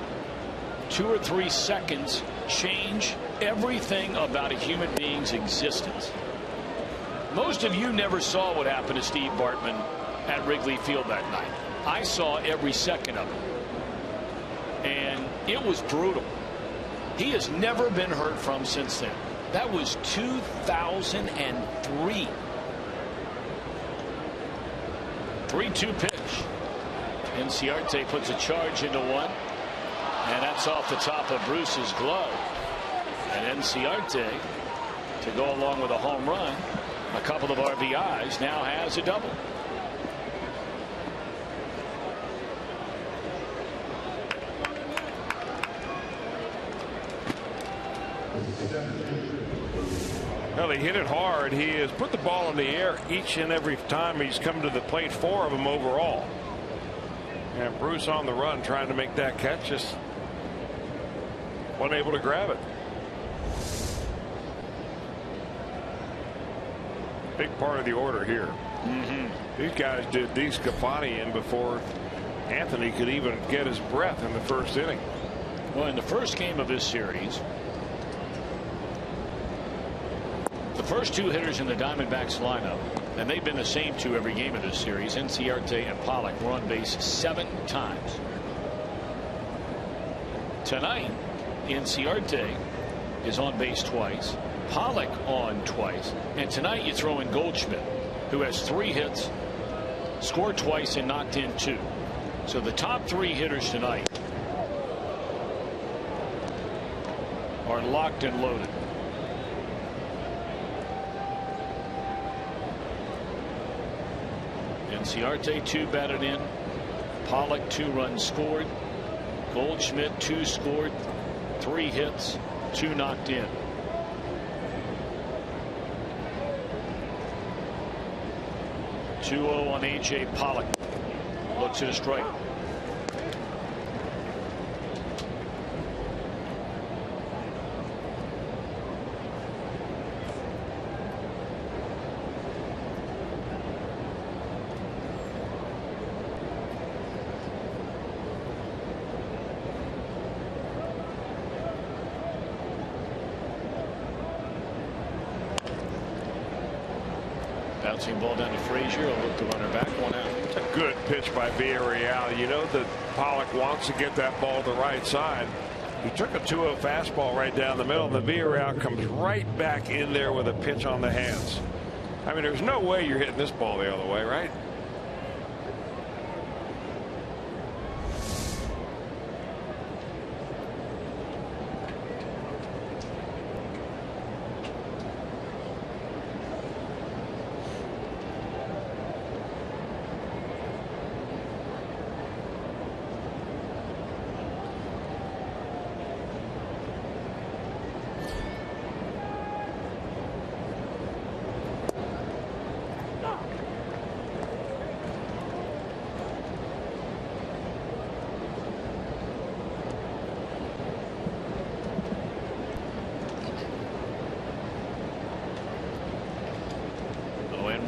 2 or 3 seconds change everything about a human being's existence. Most of you never saw what happened to Steve Bartman at Wrigley Field that night. I saw every second of it. And it was brutal. He has never been heard from since then. That was 2003. 3-2 pitch. Inciarte puts a charge into one. And that's off the top of Bruce's glove. And Inciarte, to go along with a home run, a couple of RBIs, now has a double. Well, he hit it hard. He has put the ball in the air each and every time he's come to the plate. 4 of them overall. And Bruce on the run trying to make that catch, just wasn't able to grab it. Big part of the order here. These guys did these Scafani in before Anthony could even get his breath in the first inning. Well, in the first game of this series, the first 2 hitters in the Diamondbacks lineup, and they've been the same 2 every game of this series, Inciarte and Pollock, were on base 7 times. Tonight, Inciarte is on base twice, Pollock on twice, and tonight you throw in Goldschmidt, who has 3 hits, scored twice, and knocked in 2. So the top 3 hitters tonight are locked and loaded. Inciarte 2 batted in, Pollock 2 runs scored, Goldschmidt 2 scored, 3 hits, 2 knocked in. (2-0) on A.J. Pollock. Looks at a strike. Bouncing ball down to Frazier. Will look the runner back. 1 out. It's a good pitch by Villarreal. You know that Pollock wants to get that ball to the right side. He took a 2-0 fastball right down the middle, and the Villarreal comes right back in there with a pitch on the hands. I mean, there's no way you're hitting this ball the other way, right?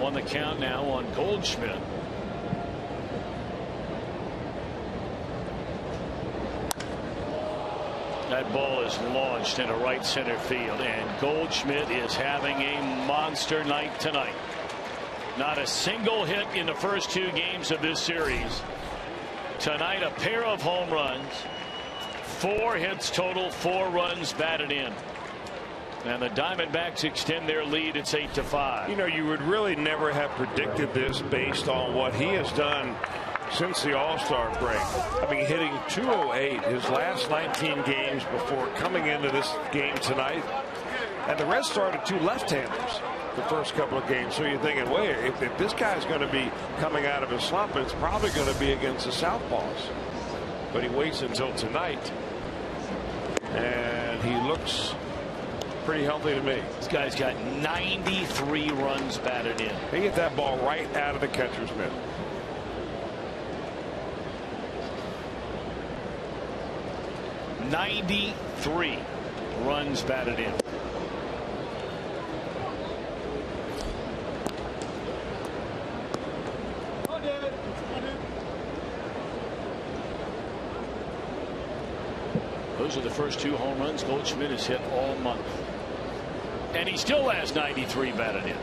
2-1 the count now on Goldschmidt. That ball is launched into right center field, and Goldschmidt is having a monster night tonight. Not a single hit in the first 2 games of this series. Tonight, a pair of home runs, 4 hits total, 4 runs batted in. And the Diamondbacks extend their lead. It's 8-5. You know, you would really never have predicted this based on what he has done since the All-Star break. I mean, hitting .208 his last 19 games before coming into this game tonight. And the Reds started 2 left-handers the first couple of games. So you're thinking, wait, if this guy's going to be coming out of his slump, it's probably going to be against the southpaws. But he waits until tonight. And he looks pretty healthy to me. This guy's got 93 runs batted in. He hit that ball right out of the catcher's mitt. '93 runs batted in. Those are the first 2 home runs Goldschmidt has hit all month. And he still has 93 batted in.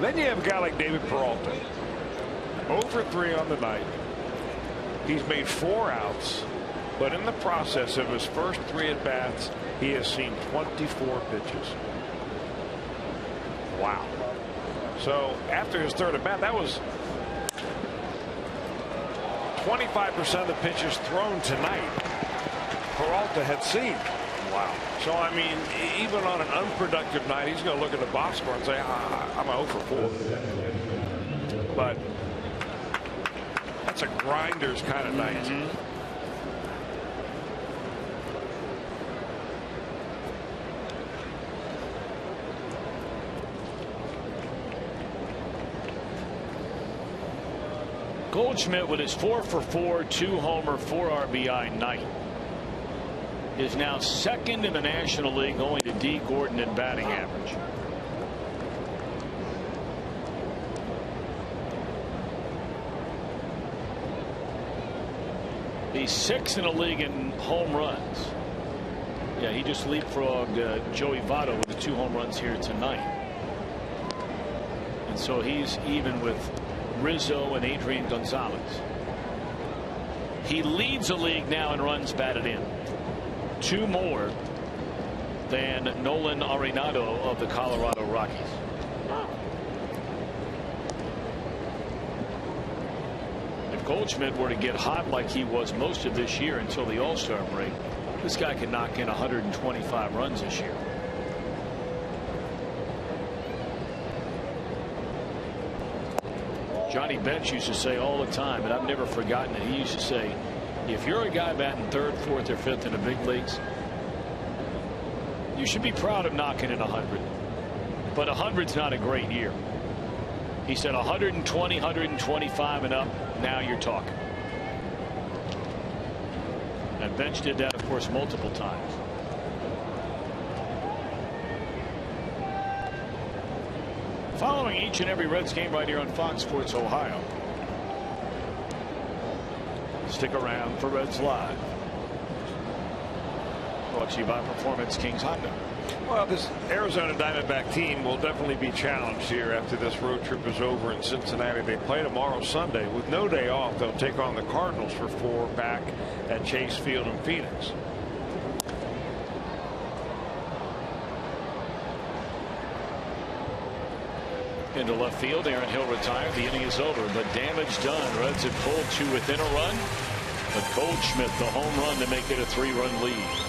Then you have a guy like David Peralta. 0 for 3 on the night. He's made 4 outs, but in the process of his first 3 at-bats, he has seen 24 pitches. Wow. So after his 3rd at-bat, that was 25% of the pitches thrown tonight Peralta had seen. Wow. So, I mean, even on an unproductive night, he's going to look at the box score and say, I'm a 0 for 4. But that's a grinder's kind of night. Goldschmidt, with his 4 for 4, 2 homer, 4 RBI night, is now 2nd in the National League, going to D. Gordon in batting average. He's 6th in the league in home runs. Yeah, he just leapfrogged Joey Votto with the 2 home runs here tonight. And so he's even with Rizzo and Adrian Gonzalez. He leads the league now in runs batted in, 2 more than Nolan Arenado of the Colorado Rockies. If Goldschmidt were to get hot like he was most of this year until the All-Star break, this guy could knock in 125 runs this year. Johnny Bench used to say all the time, and I've never forgotten it. He used to say, if you're a guy batting 3rd, 4th, or 5th in the big leagues, you should be proud of knocking in 100. But 100's not a great year. He said 120, 125 and up, now you're talking. And Bench did that, of course, multiple times. Following each and every Reds game right here on Fox Sports Ohio. Stick around for Reds Live. Brought to you by Performance Kings Honda. Well, this Arizona Diamondback team will definitely be challenged here after this road trip is over in Cincinnati. They play tomorrow, Sunday. With no day off, they'll take on the Cardinals for 4 back at Chase Field in Phoenix. Into left field, Aaron Hill retired. The inning is over, but damage done. Reds have pulled to within a run, but Goldschmidt the home run to make it a 3-run lead.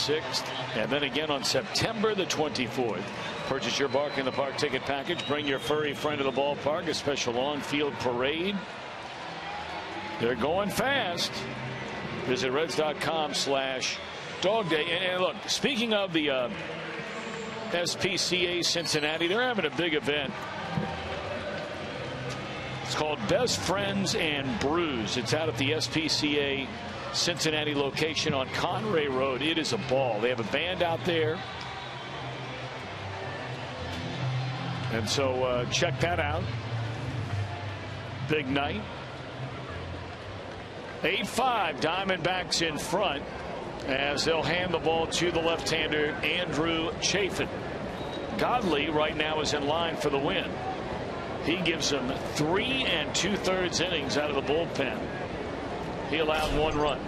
6th, and then again on September the 24th. Purchase your Bark in the Park ticket package. Bring your furry friend to the ballpark. A special on-field parade. They're going fast. Visit Reds.com/Dog Day. And look, speaking of the SPCA Cincinnati, they're having a big event. It's called Best Friends and Brews. It's out at the SPCA Cincinnati location on Conray Road. It is a ball. They have a band out there. And so check that out. Big night. 8-5 Diamondbacks in front as they'll hand the ball to the left-hander Andrew Chafin. Godley right now is in line for the win. He gives them 3 2/3 innings out of the bullpen. He allowed 1 run.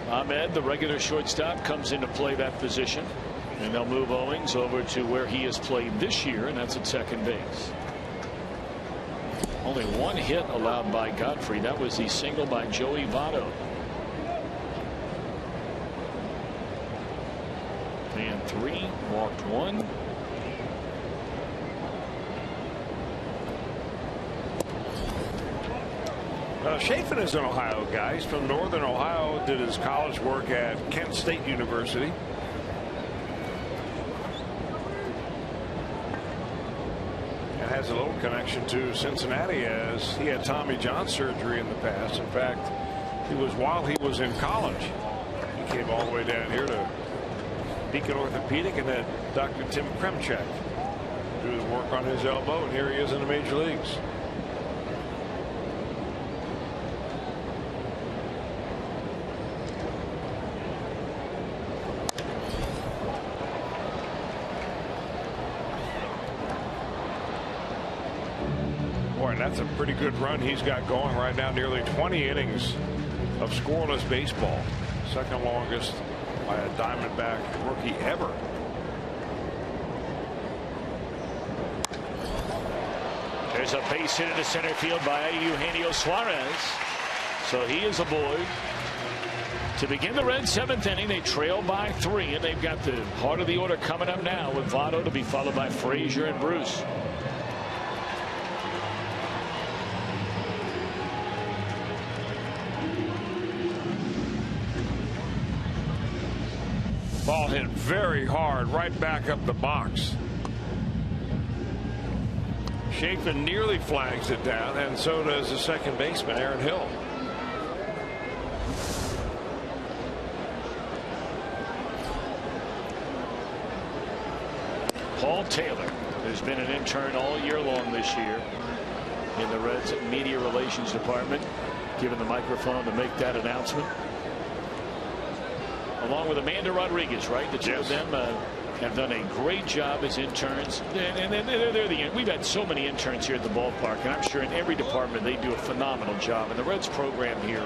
Ahmed, the regular shortstop, comes in to play that position. And they'll move Owings over to where he has played this year, and that's at second base. Only 1 hit allowed by Godfrey. That was the single by Joey Votto. And 3, walked 1. Chafin is an Ohio guy. He's from Northern Ohio. Did his college work at Kent State University. And has a little connection to Cincinnati as he had Tommy John surgery in the past. In fact, it was while he was in college. He came all the way down here to Beacon Orthopedic and then Dr. Tim Kremchek do the work on his elbow, and here he is in the major leagues. That's a pretty good run he's got going right now. Nearly 20 innings of scoreless baseball. Second longest by a Diamondback rookie ever. There's a base hit into center field by Eugenio Suarez. So he is aboard. To begin the Reds' 7th inning, they trail by 3, and they've got the heart of the order coming up now with Votto to be followed by Frazier and Bruce. Ball hit very hard right back up the box. Chafin nearly flags it down, and so does the second baseman Aaron Hill. Paul Taylor has been an intern all year long this year in the Reds media relations department, given the microphone to make that announcement. Along with Amanda Rodriguez, right? The two of them have done a great job as interns. And we've had so many interns here at the ballpark, and I'm sure in every department they do a phenomenal job. And the Reds program here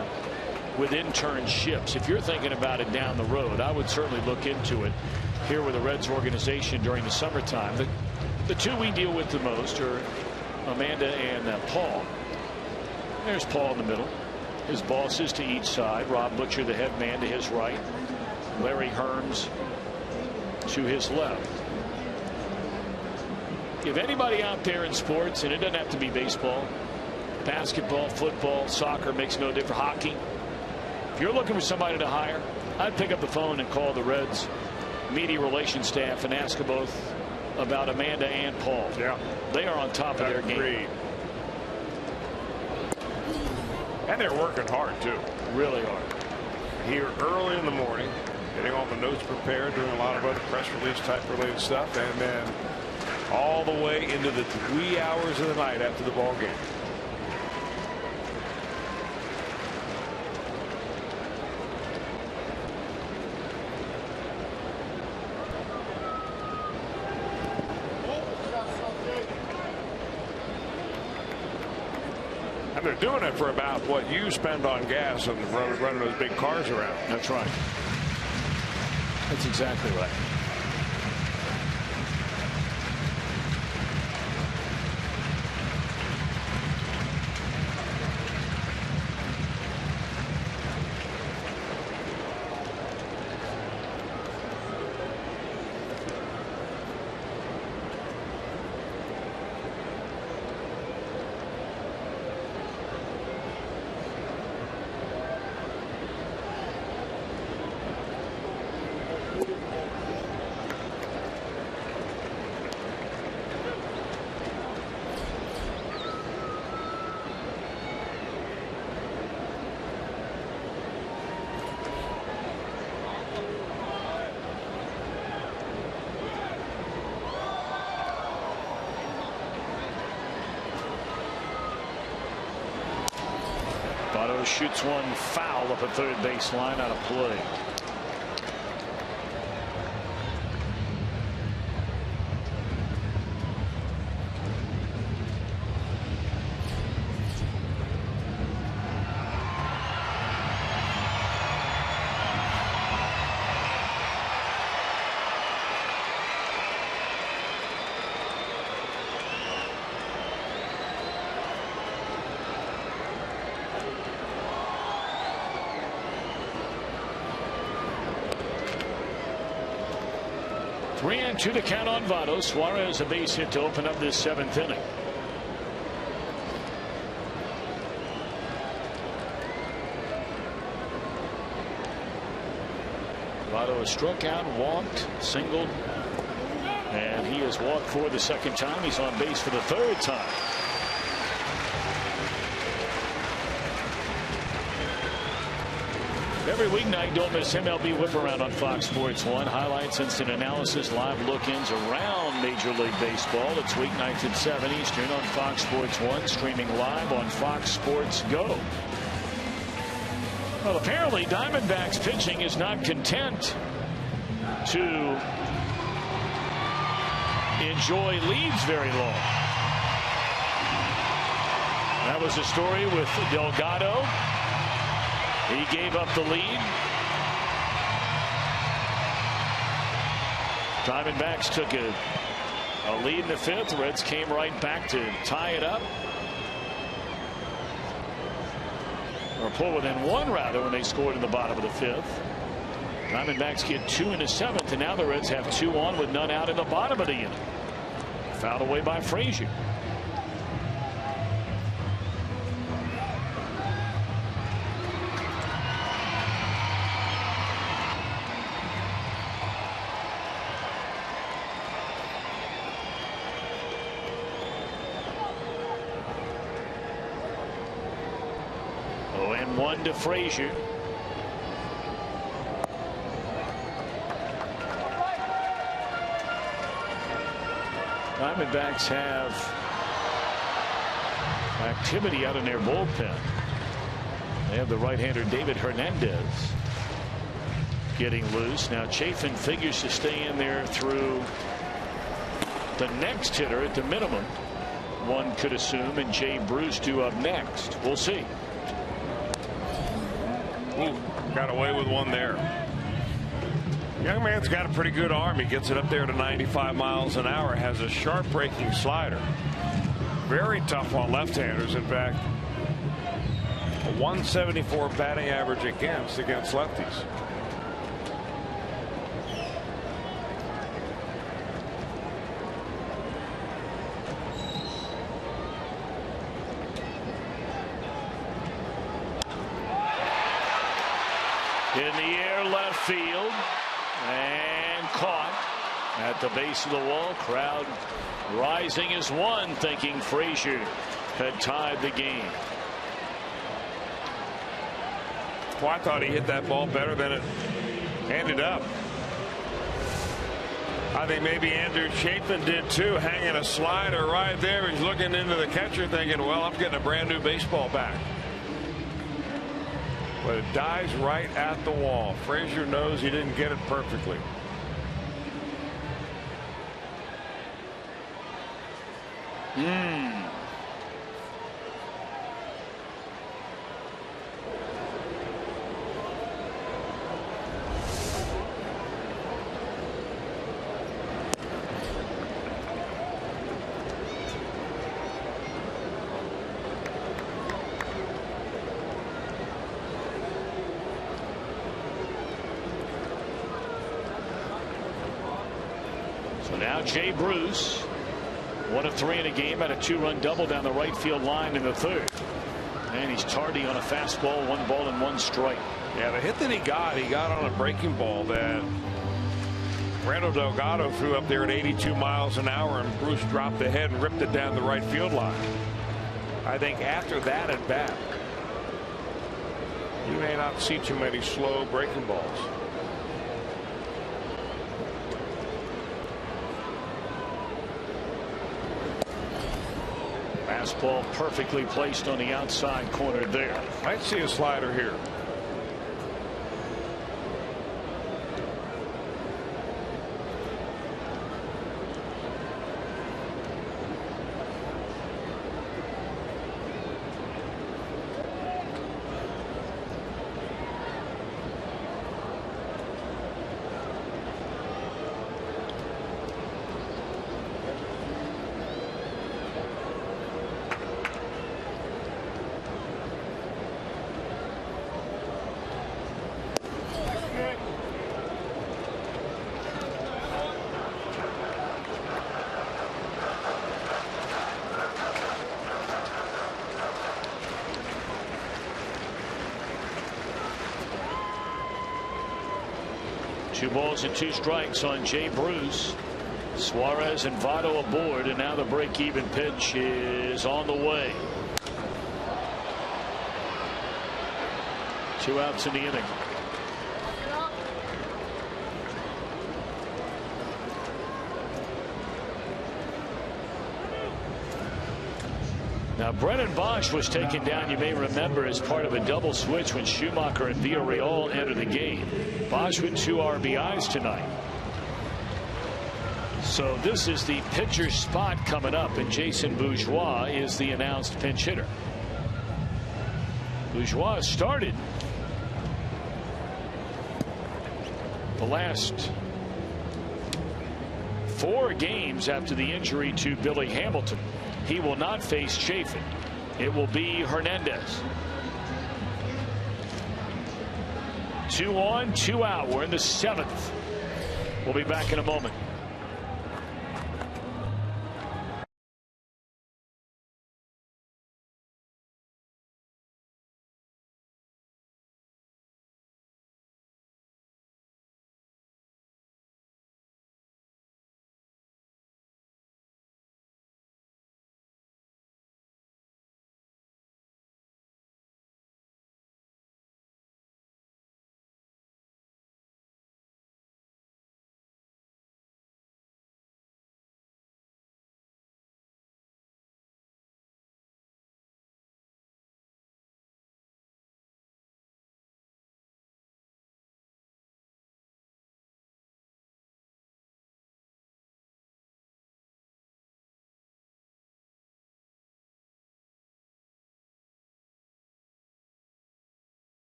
with internships, if you're thinking about it down the road, I would certainly look into it here with the Reds organization during the summertime. The two we deal with the most are Amanda and Paul. There's Paul in the middle. His bosses to each side. Rob Butcher, the head man, to his right. Larry Herms to his left. If anybody out there in sports, and it doesn't have to be baseball, basketball, football, soccer, makes no difference, hockey, if you're looking for somebody to hire, I'd pick up the phone and call the Reds media relations staff and ask them both about Amanda and Paul. Yeah, they are on top of their game. And they're working hard too. Really hard. Here early in the morning, getting all the notes prepared, doing a lot of other press release type related stuff, and then all the way into the wee hours of the night after the ball game. And they're doing it for about what you spend on gas and running those big cars around. That's right. That's exactly right. Votto shoots one foul up a third base line out of play. Three and two to count on Votto. Suarez a base hit to open up this 7th inning. Votto has struck out, walked, singled, and he has walked for the 2nd time. He's on base for the 3rd time. Every weeknight, don't miss MLB Whip Around on Fox Sports 1. Highlights, instant analysis, live look-ins around Major League Baseball. It's weeknights at 7 Eastern on Fox Sports 1, streaming live on Fox Sports Go. Well, apparently Diamondbacks pitching is not content to enjoy leads very long. That was the story with Delgado. He gave up the lead. Diamondbacks took a lead in the 5th. The Reds came right back to tie it up. Or pull within 1 rather when they scored in the bottom of the 5th. Diamondbacks get 2 in the 7th, and now the Reds have 2 on with none out in the bottom of the inning. Fouled away by Frazier. And 1 to Frazier. Diamondbacks have activity out in their bullpen. They have the right-hander David Hernandez getting loose. Now Chafin figures to stay in there through the next hitter at the minimum, one could assume, and Jay Bruce due up next. We'll see. Ooh, got away with one there. Young man's got a pretty good arm. He gets it up there to 95 miles an hour. Has a sharp breaking slider. Very tough on left-handers. In fact, a 174 batting average against lefties. In the air, left field, and caught at the base of the wall. Crowd rising as one, thinking Frazier had tied the game. Well, I thought he hit that ball better than it ended up. I think maybe Andrew Chafin did too, hanging a slider right there. He's looking into the catcher thinking, well, I'm getting a brand new baseball back. But it dies right at the wall. Frazier knows he didn't get it perfectly. Now Jay Bruce, 1 of 3 in a game, had a 2-run double down the right field line in the 3rd. And he's tardy on a fastball, 1 ball and 1 strike. Yeah, the hit that he got on a breaking ball that Randall Delgado threw up there at 82 miles an hour, and Bruce dropped the head and ripped it down the right field line. I think after that at bat, you may not see too many slow breaking balls. Fastball perfectly placed on the outside corner there. Might see a slider here. Two balls and 2 strikes on Jay Bruce. Suarez and Votto aboard, and now the break-even pitch is on the way. 2 outs in the inning. Now, Brennan Bosch was taken down, you may remember, as part of a double switch when Schumacher and Villarreal entered the game. Bosch with 2 RBIs tonight. So this is the pitcher spot coming up, and Jason Bourgeois is the announced pinch hitter. Bourgeois started the last 4 games after the injury to Billy Hamilton. He will not face Chafin. It will be Hernandez. 2 on, 2 out. We're in the 7th. We'll be back in a moment.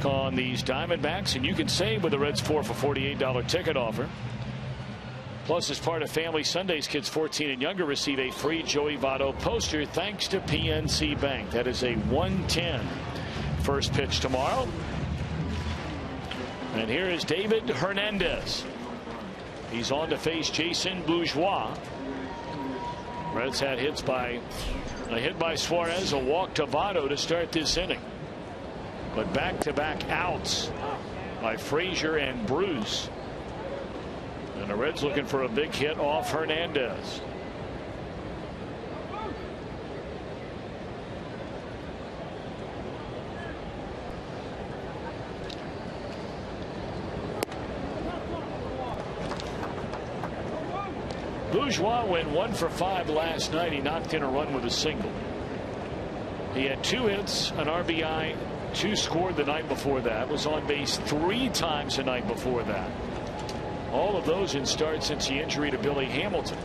On these Diamondbacks, and you can save with the Reds 4 for $48 ticket offer. Plus, as part of Family Sundays, kids 14 and younger receive a free Joey Votto poster thanks to PNC Bank. That is a 1:10 first pitch tomorrow. And here is David Hernandez. He's on to face Jason Bourgeois. Reds had a hit by Suarez, a walk to Votto to start this inning. But back-to-back outs by Frazier and Bruce. And the Reds looking for a big hit off Hernandez. Bourgeois went 1 for 5 last night. He knocked in a run with a single. He had 2 hits, an RBI, 2 scored the night before that. Was on base 3 times the night before that. All of those in starts since the injury to Billy Hamilton.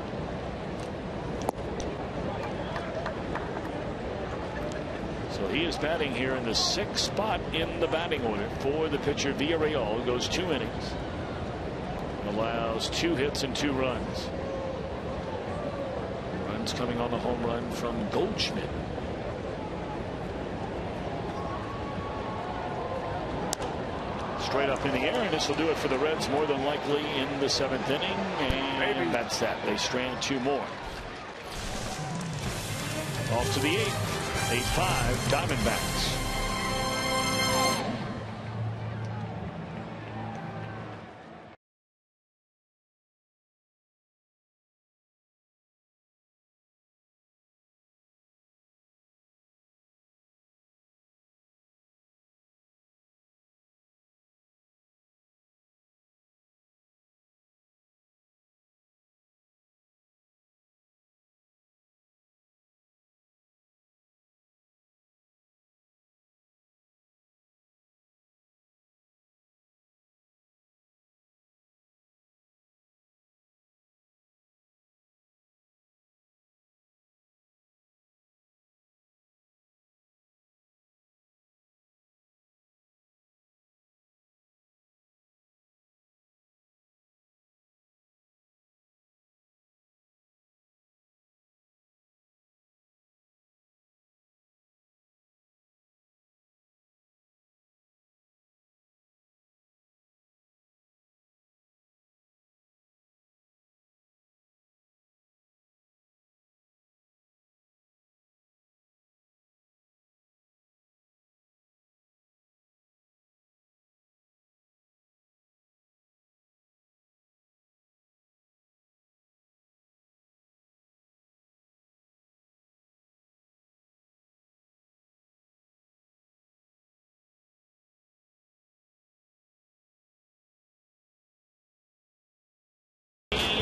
So he is batting here in the 6th spot in the batting order for the pitcher Villarreal. Goes 2 innings. allows 2 hits and 2 runs. Runs coming on the home run from Goldschmidt. Straight up in the air, and this will do it for the Reds more than likely in the 7th inning. And that's that. They strand 2 more. Off to the 8th. 8-5 Diamondbacks.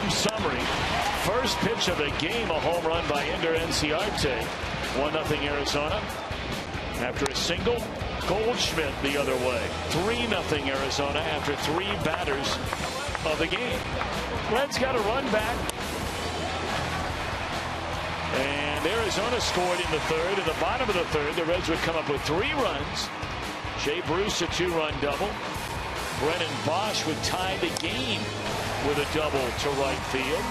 Summary. First pitch of the game, a home run by Ender Enciarte. 1-0 Arizona. After a single, Goldschmidt the other way. 3-0 Arizona after 3 batters of the game. Reds got a run back. And Arizona scored in the 3rd. In the bottom of the 3rd, the Reds would come up with 3 runs. Jay Bruce a 2-run double. Brennan Bosch would tie the game with a double to right field.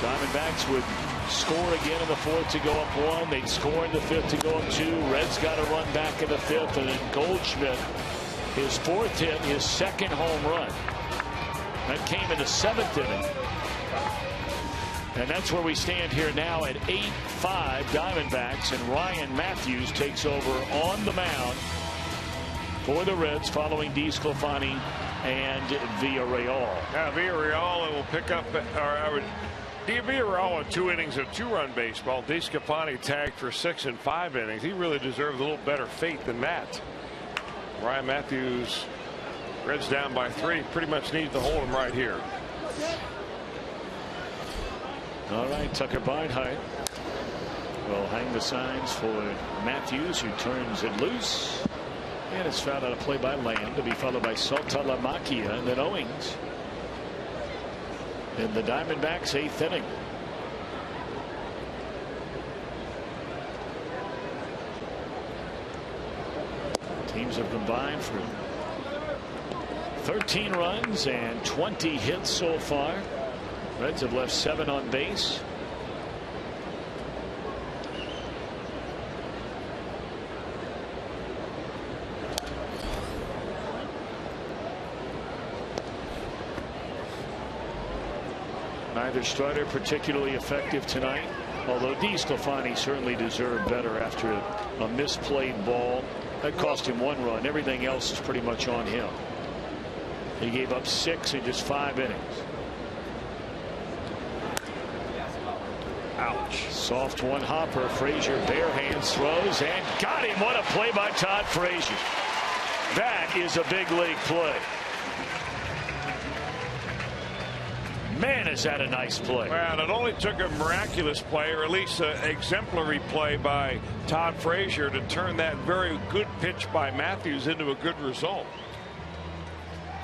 Diamondbacks would score again in the 4th to go up 1. They'd score in the 5th to go up 2. Reds got a run back in the 5th, and then Goldschmidt, his 4th hit, his 2nd home run. That came in the 7th inning. And that's where we stand here now at 8-5 Diamondbacks, and Ryan Matthews takes over on the mound for the Reds following DeSclafani and Villarreal. Now Villarreal will pick up, Villarreal in 2 innings of 2-run baseball. DeSclafani tagged for 6 and 5 innings. He really deserves a little better fate than that. Ryan Matthews, Reds down by 3, pretty much needs to hold him right here. All right, Tucker Barnhart will hang the signs for Matthews, who turns it loose. And it's fouled out a play by Lamb, to be followed by Saltalamacchia, and then Owings in the Diamondbacks' 8th inning. Teams have combined for 13 runs and 20 hits so far. Reds have left 7 on base. Neither starter particularly effective tonight, although DeSclafani certainly deserved better after a misplayed ball. That cost him 1 run. Everything else is pretty much on him. He gave up 6 in just 5 innings. Ouch. Soft one hopper. Frazier bare hands throws and got him. What a play by Todd Frazier. That is a big league play. Man, is that a nice play. Well, it only took a miraculous play, or at least an exemplary play by Todd Frazier, to turn that very good pitch by Matthews into a good result.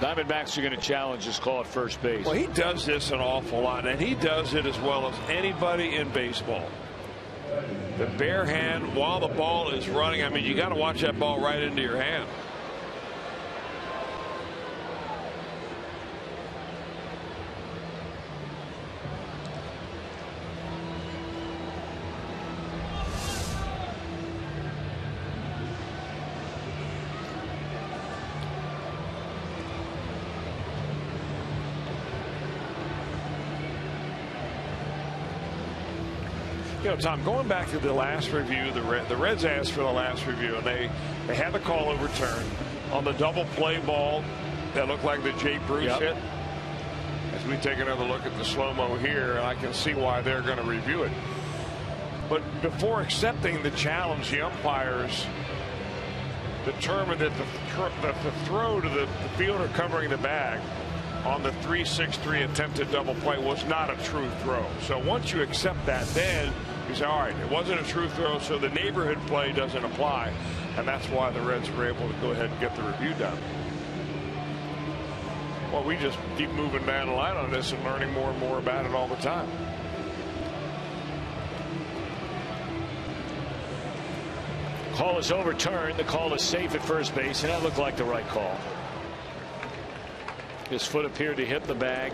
Diamondbacks are going to challenge this call at first base. Well, he does this an awful lot, and he does it as well as anybody in baseball. The bare hand while the ball is running. I mean, you got to watch that ball right into your hand. You know, Tom, going back to the last review, the Reds asked for the last review, and they had the call overturned on the double play ball that looked like the Jay Bruce hit. As we take another look at the slow-mo here, and I can see why they're going to review it. But before accepting the challenge, the umpires determined that the throw to the fielder covering the bag on the 3-6-3 attempted double play was not a true throw. So once you accept that, then you say, all right, it wasn't a true throw, so the neighborhood play doesn't apply. And that's why the Reds were able to go ahead and get the review done. Well, we just keep moving down the line on this and learning more and more about it all the time. Call is overturned. The call is safe at first base, and that looked like the right call. His foot appeared to hit the bag.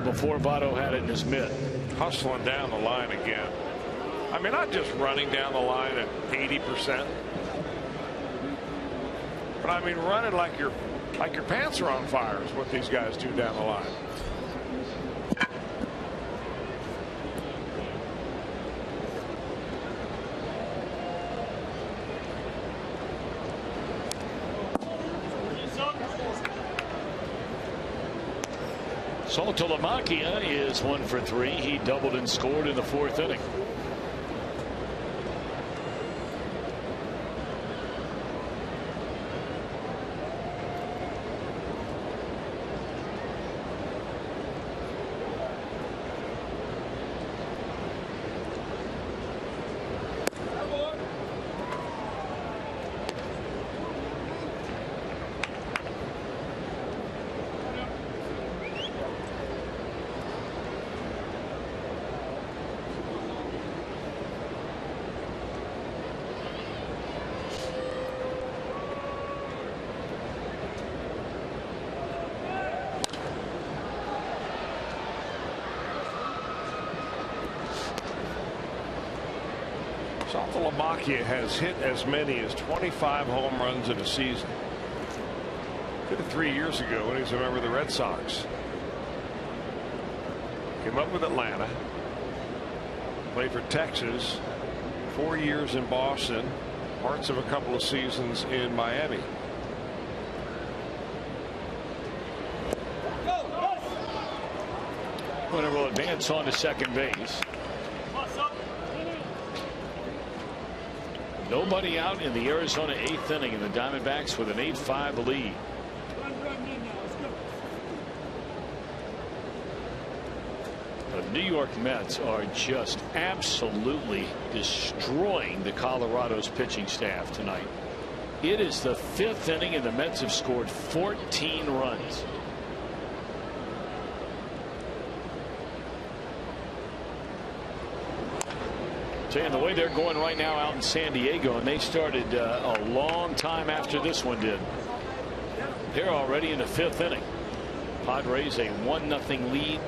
Before Votto had it in his mitt. Hustling down the line again. I mean, not just running down the line at 80%. But I mean, running like your pants are on fire is what these guys do down the line. Saltalamacchia is 1 for 3. He doubled and scored in the 4th inning. Saltalamacchia has hit as many as 25 home runs in a season. Did it 3 years ago when he was a member of the Red Sox. Came up with Atlanta. Played for Texas. 4 years in Boston. Parts of a couple of seasons in Miami. Winner will advance on to second base. Nobody out in the Arizona 8th inning, and the Diamondbacks with an 8-5 lead. The New York Mets are just absolutely destroying the Colorado's pitching staff tonight. It is the 5th inning, and the Mets have scored 14 runs. And the way they're going right now out in San Diego, and they started a long time after this one did. They're already in the 5th inning. Padres a 1-0 lead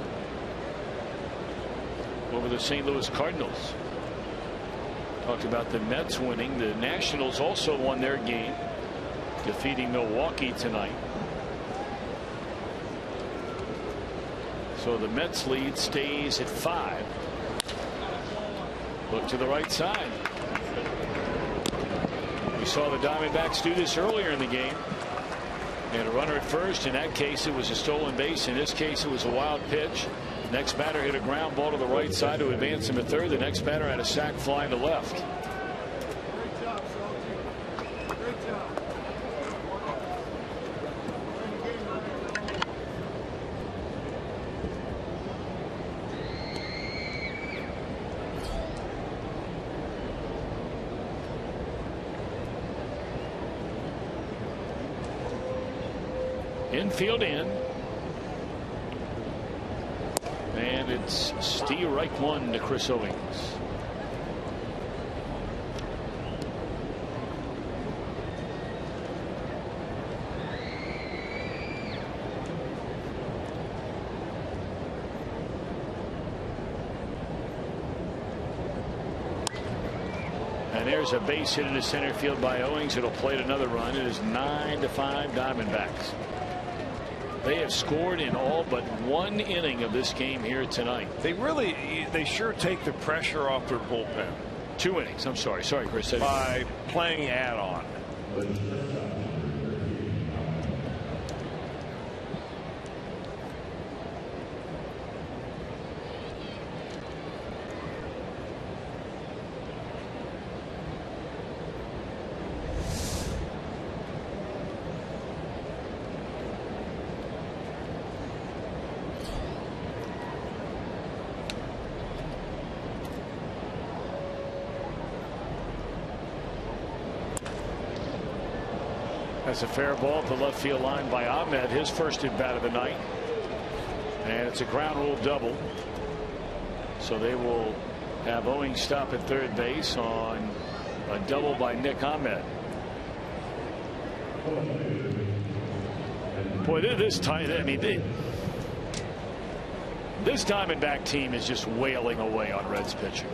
over the St. Louis Cardinals. Talked about the Mets winning. The Nationals also won their game, defeating Milwaukee tonight. So the Mets lead stays at 5. Look to the right side. We saw the Diamondbacks do this earlier in the game. And a runner at first. In that case, it was a stolen base. In this case, it was a wild pitch. Next batter hit a ground ball to the right side to advance him to third. The next batter had a sac fly to left. Great job, Salty. Great job. Infield in. And it's Steve Reich 1 to Chris Owings. And there's a base hit into center field by Owings. It'll plate another run. It is 9-5 Diamondbacks. They have scored in all but one inning of this game here tonight. They sure take the pressure off their bullpen. 2 innings. I'm sorry, Chris. By playing add-on. That's a fair ball at the left field line by Ahmed, his first at bat of the night. And it's a ground rule double. So they will have Owing stop at third base on a double by Nick Ahmed. Boy, this time, I mean, this Diamondback team is just wailing away on Reds pitching.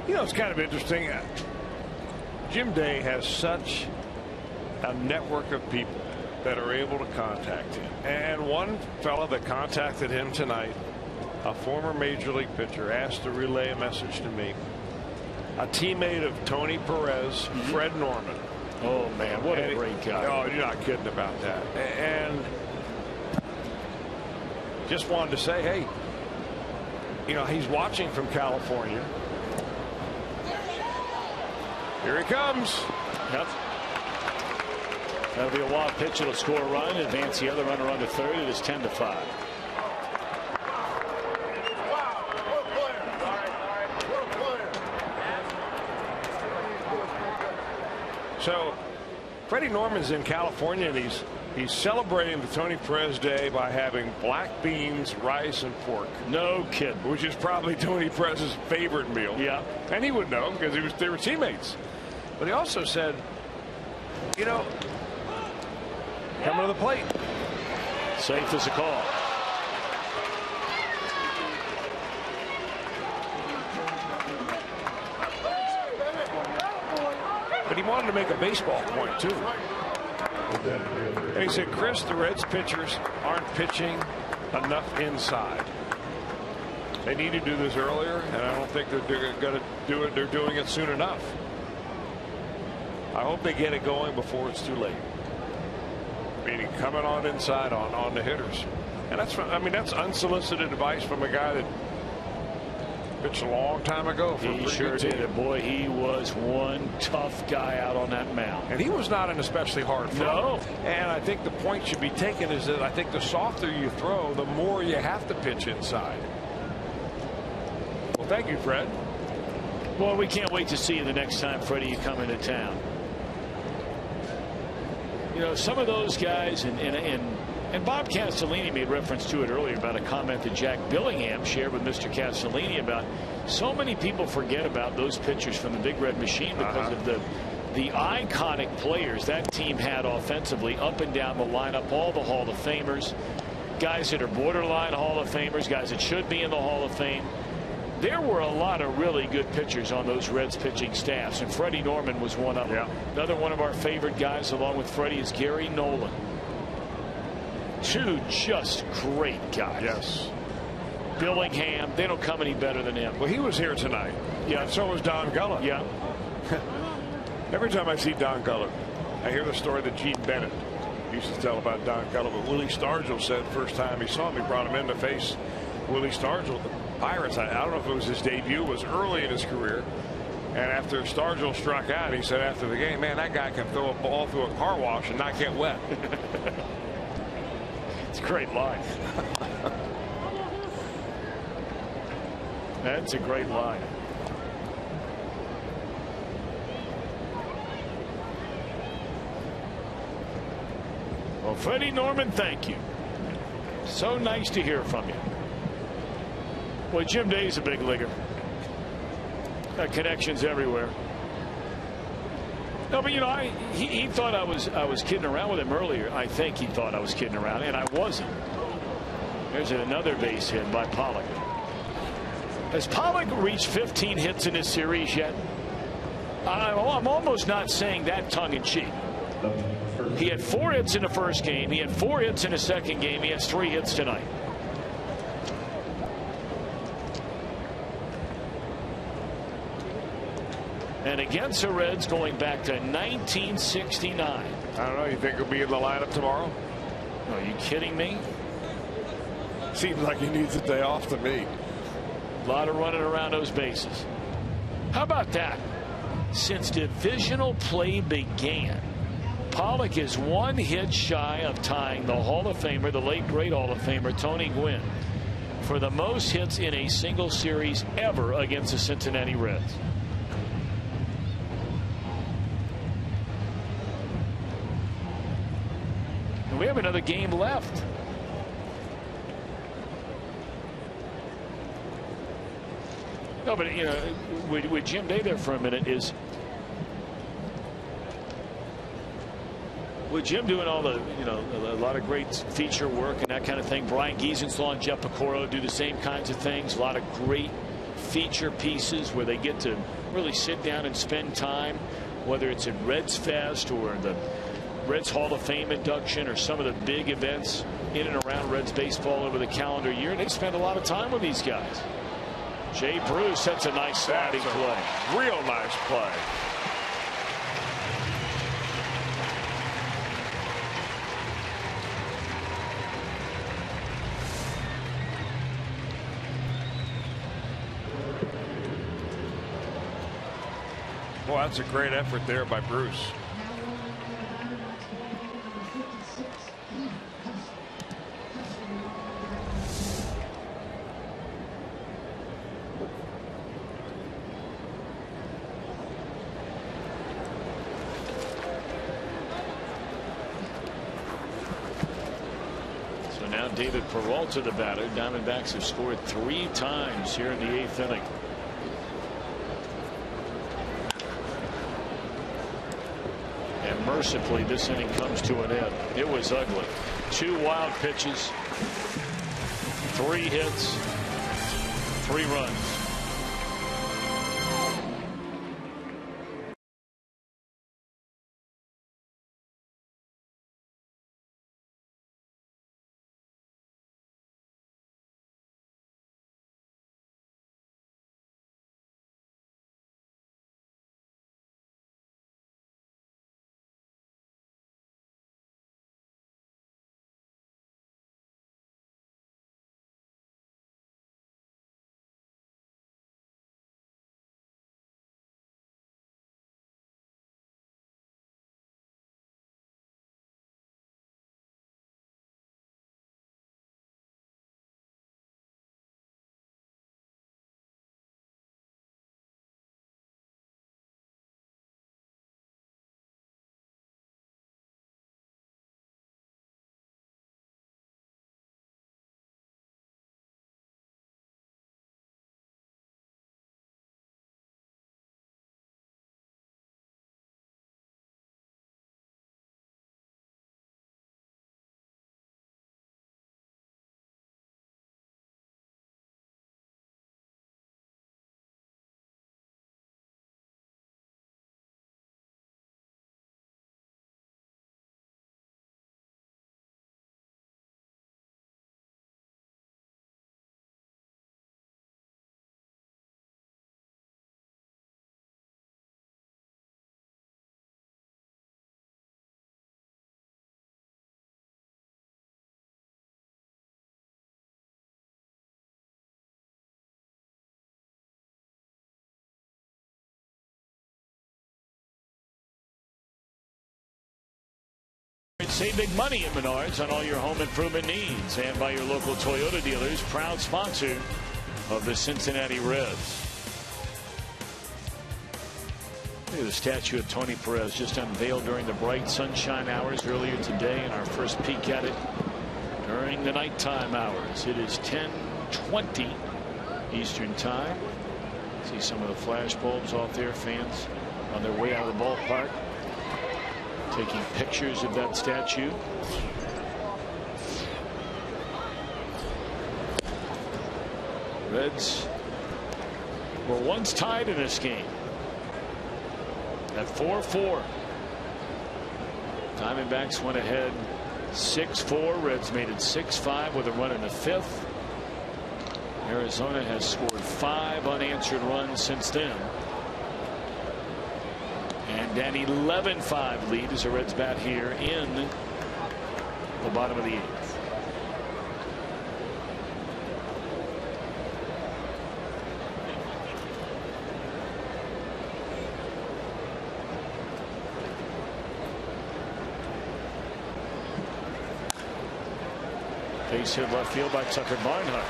You know, it's kind of interesting. Jim Day has such a network of people that are able to contact him. And one fellow that contacted him tonight, a former major league pitcher, asked to relay a message to me. A teammate of Tony Perez, Fred Norman. Oh, man, what a great guy. Oh, you're not kidding about that. And just wanted to say, hey, you know, he's watching from California. Here he comes. Yep. That'll be a wild pitch. It'll score a run, advance the other runner on to third. It is 10-5. So Freddie Norman's in California, and he's celebrating the Tony Perez Day by having black beans, rice, and pork. No kidding. Which is probably Tony Perez's favorite meal. Yeah. And he would know because they were teammates. But he also said, you know, coming to the plate. Safe as a call. But he wanted to make a baseball point, too. And he said, Chris, the Reds pitchers aren't pitching enough inside. They need to do this earlier, and I don't think they're going to do it. They're doing it soon enough. I hope they get it going before it's too late. Meaning coming on inside on the hitters. And that's, I mean, that's unsolicited advice from a guy that pitched a long time ago. He sure did. And boy, he was one tough guy out on that mound. And he was not an especially hard throw. No. And I think the point should be taken is that I think the softer you throw, the more you have to pitch inside. Well, thank you, Fred. Well, we can't wait to see you the next time, Freddie, you come into town. You know, some of those guys, and Bob Castellini made reference to it earlier about a comment that Jack Billingham shared with Mr. Castellini about so many people forget about those pitchers from the Big Red Machine because of the iconic players that team had offensively up and down the lineup, all the Hall of Famers, guys that are borderline Hall of Famers, guys that should be in the Hall of Fame. There were a lot of really good pitchers on those Reds pitching staffs, and Freddie Norman was one of them. Yeah. Another one of our favorite guys along with Freddie is Gary Nolan. Two just great guys. Yes. Billingham, they don't come any better than him. Well, he was here tonight. Yeah, and so was Don Gullet. Yeah. Every time I see Don Gullet, I hear the story that Gene Bennett used to tell about Don Gullet. But Willie Stargell said first time he saw him, he brought him in to face Willie Stargell, the Pirates. I don't know if it was his debut, it was early in his career. And after Stargell struck out, he said after the game, man, that guy can throw a ball through a car wash and not get wet. It's a great line. That's a great line. Well, Freddie Norman, thank you. So nice to hear from you. Well, Jim Day's a big leaguer. Got connections everywhere. No, but you know, he thought I was kidding around with him earlier. I think he thought I was kidding around, and I wasn't. There's another base hit by Pollock. Has Pollock reached 15 hits in this series yet? I'm almost not saying that tongue in cheek. He had 4 hits in the first game. He had 4 hits in the second game. He has 3 hits tonight. And against the Reds going back to 1969. I don't know. You think he'll be in the lineup tomorrow? Are you kidding me? Seems like he needs a day off to me. A lot of running around those bases. How about that? Since divisional play began, Pollock is 1 hit shy of tying the Hall of Famer, the late great Hall of Famer Tony Gwynn, for the most hits in a single series ever against the Cincinnati Reds. And we have another game left. No, but you know, with Jim Day there for a minute, is with Jim doing all the, you know, a lot of great feature work and that kind of thing. Brian Giesenslaw and Jeff Pecoro do the same kinds of things. A lot of great feature pieces where they get to really sit down and spend time, whether it's at Reds Fest or the Reds Hall of Fame induction or some of the big events in and around Reds baseball over the calendar year. They spend a lot of time with these guys. Jay Bruce sets a nice sliding play. Real nice play. Well, that's a great effort there by Bruce. David Peralta, the batter. Diamondbacks have scored 3 times here in the 8th inning. And mercifully, this inning comes to an end. It was ugly. 2 wild pitches, 3 hits, 3 runs. Save big money at Menards on all your home improvement needs, and by your local Toyota dealers, proud sponsor of the Cincinnati Reds. Look at the statue of Tony Perez just unveiled during the bright sunshine hours earlier today, and our first peek at it during the nighttime hours. It is 10:20 Eastern time. See some of the flash bulbs off there, fans on their way out of the ballpark, taking pictures of that statue. Reds were once tied in this game at 4-4. Diamondbacks went ahead 6-4. Reds made it 6-5 with a run in the 5th. Arizona has scored 5 unanswered runs since then. And an 11-5 lead as the Reds bat here in the bottom of the 8th. Base hit left field by Tucker Barnhart.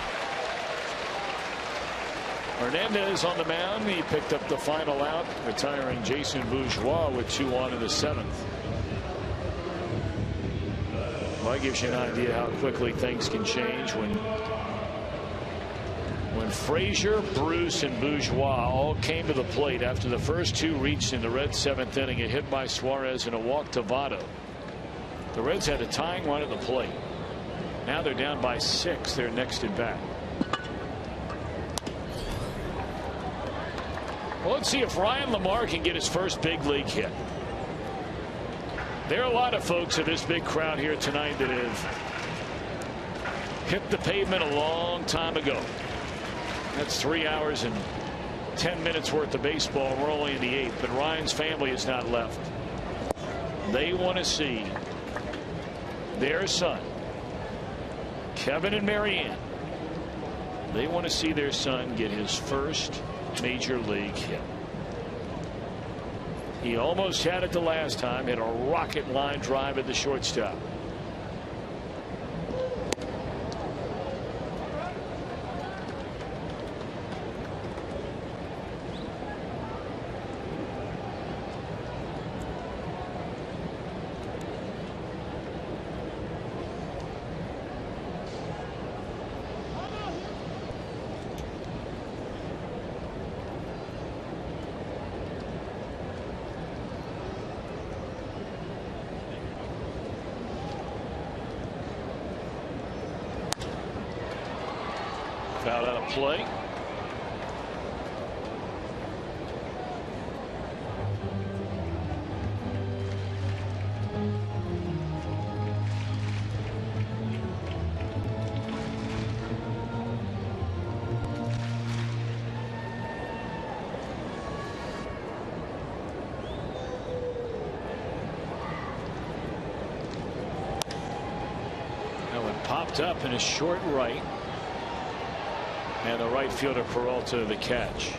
Hernandez on the mound. He picked up the final out, retiring Jason Bourgeois with 2 on in the 7th. Well, that gives you an idea how quickly things can change when Frazier, Bruce, and Bourgeois all came to the plate after the first 2 reached in the Reds' 7th inning. A hit by Suarez and a walk to Votto. The Reds had a tying run at the plate. Now they're down by 6. They're next at bat. Well, let's see if Ryan Lamar can get his first big league hit. There are a lot of folks in this big crowd here tonight that have hit the pavement a long time ago. That's 3 hours and 10 minutes worth of baseball. We're only in the 8th, but Ryan's family is not left. They want to see their son, Kevin and Marianne. They want to see their son get his first major league hit. He almost had it the last time. Hit a rocket line drive at the shortstop. Foul out of play. That one popped up in a short right. And the right fielder Peralta the catch.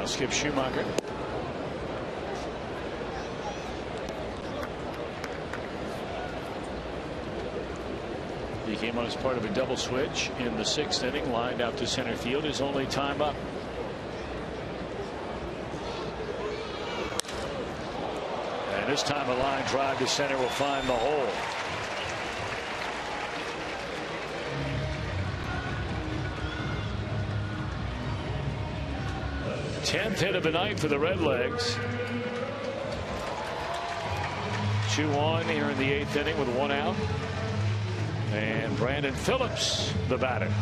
Skip Schumacher. He came on as part of a double switch in the 6th inning, lined out to center field. His only time up. And this time a line drive to center will find the hole. 10th hit of the night for the Redlegs. 2 on here in the 8th inning with 1 out. And Brandon Phillips, the batter.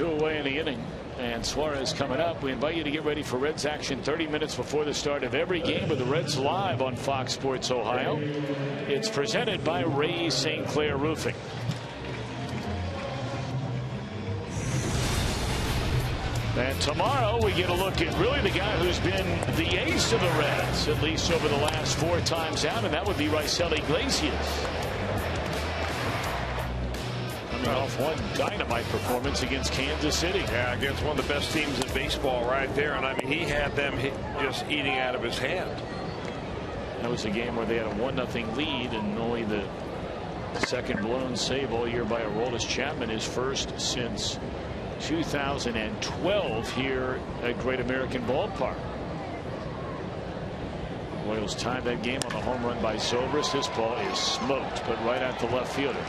2 away in the inning. And Suarez coming up. We invite you to get ready for Reds action 30 minutes before the start of every game with the Reds live on Fox Sports Ohio. It's presented by Ray St. Clair Roofing. And tomorrow we get a look at really the guy who's been the ace of the Reds, at least over the last 4 times out, and that would be Raisel Iglesias. Coming off one dynamite performance against Kansas City. Yeah, against one of the best teams in baseball right there. And I mean, he had them just eating out of his hand. That was a game where they had a 1-0 lead, and only the second blown save all year by Aroldis Chapman, his first since 2012 here at Great American Ballpark. Royals tied that game on a home run by Zobrist. This ball is smoked, but right at the left fielder.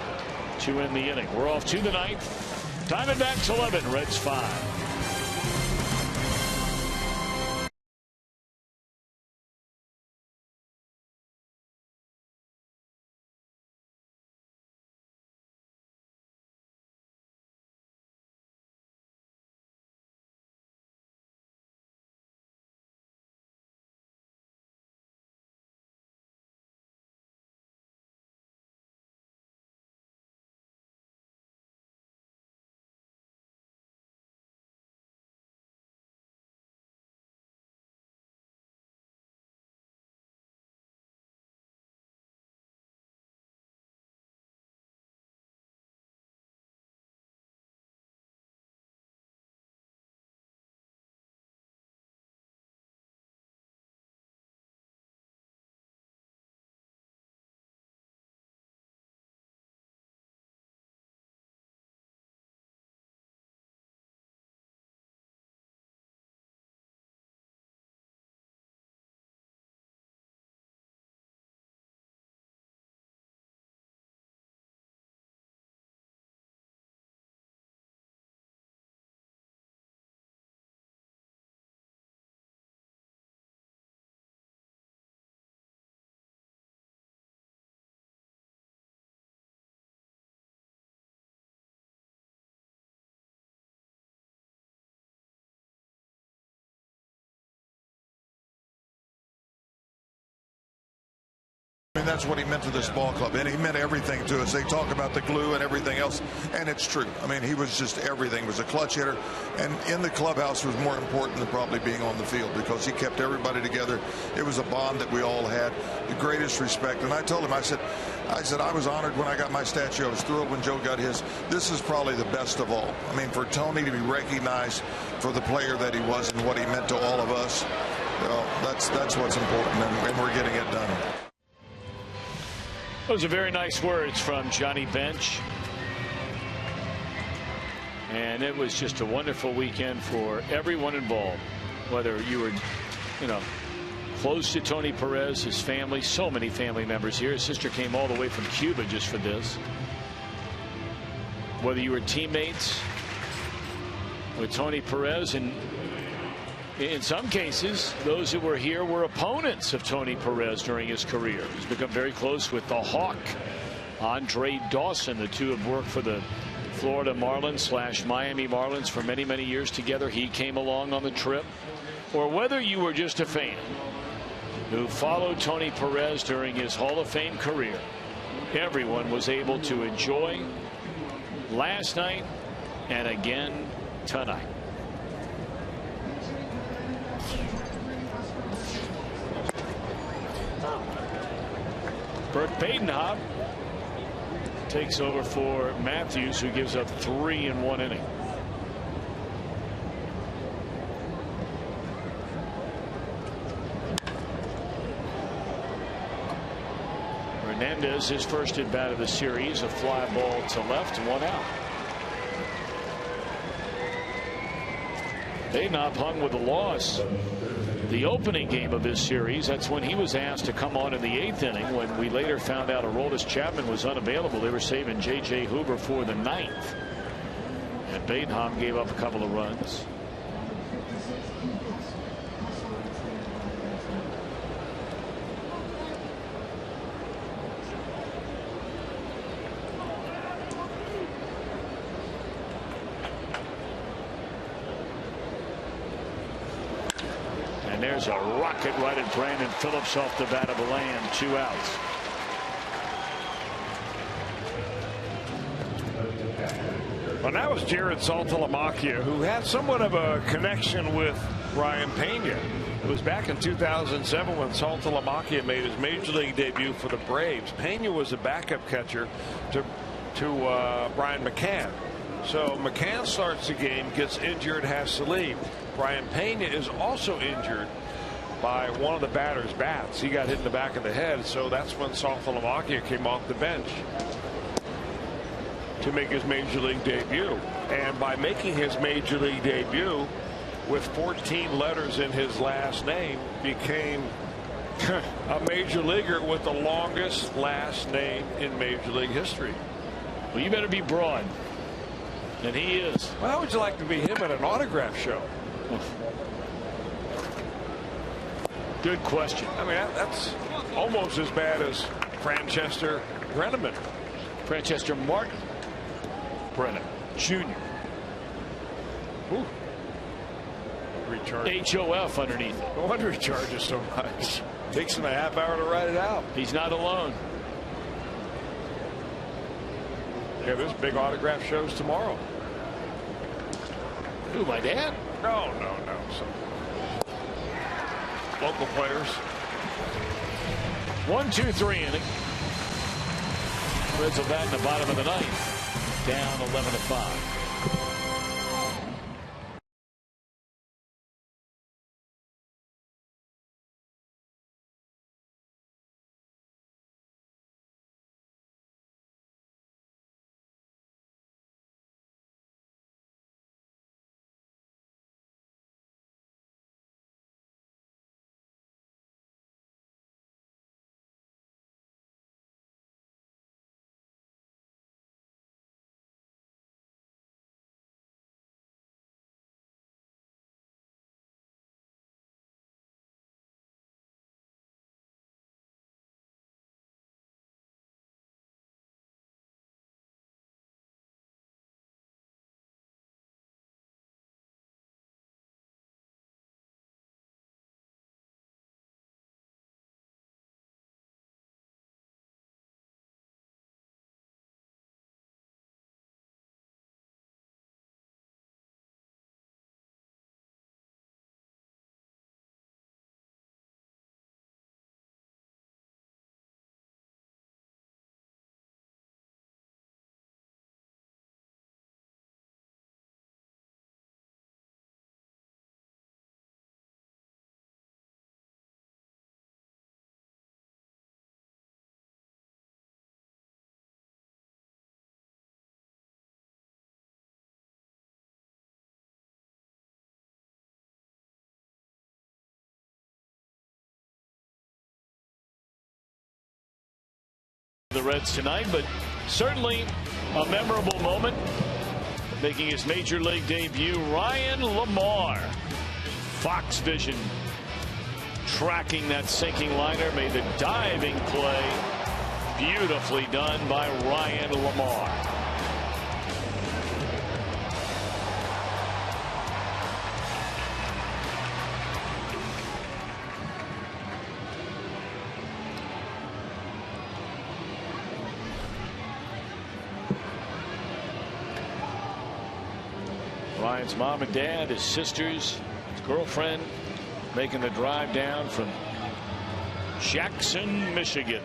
2 in the inning. We're off to the 9th. Diamondbacks 11, Reds 5. I mean, that's what he meant to this ball club, and he meant everything to us. They talk about the glue and everything else, and it's true. I mean, he was just everything. He was a clutch hitter, and in the clubhouse was more important than probably being on the field, because he kept everybody together. It was a bond that we all had, the greatest respect. And I told him, I said I was honored when I got my statue. I was thrilled when Joe got his. This is probably the best of all. I mean, for Tony to be recognized for the player that he was and what he meant to all of us, well, that's what's important, and we're getting it done. Those are very nice words from Johnny Bench. And it was just a wonderful weekend for everyone involved, whether you were, close to Tony Perez, his family, so many family members here. His sister came all the way from Cuba just for this. Whether you were teammates with Tony Perez, and in some cases, those who were here were opponents of Tony Perez during his career. He's become very close with the Hawk, Andre Dawson. The two have worked for the Florida Marlins / Miami Marlins for many, many years together. He came along on the trip. Or whether you were just a fan who followed Tony Perez during his Hall of Fame career, everyone was able to enjoy last night and again tonight. Bert Badenhop takes over for Matthews, who gives up 3 in 1 inning. Hernandez, his first at bat of the series, a fly ball to left, 1 out. Badenhop hung with a loss the opening game of this series. That's when he was asked to come on in the 8th inning. When we later found out Aroldis Chapman was unavailable, they were saving J.J. Hoover for the 9th. And Badenhop gave up a couple of runs. there's a rocket right at Brandon Phillips off the bat of the land. 2 outs. Well, that was Jared Saltalamacchia, who had somewhat of a connection with Ryan Pena. It was back in 2007 when Saltalamacchia made his major league debut for the Braves. Pena was a backup catcher to Brian McCann. So McCann starts the game, gets injured, has to leave. Brian Pena is also injured by one of the batter's bats. He got hit in the back of the head, so that's when Saltalamacchia came off the bench to make his major league debut. And by making his major league debut with 14 letters in his last name, became a major leaguer with the longest last name in major league history. Well, you better be broad. And he is. Well, how would you like to be him at an autograph show? Good question. I mean, that's almost as bad as Franchester Brenneman. Franchester Martin Brennan Jr. Ooh. Return. HOF underneath it. No wonder he charges so much. Takes him a half hour to write it out. He's not alone. Yeah, there's big autograph shows tomorrow. Who, my dad? No. Some local players. 1-2-3 inning. Reds will bat in the bottom of the ninth. Down 11-5. The Reds tonight, but certainly a memorable moment. Making his major league debut, Ryan LaMarre. Fox Vision tracking that sinking liner, made the diving play. Beautifully done by Ryan LaMarre. Ryan's mom and dad, his sisters, his girlfriend, making the drive down from Jackson, Michigan.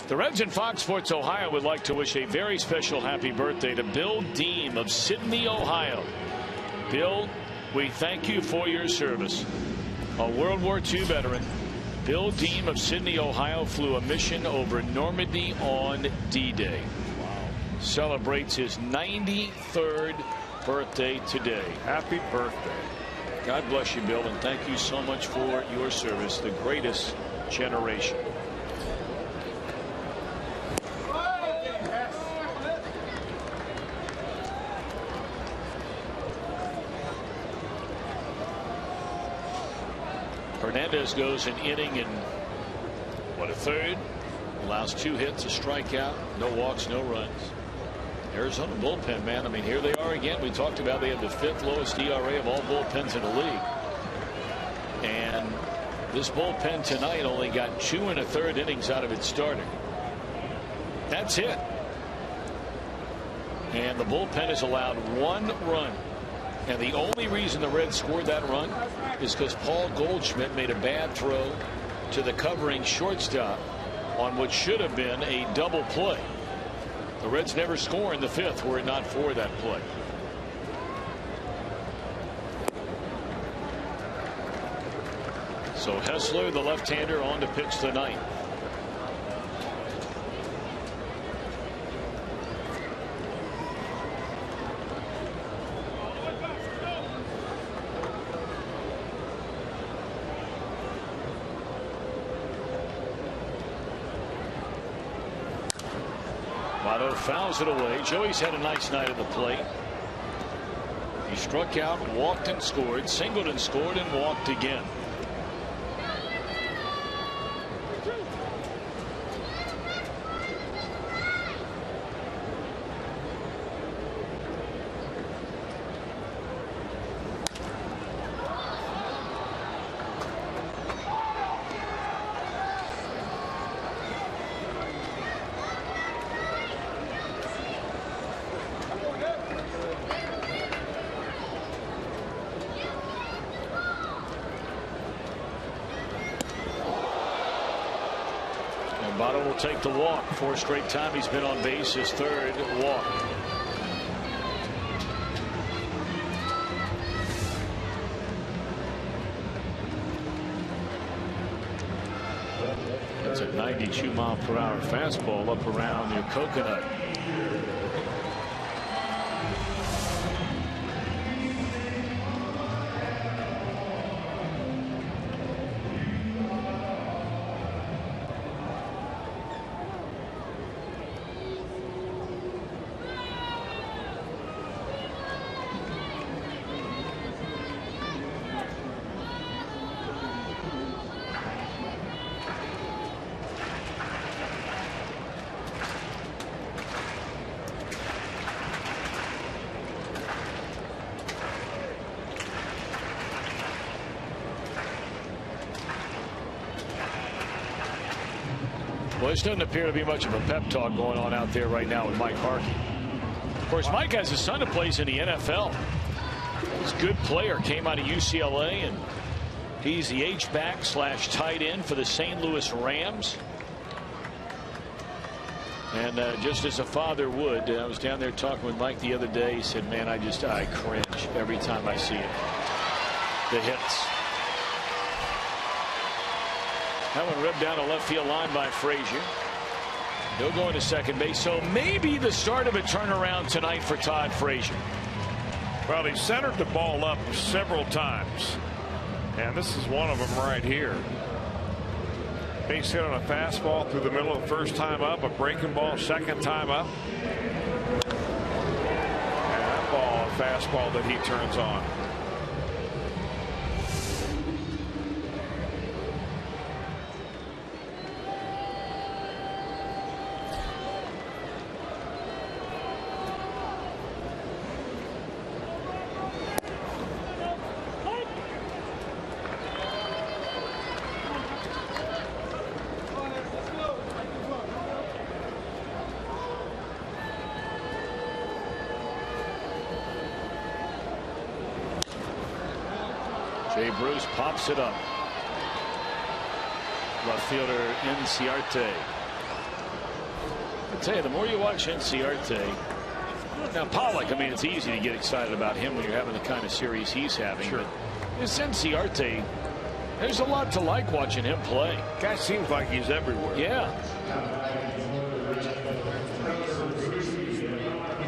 The Reds and Fox Sports Ohio would like to wish a very special happy birthday to Bill Deem of Sydney, Ohio. Bill, we thank you for your service. A World War II veteran, Bill Deem of Sydney, Ohio, flew a mission over Normandy on D-Day. Wow. Celebrates his 93rd birthday today. Happy birthday. God bless you, Bill, and thank you so much for your service. The greatest generation. Hernandez goes an inning and a third. Allows 2 hits, a strikeout, no walks, no runs. Arizona bullpen, man. I mean, here they are again. We talked about they have the 5th lowest ERA of all bullpens in the league. And this bullpen tonight only got 2 1/3 innings out of its starter. That's it. And the bullpen has allowed 1 run. And the only reason the Reds scored that run is because Paul Goldschmidt made a bad throw to the covering shortstop on what should have been a double play. The Reds never score in the 5th were it not for that play. So Hessler, the left-hander, on to pitch tonight. Votto fouls it away. Joey's had a nice night at the plate. He struck out, walked and scored, singled and scored, and walked again. Votto will take the walk. 4th straight time he's been on base. His 3rd walk. That's a 92-mile-per-hour fastball up around your coconut. Well, this doesn't appear to be much of a pep talk going on out there right now with Mike Harkey. Of course, Mike has a son who plays in the NFL. He's a good player, came out of UCLA, and he's the H-back / tight end for the St. Louis Rams. And just as a father would, I was down there talking with Mike the other day. He said, man, I cringe every time I see it. The hits. That one ripped down a left field line by Frazier. He'll go into second base. So maybe the start of a turnaround tonight for Todd Frazier. Well, he centered the ball up several times. And this is one of them right here. Base hit on a fastball through the middle of the first time up. A breaking ball second time up. And that ball, a fastball that he turns on. Jay Bruce pops it up. Left fielder Inciarte. I tell you, the more you watch Inciarte, now Pollock, I mean, it's easy to get excited about him when you're having the kind of series he's having. Sure. But this Inciarte, there's a lot to like watching him play. Guy seems like he's everywhere. Yeah.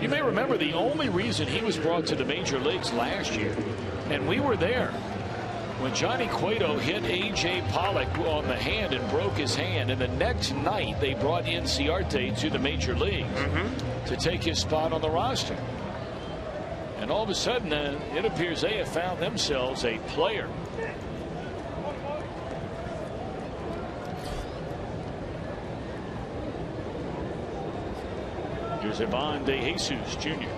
You may remember the only reason he was brought to the major leagues last year, and we were there, when Johnny Cueto hit A.J. Pollock on the hand and broke his hand, and the next night they brought Inciarte to the major leagues to take his spot on the roster. And all of a sudden, it appears they have found themselves a player. Here's Ivan De Jesus Jr.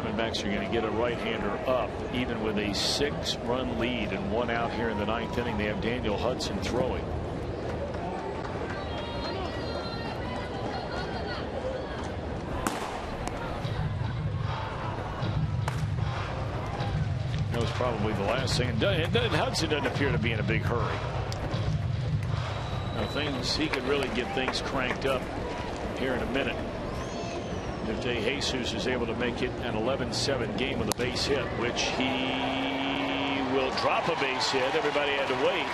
Diamondbacks are going to get a right-hander up, even with a 6-run lead and 1 out here in the 9th inning. They have Daniel Hudson throwing. That was probably the last thing. And Hudson doesn't appear to be in a big hurry. Now, he could really get things cranked up here in a minute. If De Jesus is able to make it an 11-7 game with a base hit, which he will drop a base hit. Everybody had to wait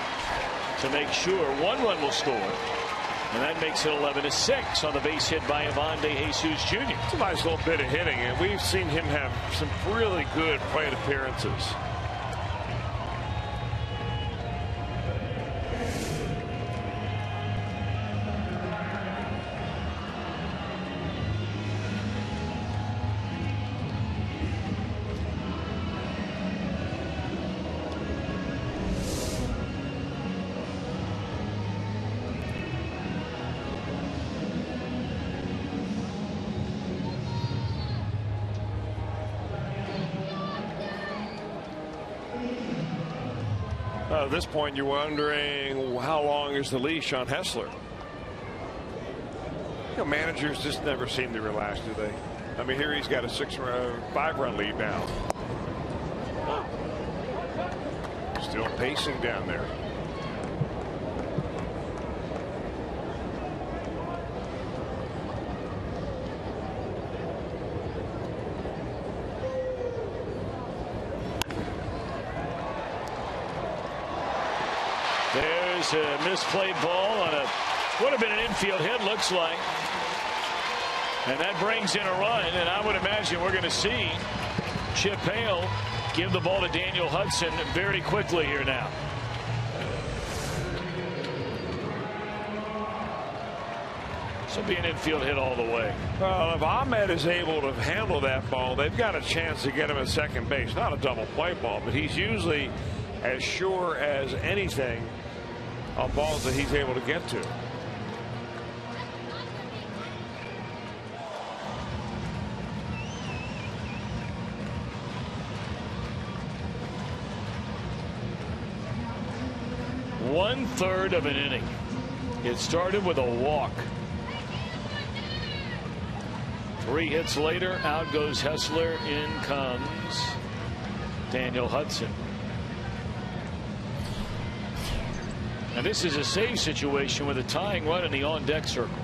to make sure 1 run will score. And that makes it 11-6 on the base hit by Ivan De Jesus Jr. It's a nice little bit of hitting, and we've seen him have some really good plate appearances. At this point, you're wondering how long is the leash on Hessler. You know, managers just never seem to relax, do they? I mean, here he's got a 5-run lead now. Still pacing down there. There's a misplayed ball on would have been an infield hit, looks like. And that brings in a run, and I would imagine we're going to see Chip Hale give the ball to Daniel Hudson very quickly here now. This will be an infield hit all the way. Well, if Ahmed is able to handle that ball, they've got a chance to get him at second base. Not a double play ball, but he's usually as sure as anything on balls that he's able to get to. One-third of an inning. It started with a walk. 3 hits later, out goes Hessler. In comes Daniel Hudson. And this is a save situation with a tying run in the on-deck circle.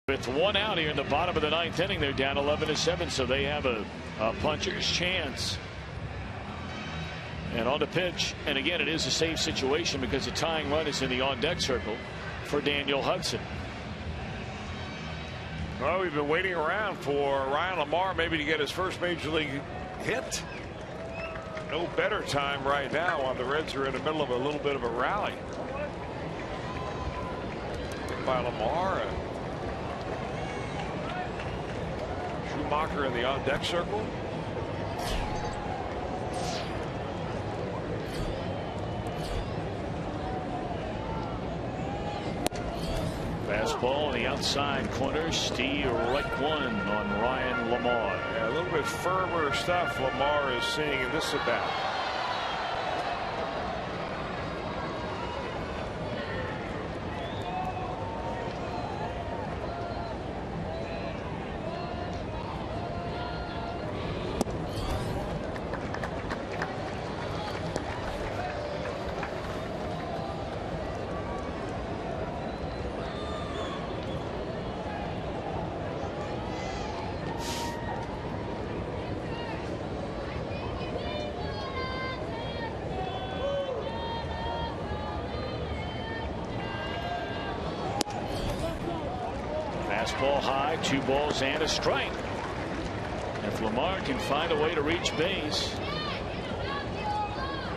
With 1 out here in the bottom of the 9th inning, they're down 11-7, so they have a puncher's chance. And on the pitch, and again, it is a safe situation because the tying run is in the on-deck circle for Daniel Hudson. Well, we've been waiting around for Ryan Lamar maybe to get his first major league hit. no better time right now while the Reds are in the middle of a little bit of a rally. By Lamar. Schumacher in the on-deck circle. Fastball on the outside corner. Strike one on Ryan Lamar. Yeah, a little bit firmer stuff Lamar is seeing in this at bat. Fastball high, 2 balls and a strike. If Lamar can find a way to reach base,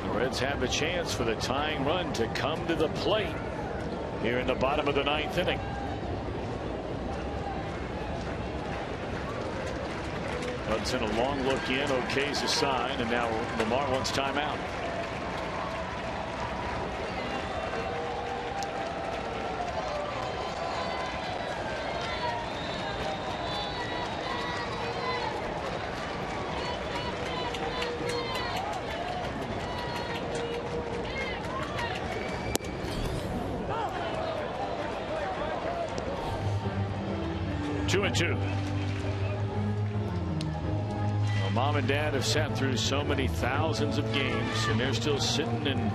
the Reds have a chance for the tying run to come to the plate here in the bottom of the 9th inning. Hudson a long look in, okay's a sign, and now Lamar wants timeout. Well, Mom and Dad have sat through so many thousands of games, and they're still sitting, and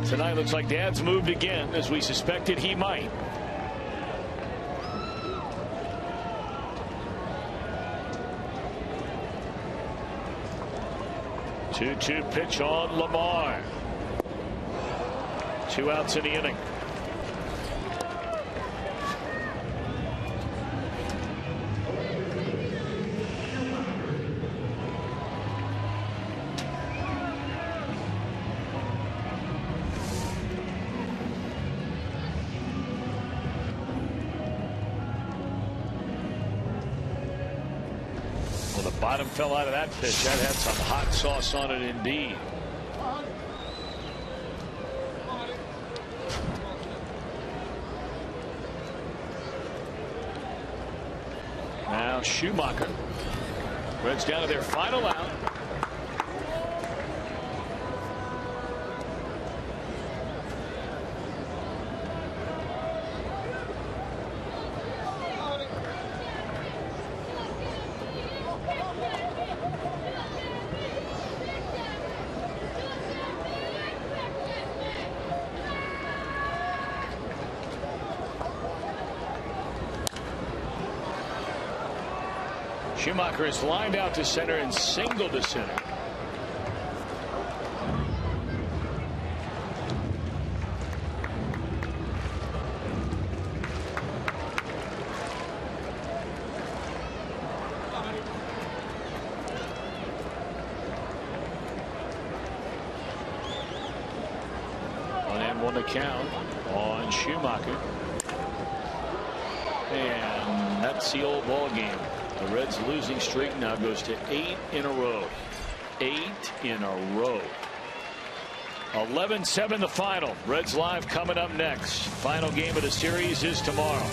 tonight looks like Dad's moved again, as we suspected he might. Two pitch on Lamar. 2 outs in the inning. Bottom fell out of that pitch. That had some hot sauce on it indeed. Now Schumacher. Reds down to their final out. Schumacher is lined out to center and single to center. One and one to count on Schumacher. And that's the old ball game. The Reds losing streak now goes to 8 in a row. 8 in a row. 11-7 the final. Reds Live coming up next. Final game of the series is tomorrow.